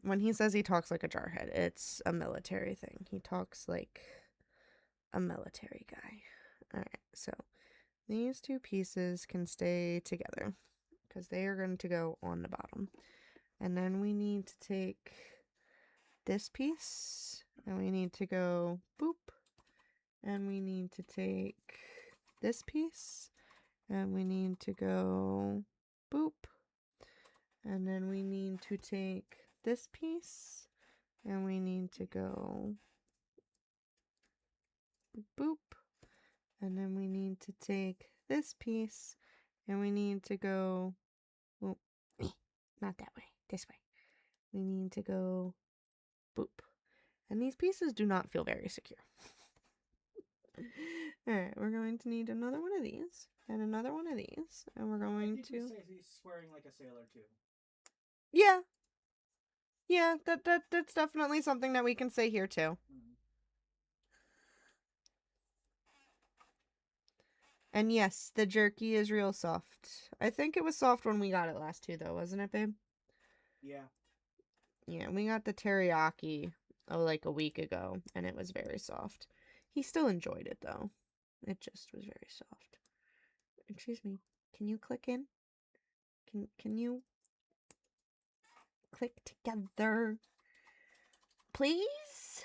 When he says he talks like a jarhead, it's a military thing. He talks like a military guy. Alright, so these two pieces can stay together because they are going to go on the bottom. And then we need to take this piece and we need to go boop. And we need to take this piece and we need to go boop. And then we need to take this piece and we need to go boop. And then we need to take this piece and we need to go, well, not that way, this way. We need to go boop. And these pieces do not feel very secure. Alright, we're going to need another one of these and another one of these. And we're going to... say he's swearing like a sailor too. Yeah. Yeah, that's definitely something that we can say here too. And yes, the jerky is real soft. I think it was soft when we got it last too though, wasn't it, babe? Yeah. Yeah, we got the teriyaki like a week ago and it was very soft. He still enjoyed it though. It just was very soft. Excuse me. Can you click in? Can you click together? Please?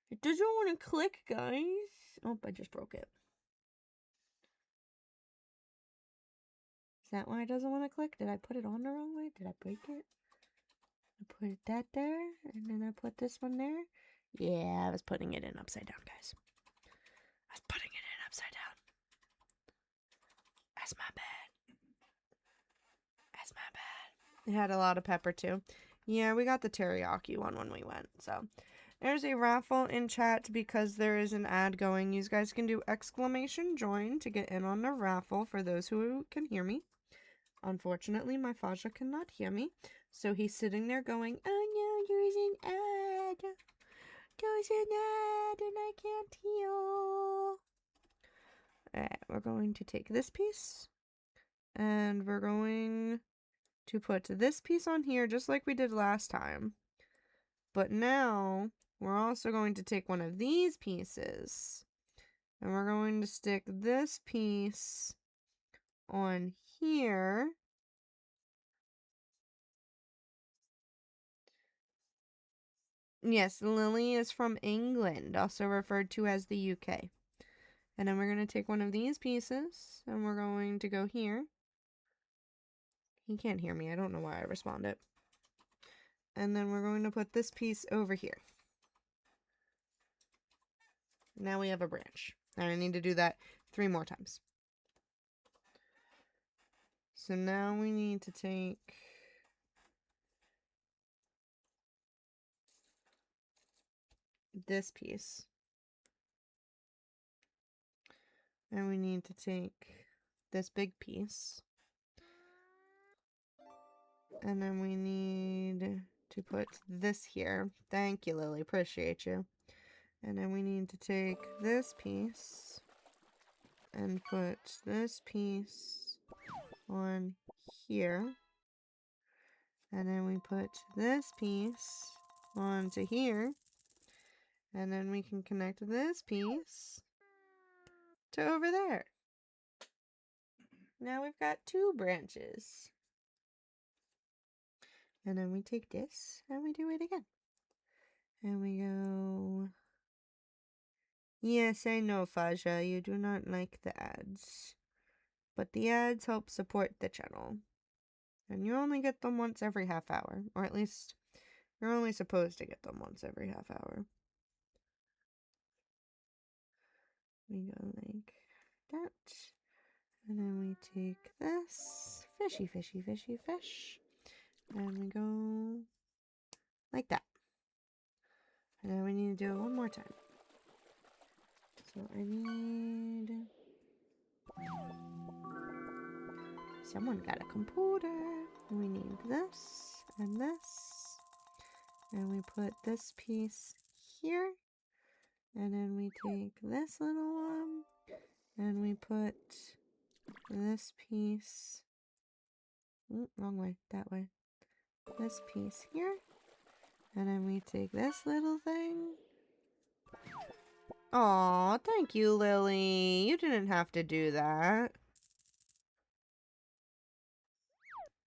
It doesn't want to click, guys. Oh, I just broke it. Is that why it doesn't want to click? Did I put it on the wrong way? Did I break it? I put that there, and then I put this one there. Yeah, I was putting it in upside down, guys. I was putting it in upside down. That's my bad. That's my bad. It had a lot of pepper, too. Yeah, we got the teriyaki one when we went, so... There's a raffle in chat because there is an ad going. You guys can do !join to get in on the raffle for those who can hear me. Unfortunately, my Faja cannot hear me. So he's sitting there going, oh no, there's an ad. There's an ad and I can't hear. Alright, we're going to take this piece. And we're going to put this piece on here just like we did last time. But now... we're also going to take one of these pieces and we're going to stick this piece on here. Yes, Lily is from England, also referred to as the UK. And then we're going to take one of these pieces and we're going to go here. He can't hear me. I don't know why I responded. And then we're going to put this piece over here. Now we have a branch. And I need to do that 3 more times. So now we need to take this piece. And we need to take this big piece. And then we need to put this here. Thank you, Lily. Appreciate you. And then we need to take this piece and put this piece on here. And then we put this piece onto here. And then we can connect this piece to over there. Now we've got 2 branches. And then we take this and we do it again. And we go Yes, I know, Faja, you do not like the ads. But the ads help support the channel. And you only get them once every half hour. Or at least, you're only supposed to get them once every half hour. We go like that. And then we take this. Fishy, fishy, fishy, fish. And we go like that. And then we need to do it one more time. So I need... Someone got a computer. We need this and this. And we put this piece here. And then we take this little one. And we put this piece... wrong way. That way. This piece here. And then we take this little thing. Aw, thank you, Lily. You didn't have to do that.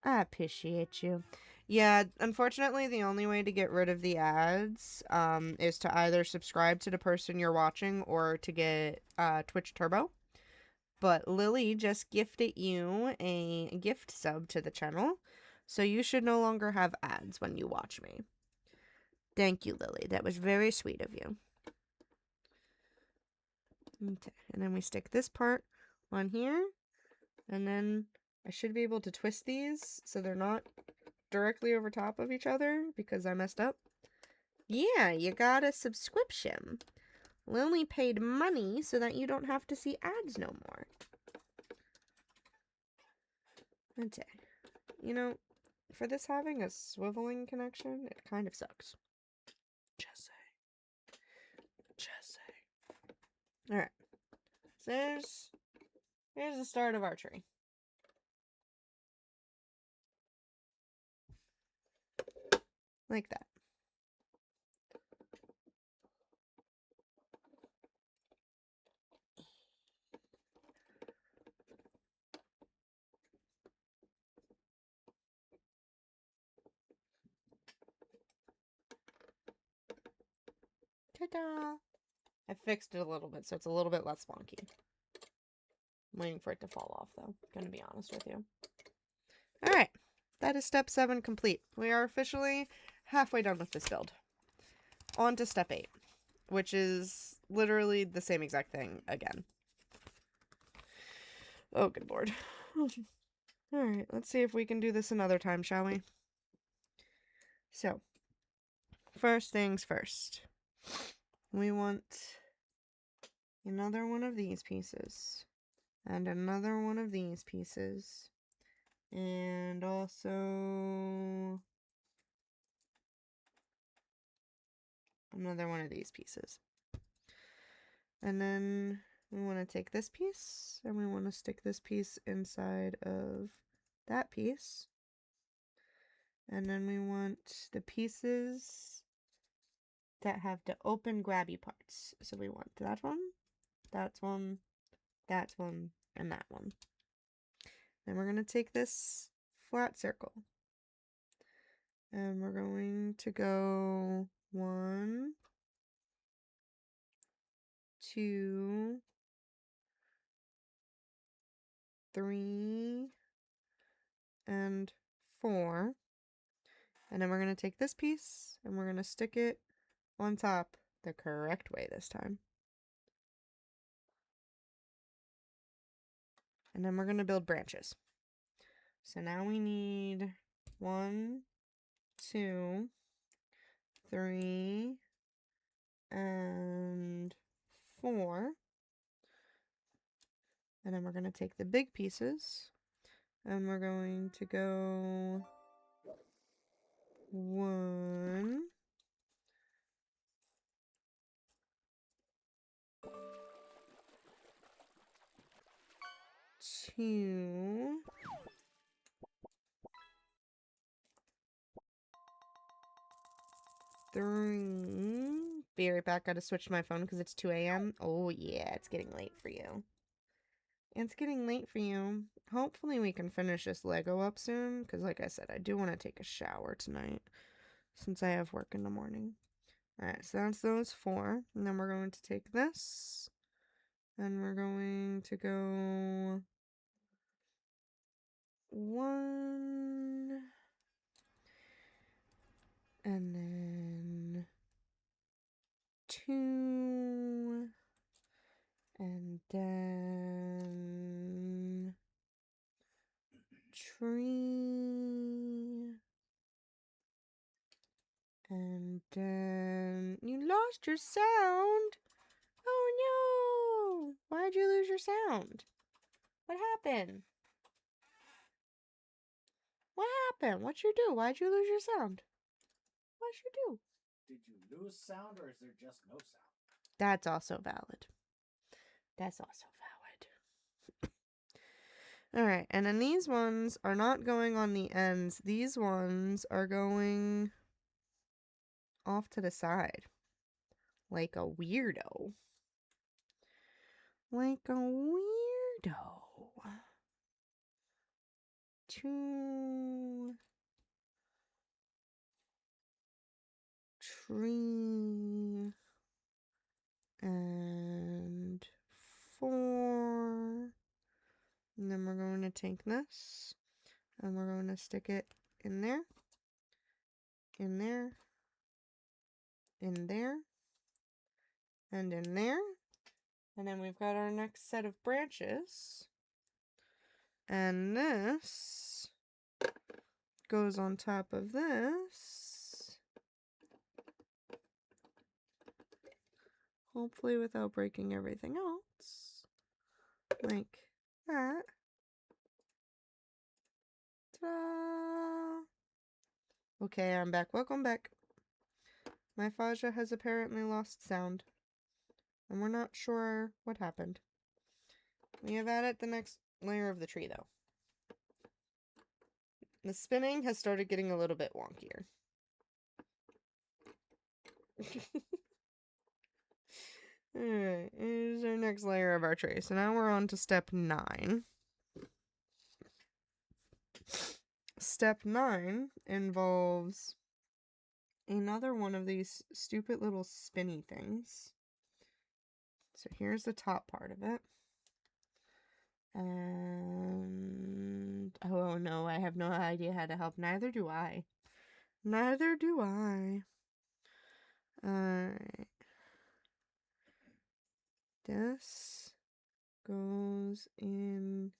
I appreciate you. Yeah, unfortunately, the only way to get rid of the ads is to either subscribe to the person you're watching or to get Twitch Turbo. But Lily just gifted you a gift sub to the channel, so you should no longer have ads when you watch me. Thank you, Lily. That was very sweet of you. Okay, and then we stick this part on here, and then I should be able to twist these so they're not directly over top of each other because I messed up. Yeah, you got a subscription. Lily paid money so that you don't have to see ads no more. Okay. You know, for this having a swiveling connection, it kind of sucks. Just say. Alright. So here's the start of our tree. Like that. Ta-da! I fixed it a little bit so it's a little bit less wonky. I'm waiting for it to fall off though, gonna be honest with you. Alright, that is step 7 complete. We are officially halfway done with this build. On to step 8, which is literally the same exact thing again. Oh, good lord. Alright, let's see if we can do this another time, shall we? So, first things first. We want another one of these pieces. And another one of these pieces. And also another one of these pieces. And then we want to take this piece and we want to stick this piece inside of that piece. And then we want the pieces that have the open grabby parts. So we want that one, that one, that one, and that one. Then we're going to take this flat circle. And we're going to go 1, 2, 3, and 4. And then we're going to take this piece and we're going to stick it on top the correct way this time. And then we're going to build branches. So now we need 1, 2, 3, and 4. And then we're going to take the big pieces and we're going to go 1, 2, 3. Be right back. Gotta switch to my phone because it's 2 a.m. Oh yeah, it's getting late for you. It's getting late for you. Hopefully we can finish this Lego up soon because like I said, I do want to take a shower tonight since I have work in the morning. Alright, so that's those 4. And then we're going to take this. And we're going to go 1. And then 2. And then tree. And then you lost your sound. Oh no! Why'd you lose your sound? What happened? What happened? What'd you do? Why'd you lose your sound? What'd you do? Did you lose sound or is there just no sound? That's also valid. That's also valid. Alright, and then these ones are not going on the ends. These ones are going off to the side. Like a weirdo. Like a weirdo. 2. Tree. And 4. And then we're going to take this. And we're going to stick it in there. In there. In there. And in there. And then we've got our next set of branches. And this goes on top of this. Hopefully without breaking everything else. Like that. Ta-da! Okay, I'm back. Welcome back. My Faja has apparently lost sound. And we're not sure what happened. We have added the next layer of the tree, though. The spinning has started getting a little bit wonkier. Alright, here's our next layer of our tree. So now we're on to step 9. Step 9 involves another one of these stupid little spinny things. So here's the top part of it. And oh no, I have no idea how to help. Neither do I. Neither do I. Alright. This goes in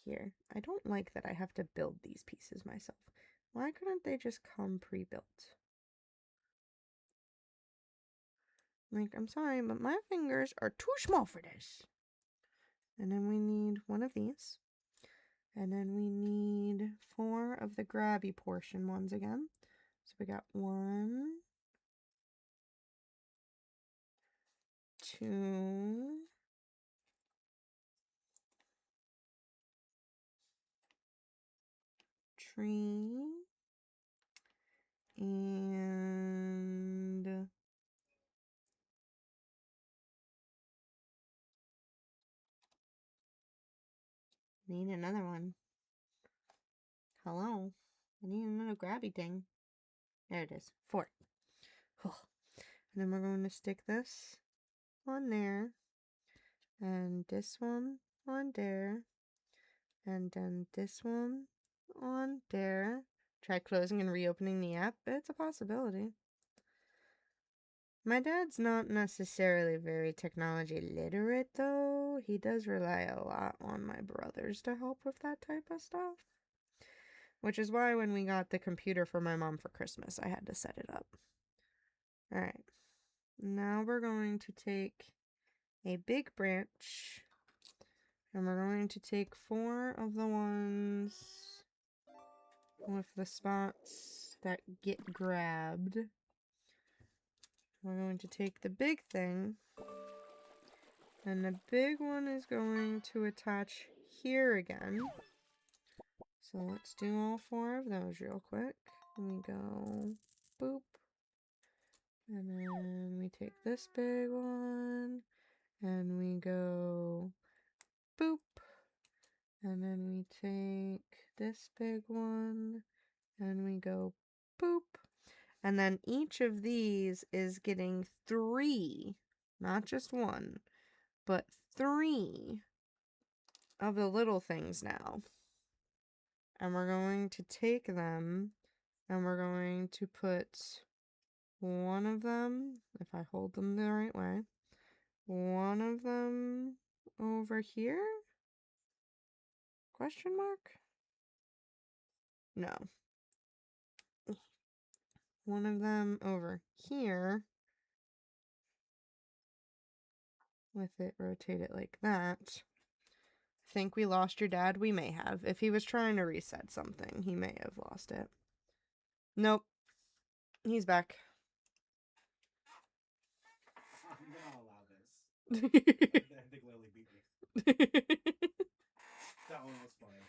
here. I don't like that I have to build these pieces myself. Why couldn't they just come pre-built? Like, I'm sorry, but my fingers are too small for this. And then we need one of these. And then we need 4 of the grabby portion ones again. So we got 1, 2, 3, and need another one. Hello. I need another grabby thing. There it is. 4. And then we're going to stick this on there. And this one on there. And then this one on there. Try closing and reopening the app. It's a possibility. My dad's not necessarily very technology literate, though. He does rely a lot on my brothers to help with that type of stuff. Which is why when we got the computer for my mom for Christmas, I had to set it up. Alright. Now we're going to take a big branch. And we're going to take 4 of the ones with the spots that get grabbed. We're going to take the big thing. And the big one is going to attach here again. So let's do all 4 of those real quick. We go boop. And then we take this big one. And we go boop. And then we take this big one. And we go boop. And then each of these is getting 3, not just 1, but 3 of the little things now. And we're going to take them and we're going to put one of them, if I hold them the right way, one of them over here? Question mark? No. One of them over here. With it, rotate it like that. Think we lost your dad? We may have. If he was trying to reset something, he may have lost it. Nope. He's back. I'm gonna allow this. I think Lily beat me. That one was funny.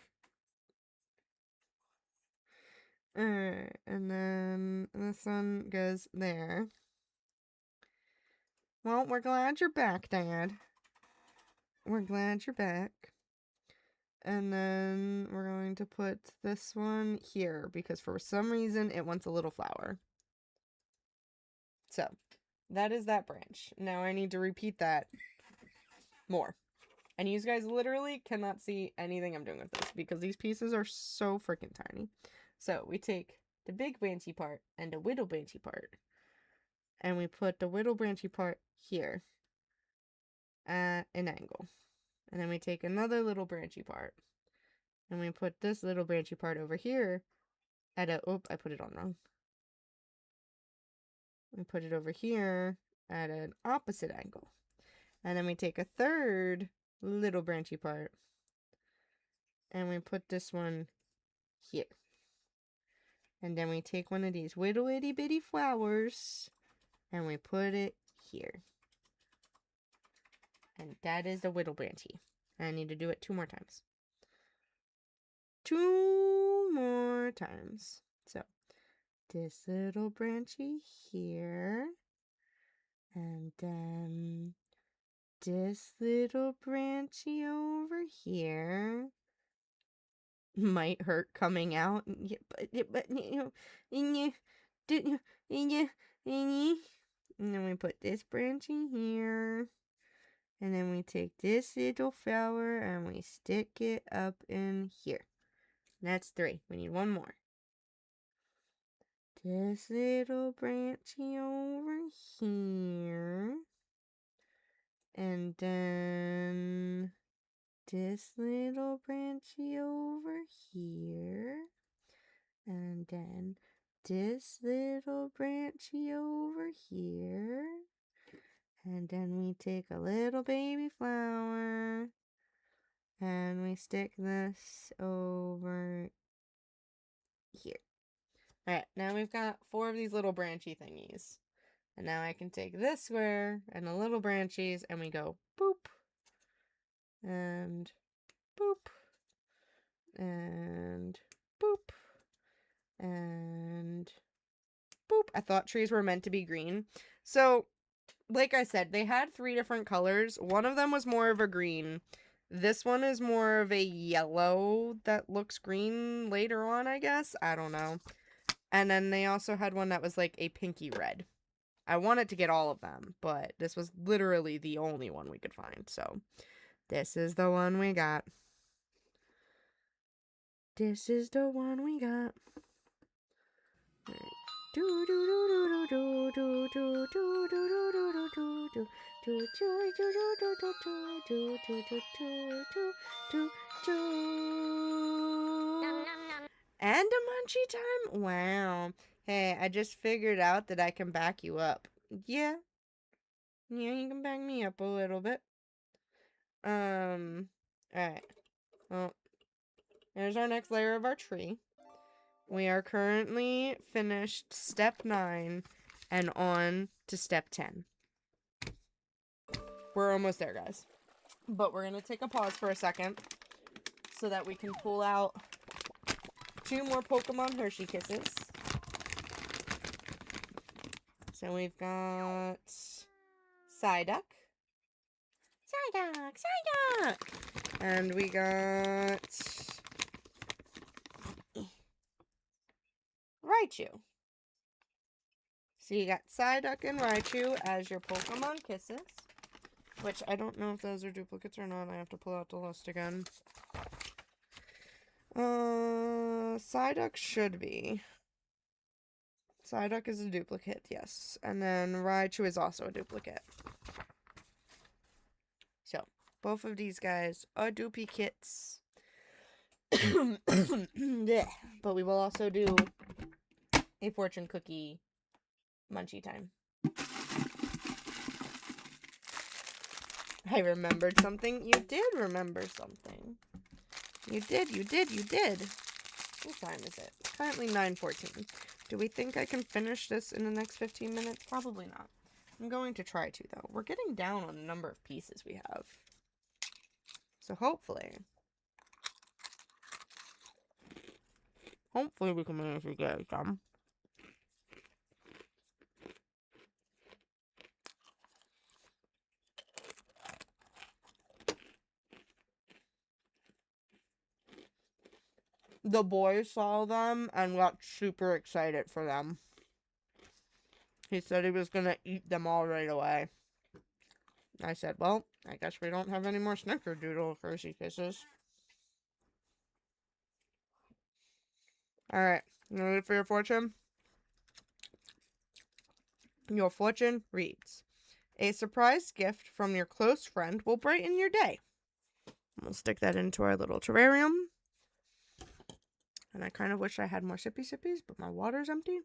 Alright, and then this one goes there. Well, we're glad you're back, Dad. We're glad you're back. And then we're going to put this one here, because for some reason it wants a little flower. So, that is that branch. Now I need to repeat that more. And you guys literally cannot see anything I'm doing with this, because these pieces are so freaking tiny. So, we take the big branchy part and the little branchy part. And we put the little branchy part here at an angle. And then we take another little branchy part. And we put this little branchy part over here at a... Oop, I put it on wrong. We put it over here at an opposite angle. And then we take a third little branchy part. And we put this one here. And then we take one of these little itty bitty flowers. And we put it here. And that is the little branchy. I need to do it 2 more times. 2 more times. So, this little branchy here. And then this little branchy over here. Might hurt coming out. But you know, and then we put this branchy here. And then we take this little flower and we stick it up in here. That's 3. We need 1 more. This little branchy over here. And then this little branchy over here. And then this little branchy over here. And then we take a little baby flower. And we stick this over here. Alright, now we've got 4 of these little branchy thingies. And now I can take this square and the little branchies and we go boop. And boop. And boop. And boop. I thought trees were meant to be green. So, like I said, they had 3 different colors. One of them was more of a green. This one is more of a yellow that looks green later on, I guess. I don't know. And then they also had one that was like a pinky red. I wanted to get all of them, but this was literally the only one we could find. So, this is the one we got. This is the one we got. Do do do do do do do do do do do do do and a munchy time? Wow. Hey, I just figured out that I can back you up. Yeah. Yeah, you can back me up a little bit. Alright. Well, there's our next layer of our tree. We are currently finished step 9 and on to step 10. We're almost there, guys. But we're going to take a pause for a second so that we can pull out 2 more Pokemon Hershey Kisses. So we've got Psyduck. Psyduck! Psyduck! And we got Raichu. So you got Psyduck and Raichu as your Pokemon Kisses. Which I don't know if those are duplicates or not. I have to pull out the list again. Psyduck should be. Psyduck is a duplicate, yes. And then Raichu is also a duplicate. So, both of these guys are duplicates. But we will also do a fortune cookie munchie time. I remembered something. You did remember something. You did. What time is it? It's currently 9:14. Do we think I can finish this in the next 15 minutes? Probably not. I'm going to try to, though. We're getting down on the number of pieces we have. So hopefully we can manage to get some. The boy saw them and got super excited for them. He said he was gonna eat them all right away. I said, well, I guess we don't have any more Snickerdoodle Hershey Kisses. Alright, you ready for your fortune? Your fortune reads, a surprise gift from your close friend will brighten your day. We'll stick that into our little terrarium. And I kind of wish I had more sippy sippies, but my water's empty.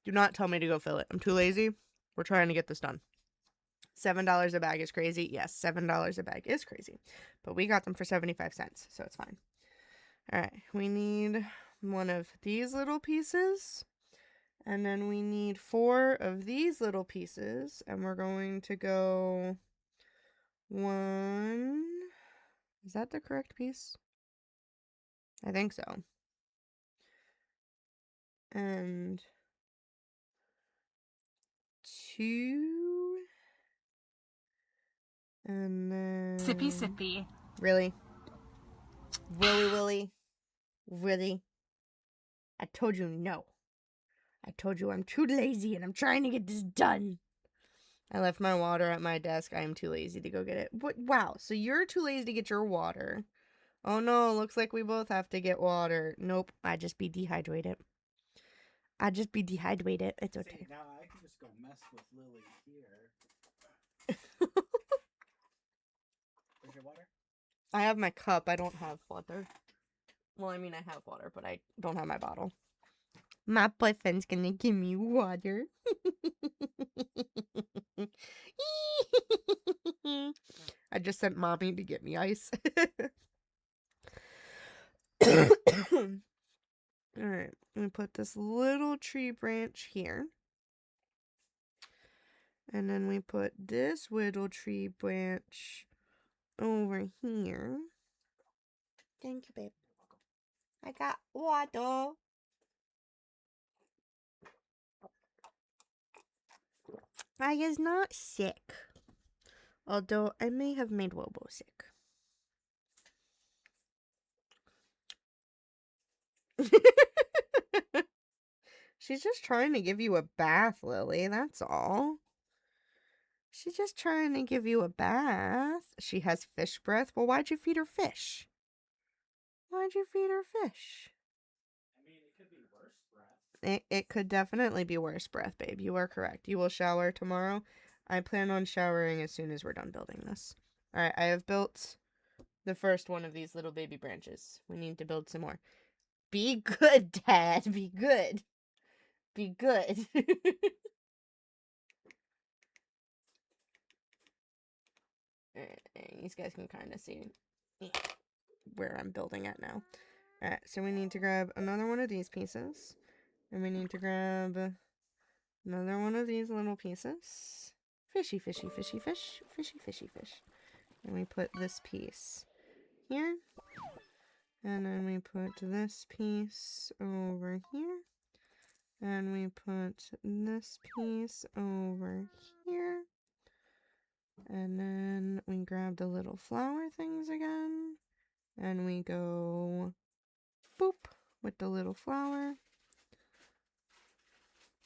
Do not tell me to go fill it. I'm too lazy. We're trying to get this done. $7 a bag is crazy. Yes, $7 a bag is crazy. But we got them for 75 cents, so it's fine. Alright, we need one of these little pieces. And then we need 4 of these little pieces. And we're going to go 1. Is that the correct piece? I think so. And 2. And then... Sippy sippy. Really? Willy? Really? I told you no. I told you I'm too lazy and I'm trying to get this done. I left my water at my desk. I am too lazy to go get it. What? Wow, so you're too lazy to get your water. Oh no, looks like we both have to get water. Nope, I just be dehydrated. It's okay. See, now I can just go mess with Lily here. Where's your water? I have my cup. I don't have water. Well, I mean, I have water, but I don't have my bottle. My boyfriend's gonna give me water. I just sent mommy to get me ice. Alright, I'm gonna put this little tree branch here. And then we put this little tree branch over here. Thank you, babe. I got water. I is not sick. Although I may have made Wobo sick. She's just trying to give you a bath, Lily. That's all. She's just trying to give you a bath. She has fish breath. Well, why'd you feed her fish? Why'd you feed her fish? I mean, it could be worse breath. It could definitely be worse breath, babe. You are correct. You will shower tomorrow. I plan on showering as soon as we're done building this. Alright, I have built the first one of these little baby branches. We need to build some more. Be good, Dad. Be good. Be good. These guys can kind of see where I'm building at now. Alright, so we need to grab another one of these pieces. And we need to grab another one of these little pieces. Fishy, fishy, fishy, fish. Fishy, fishy, fish. And we put this piece here. And then we put this piece over here. And we put this piece over here. And then we grab the little flower things again. And we go boop with the little flower.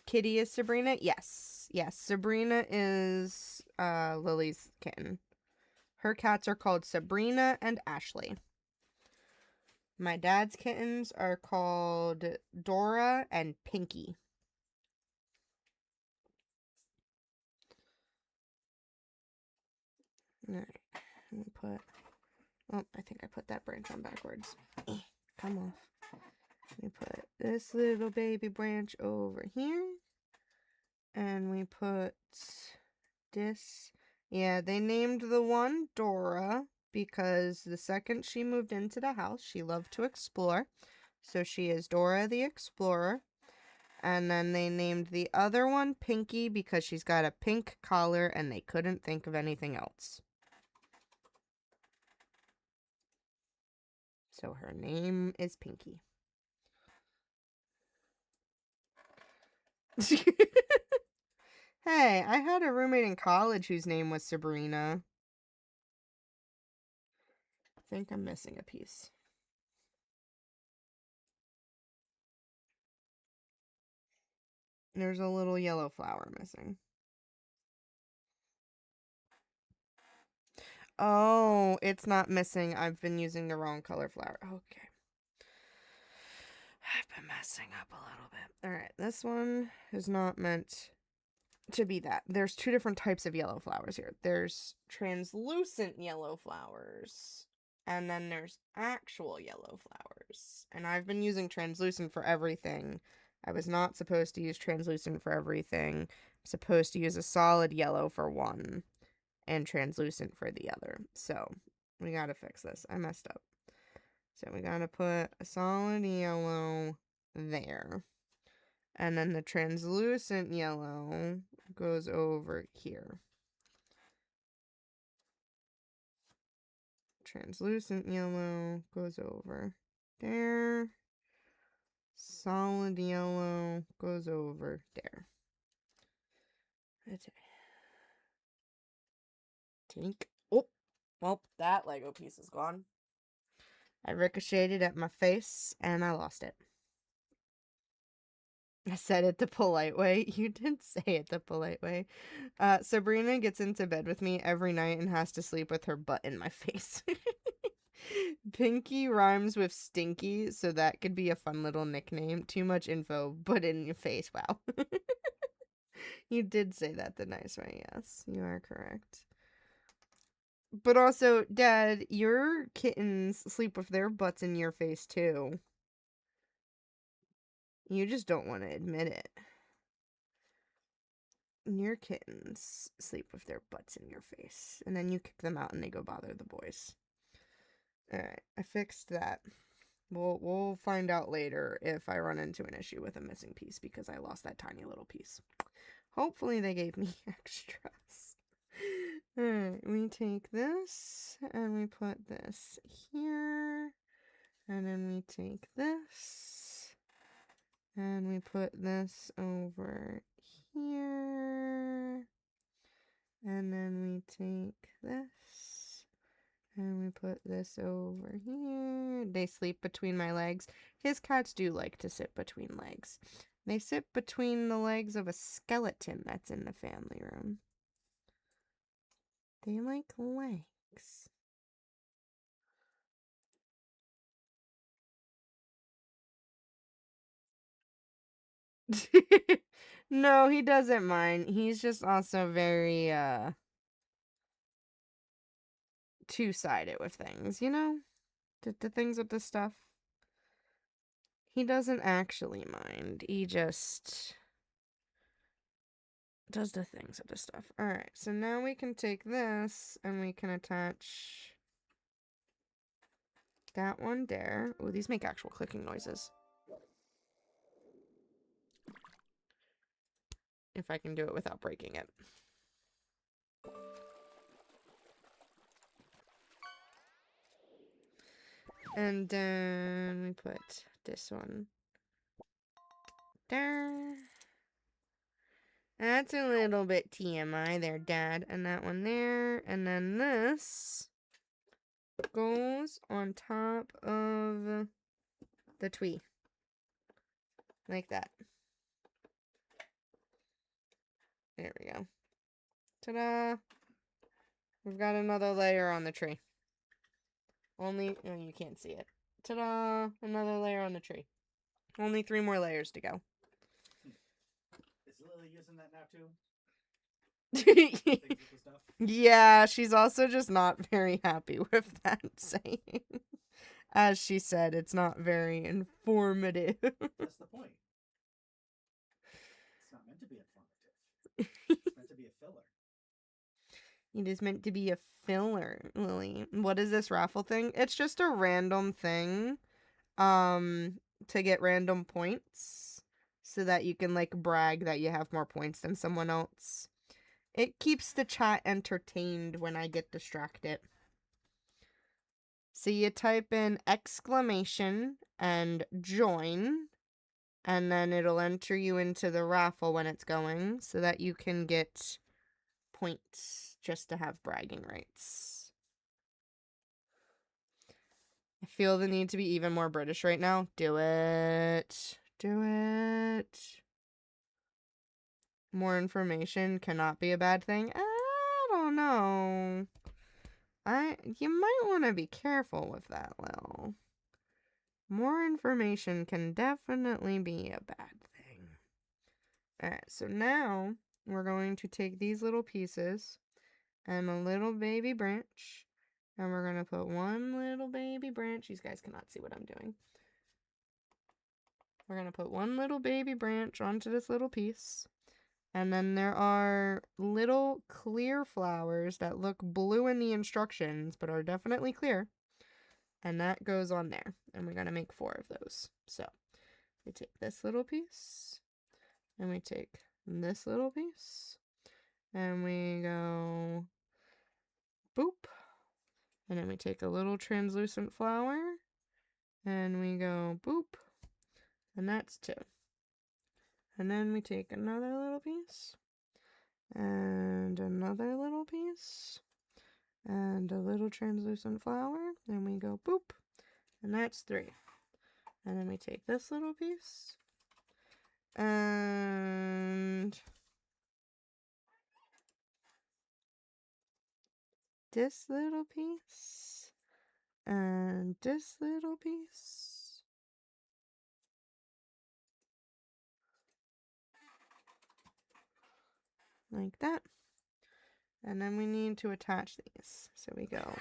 kitty is Sabrina? Yes. Yes, Sabrina is Lily's kitten. Her cats are called Sabrina and Ashley. My dad's kittens are called Dora and Pinky. Alright, let me put... Oh, I think I put that branch on backwards. Come off. Let me put this little baby branch over here. And we put this. Yeah, they named the one Dora because the second she moved into the house, she loved to explore. So she is Dora the Explorer. And then they named the other one Pinky because she's got a pink collar and they couldn't think of anything else. So her name is Pinky. Hey, I had a roommate in college whose name was Sabrina. I think I'm missing a piece. There's a little yellow flower missing. Oh, it's not missing. I've been using the wrong color flower. Okay. I've been messing up a little bit. Alright, this one is not meant to be that. There's two different types of yellow flowers here. There's translucent yellow flowers, and then there's actual yellow flowers. And I've been using translucent for everything. I was not supposed to use translucent for everything. I'm supposed to use a solid yellow for one and translucent for the other. So we gotta fix this. I messed up. So we gotta put a solid yellow there. And then the translucent yellow goes over here. Translucent yellow goes over there. Solid yellow goes over there. That's it. Tink. Oh, well, that Lego piece is gone. I ricocheted at my face and I lost it. I said it the polite way. You did say it the polite way. Sabrina gets into bed with me every night and has to sleep with her butt in my face. Pinky rhymes with stinky, so that could be a fun little nickname. Too much info, but in your face. Wow. You did say that the nice way. Yes, you are correct. But also, Dad, your kittens sleep with their butts in your face too. You just don't want to admit it. Your kittens sleep with their butts in your face. And then you kick them out and they go bother the boys. Alright, I fixed that. We'll find out later if I run into an issue with a missing piece because I lost that tiny little piece. Hopefully they gave me extras. Alright, we take this and we put this here. And then we take this and we put this over here. And then we take this and we put this over here. They sleep between my legs. His cats do like to sit between legs. They sit between the legs of a skeleton that's in the family room. They like legs. No, he doesn't mind. He's just also very, two-sided with things, you know? The things with the stuff. He doesn't actually mind. He just does the things with the stuff. Alright, so now we can take this and we can attach that one there. Oh, these make actual clicking noises. If I can do it without breaking it. And then we put this one there. That's a little bit TMI there, Dad. And that one there. And then this goes on top of the twee. Like that. There we go. Ta-da! We've got another layer on the tree. Only, oh, you can't see it. Ta-da! Another layer on the tree. Only 3 more layers to go. Is Lily using that now too? Things with the stuff? Yeah, she's also just not very happy with that saying. As she said, it's not very informative. That's the point. It's not meant to be informative. It's meant to be a filler. It is meant to be a filler, Lily. What is this raffle thing? It's just a random thing, to get random points, so that you can, like, brag that you have more points than someone else. It keeps the chat entertained when I get distracted. So you type in exclamation and join, and then it'll enter you into the raffle when it's going, so that you can get points just to have bragging rights. I feel the need to be even more British right now. Do it. Do it. More information cannot be a bad thing. I don't know. You might want to be careful with that, Lil. More information can definitely be a bad thing. Alright, so now we're going to take these little pieces and a little baby branch, and we're going to put one little baby branch. These guys cannot see what I'm doing. We're going to put one little baby branch onto this little piece. And then there are little clear flowers that look blue in the instructions, but are definitely clear. And that goes on there. And we're going to make 4 of those. So we take this little piece. And we take this little piece. And we go boop. And then we take a little translucent flower. And we go boop. And that's 2. And then we take another little piece, and another little piece, and a little translucent flower, and we go boop, and that's 3. And then we take this little piece, and this little piece, and this little piece. Like that. And then we need to attach these. So we go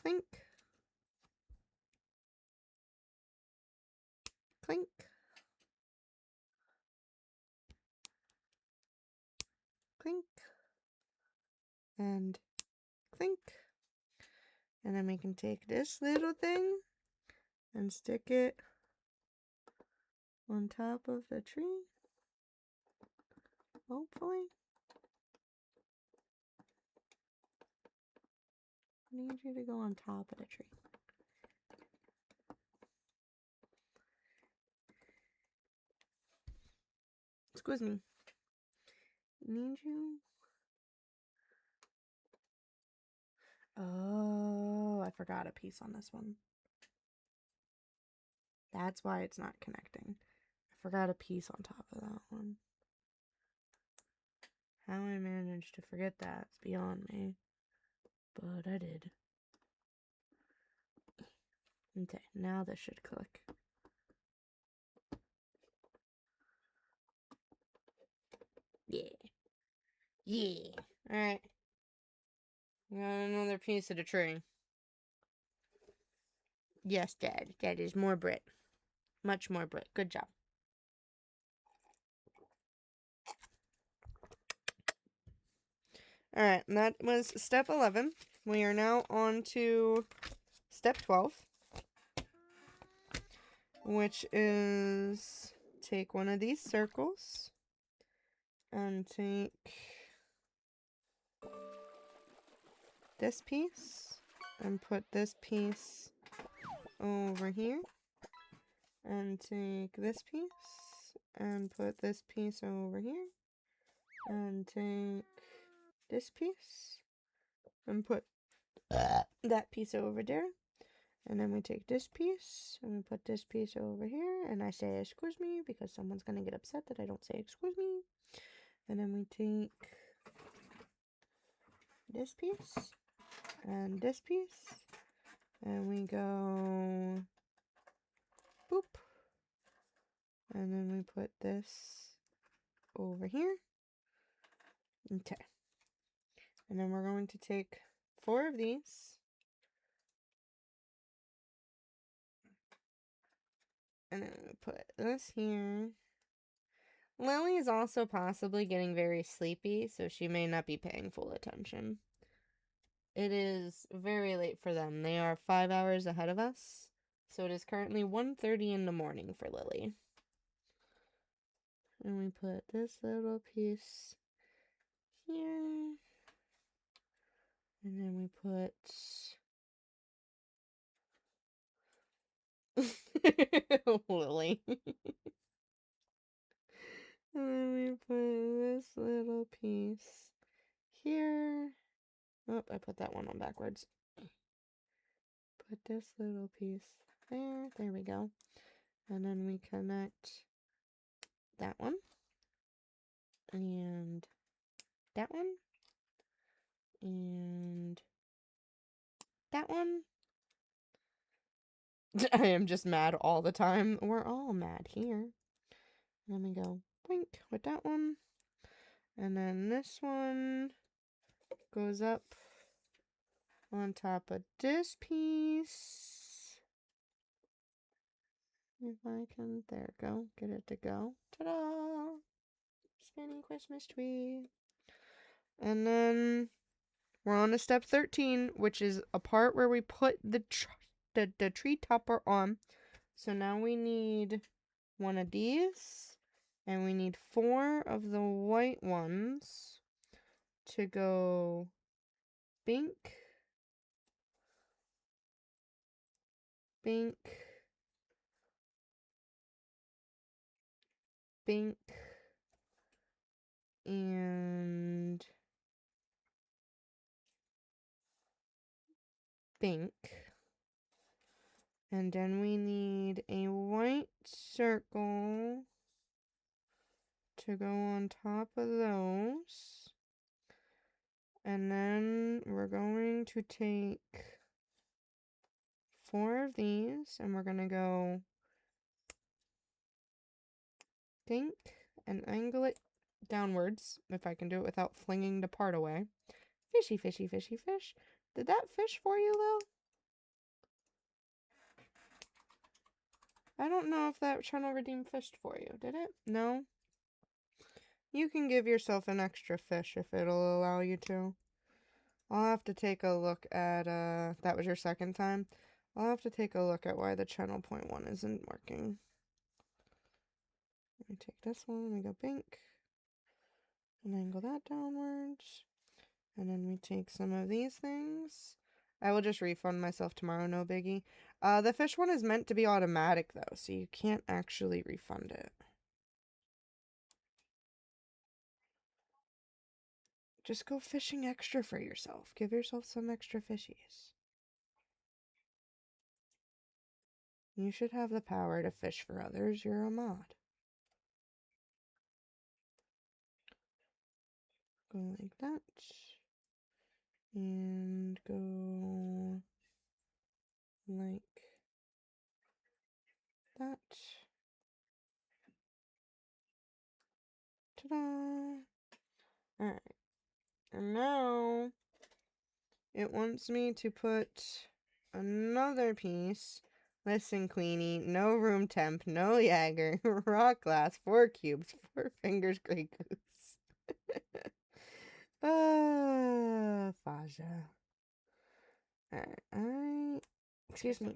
clink, clink, clink, and clink. And then we can take this little thing and stick it on top of the tree. Hopefully. I need you to go on top of the tree. Excuse me. Need you? Oh, I forgot a piece on this one. That's why it's not connecting. I forgot a piece on top of that one. How I managed to forget that is beyond me. But I did. Okay, now this should click. Yeah. Yeah. Alright. Got another piece of the tree. Yes, Dad. That is more Brit. Much more Brit. Good job. Alright, that was step 11. We are now on to step 12. Which is take one of these circles and take this piece and put this piece over here, and take this piece and put this piece over here, and take this piece and put that piece over there. And then we take this piece and we put this piece over here, and I say excuse me because someone's gonna get upset that I don't say excuse me. And then we take this piece and this piece. And we go boop. And then we put this over here. Okay. And then we're going to take 4 of these. And then we put this here. Lily is also possibly getting very sleepy, so she may not be paying full attention. It is very late for them. They are 5 hours ahead of us. So it is currently 1:30 in the morning for Lily. And we put this little piece here. And then we put Lily. And then we put this little piece here. Oh, I put that one on backwards. Put this little piece there. There we go. And then we connect that one. And that one. And that one. I am just mad all the time. We're all mad here. And then we go blink with that one. And then this one goes up on top of this piece. If I can, there we go. Get it to go. Ta-da! Spinning Christmas tree. And then we're on to step 13, which is a part where we put the tree topper on. So now we need one of these, and we need 4 of the white ones to go bink, bink, bink, and bink. And then we need a white circle to go on top of those. And then we're going to take 4 of these, and we're going to go think and angle it downwards, if I can do it without flinging the part away. Fishy, fishy, fishy, fish. Did that fish for you, Lil? I don't know if that channel redeem fished for you. Did it? No? You can give yourself an extra fish if it'll allow you to. I'll have to take a look at, that was your second time? I'll have to take a look at why the channel point 1 isn't working. We take this one, we go bink, and angle that downwards. And then we take some of these things. I will just refund myself tomorrow, no biggie. The fish one is meant to be automatic, though, so you can't actually refund it. Just go fishing extra for yourself. Give yourself some extra fishies. You should have the power to fish for others. You're a mod. Go like that. And go like that. Ta-da! Alright. And now it wants me to put another piece. Listen, Queenie, no room temp, no Jaeger, rock glass, 4 cubes, 4 fingers, Grey Goose. Faja. Alright, excuse me.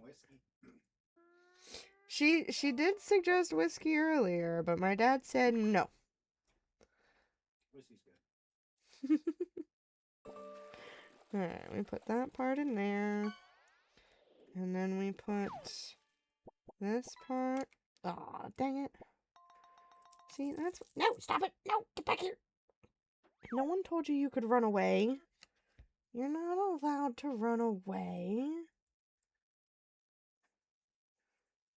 She did suggest whiskey earlier, but my dad said no. Whiskey's good. Alright, we put that part in there. And then we put this part. Aw, dang it. See, that's... No, stop it. No, get back here. No one told you you could run away. You're not allowed to run away.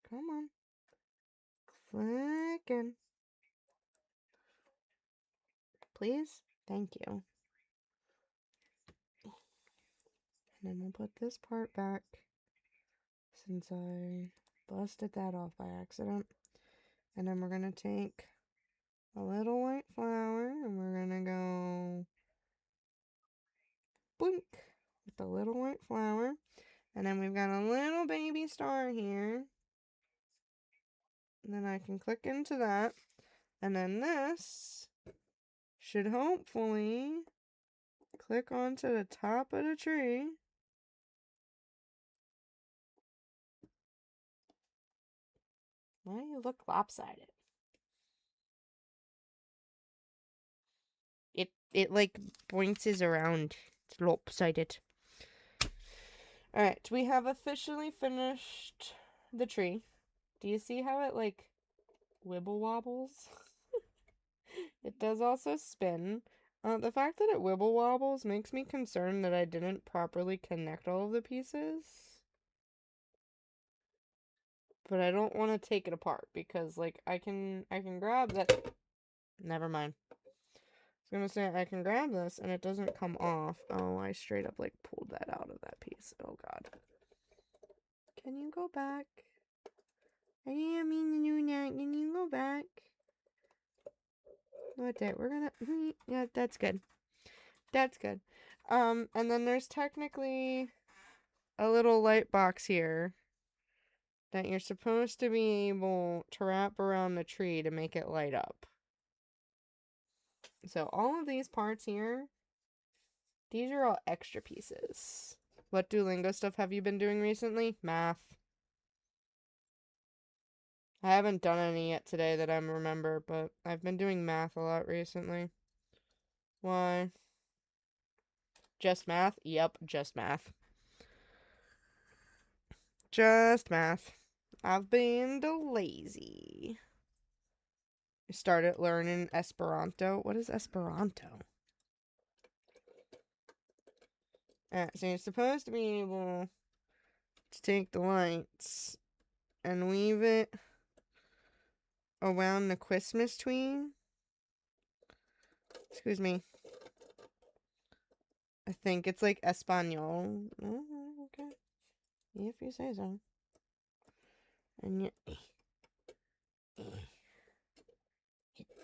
Come on. Clicking. please? Thank you. And then we'll put this part back since I busted that off by accident. And then we're going to take a little white flower and we're going to go blink with the little white flower. And then we've got a little baby star here. And then I can click into that. And then this should hopefully click onto the top of the tree. Why do you look lopsided? It like bounces around. It's lopsided. Alright, we have officially finished the tree. Do you see how it like wibble wobbles? It does also spin. The fact that it wibble wobbles makes me concerned that I didn't properly connect all of the pieces. But I don't want to take it apart because like I can grab that. Never mind. I was gonna say I can grab this and it doesn't come off. Oh, I straight up like pulled that out of that piece. Oh god. Can you go back? I didn't mean to do that. Can you go back? What that? We're gonna. Yeah, that's good. That's good. And then there's technically a little light box here that you're supposed to be able to wrap around the tree to make it light up. So all of these parts here, these are all extra pieces. What Duolingo stuff have you been doing recently? Math. I haven't done any yet today that I remember, but I've been doing math a lot recently. Why? Just math? Yep, just math. Just math. I've been lazy. I started learning Esperanto. What is Esperanto? So you're supposed to be able to take the lights and weave it around the Christmas tree. Excuse me. I think it's like Espanol. Oh, okay. If you say so. And you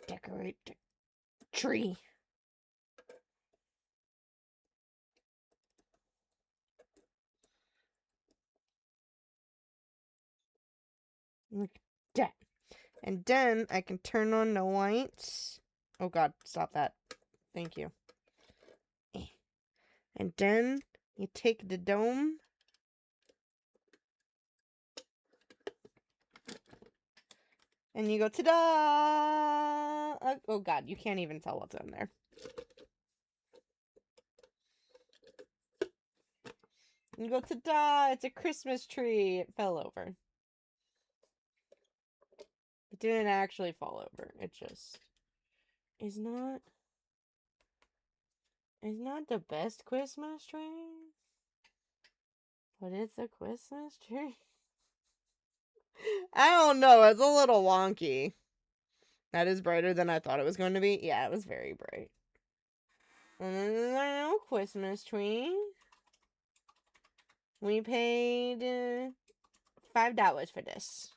decorate the tree. Like that. And then I can turn on the lights. Oh god, stop that. Thank you. And then you take the dome. And you go, ta-da! Oh god, you can't even tell what's in there. You go, ta-da! It's a Christmas tree. It fell over. It didn't actually fall over. It just is not the best Christmas tree. But it's a Christmas tree. I don't know. It's a little wonky. That is brighter than I thought it was going to be. Yeah, it was very bright. And then there's our little Christmas tree. We paid $5 for this.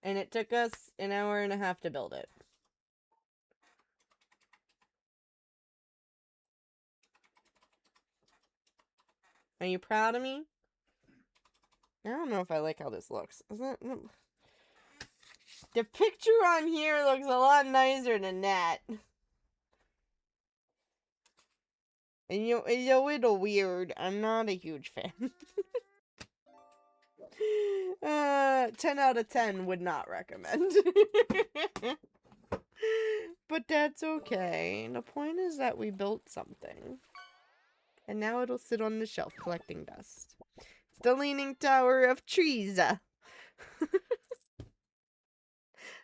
And it took us an hour and a half to build it. Are you proud of me? I don't know if I like how this looks. Is that... The picture on here looks a lot nicer than that. And it's a little weird. I'm not a huge fan. 10 out of 10 would not recommend. But that's okay. The point is that we built something. And now it'll sit on the shelf collecting dust. It's the Leaning Tower of Trees. That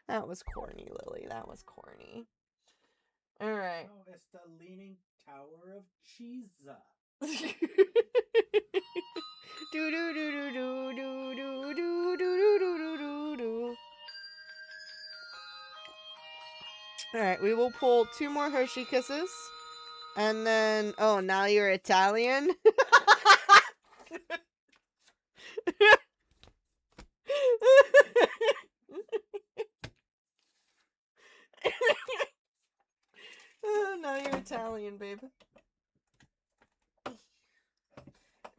was corny, Lily. That was corny. Alright. No, it's the Leaning Tower of Cheese. Do do do do do do do do do do do do do. Alright, we will pull 2 more Hershey Kisses. And then... Oh, now you're Italian? Oh, now you're Italian, babe.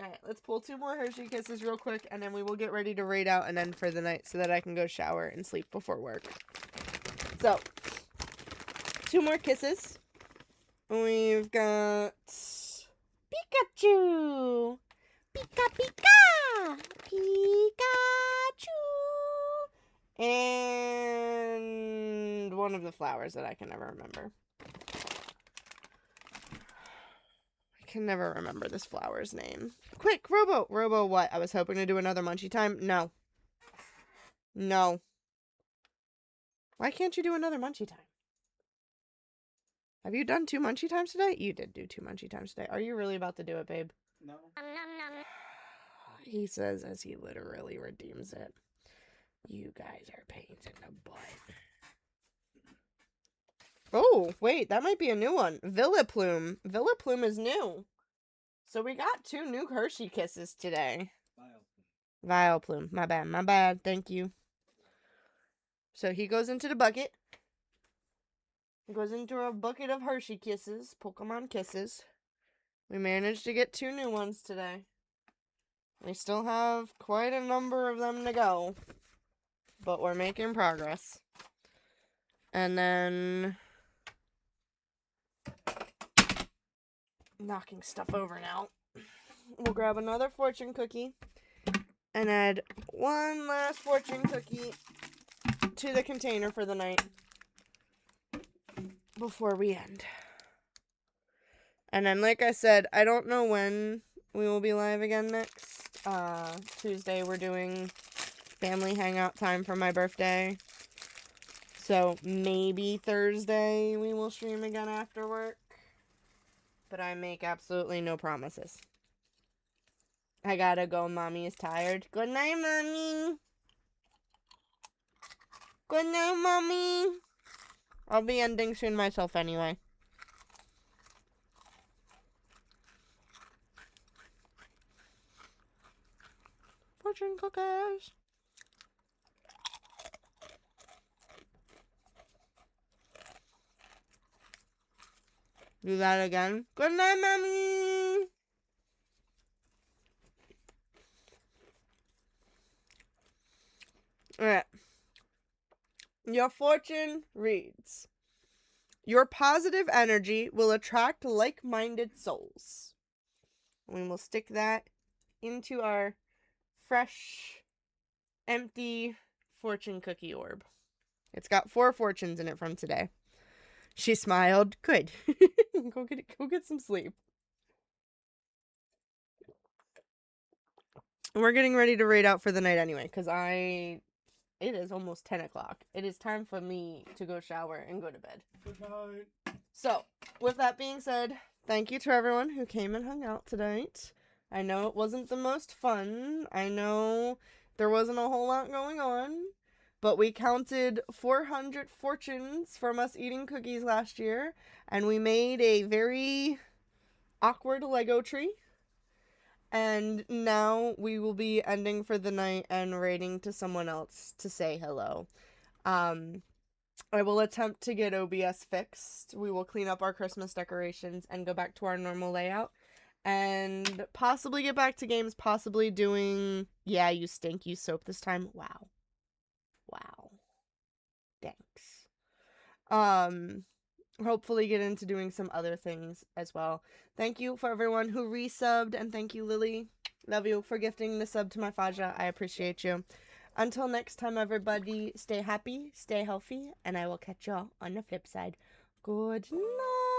Alright, let's pull 2 more Hershey Kisses real quick, and then we will get ready to raid out and end for the night so that I can go shower and sleep before work. So, 2 more kisses. We've got Pikachu! Pika Pika! Pikachu! And one of the flowers that I can never remember. I can never remember this flower's name. Quick, Robo! Robo what? I was hoping to do another Munchie time. No. No. Why can't you do another Munchie time? Have you done 2 Munchie times today? You did do 2 Munchie times today. Are you really about to do it, babe? No. He says as he literally redeems it. You guys are pains in the butt. Oh, wait, that might be a new one. Villaplume. Villaplume is new. So we got 2 new Hershey Kisses today. Vileplume. My bad, my bad. Thank you. So he goes into the bucket. He goes into a bucket of Hershey Kisses. Pokemon Kisses. We managed to get 2 new ones today. We still have quite a number of them to go. But we're making progress. And then... knocking stuff over now. We'll grab another fortune cookie. And add 1 last fortune cookie to the container for the night. Before we end. And then, like I said, I don't know when we will be live again next. Tuesday we're doing family hangout time for my birthday. So maybe Thursday we will stream again after work. But I make absolutely no promises. I gotta go. Mommy is tired. Good night, Mommy. Good night, Mommy. I'll be ending soon myself anyway. Fortune cookies. Do that again. Good night, Mommy. Alright. Your fortune reads, your positive energy will attract like-minded souls. We will stick that into our fresh, empty fortune cookie orb. It's got 4 fortunes in it from today. She smiled. Good. Go get some sleep. We're getting ready to raid out for the night anyway, because it is almost 10 o'clock. It is time for me to go shower and go to bed. Good night. So, with that being said, thank you to everyone who came and hung out tonight. I know it wasn't the most fun. I know there wasn't a whole lot going on. But we counted 400 fortunes from us eating cookies last year. And we made a very awkward Lego tree. And now we will be ending for the night and raiding to someone else to say hello. I will attempt to get OBS fixed. We will clean up our Christmas decorations and go back to our normal layout. And possibly get back to games, possibly doing... Yeah, you stink, you soap this time. Wow. Wow. Thanks. Hopefully get into doing some other things as well. Thank you for everyone who resubbed, and thank you, Lily. Love you for gifting the sub to my Faja. I appreciate you. Until next time, everybody, stay happy, stay healthy, and I will catch y'all on the flip side. Good night.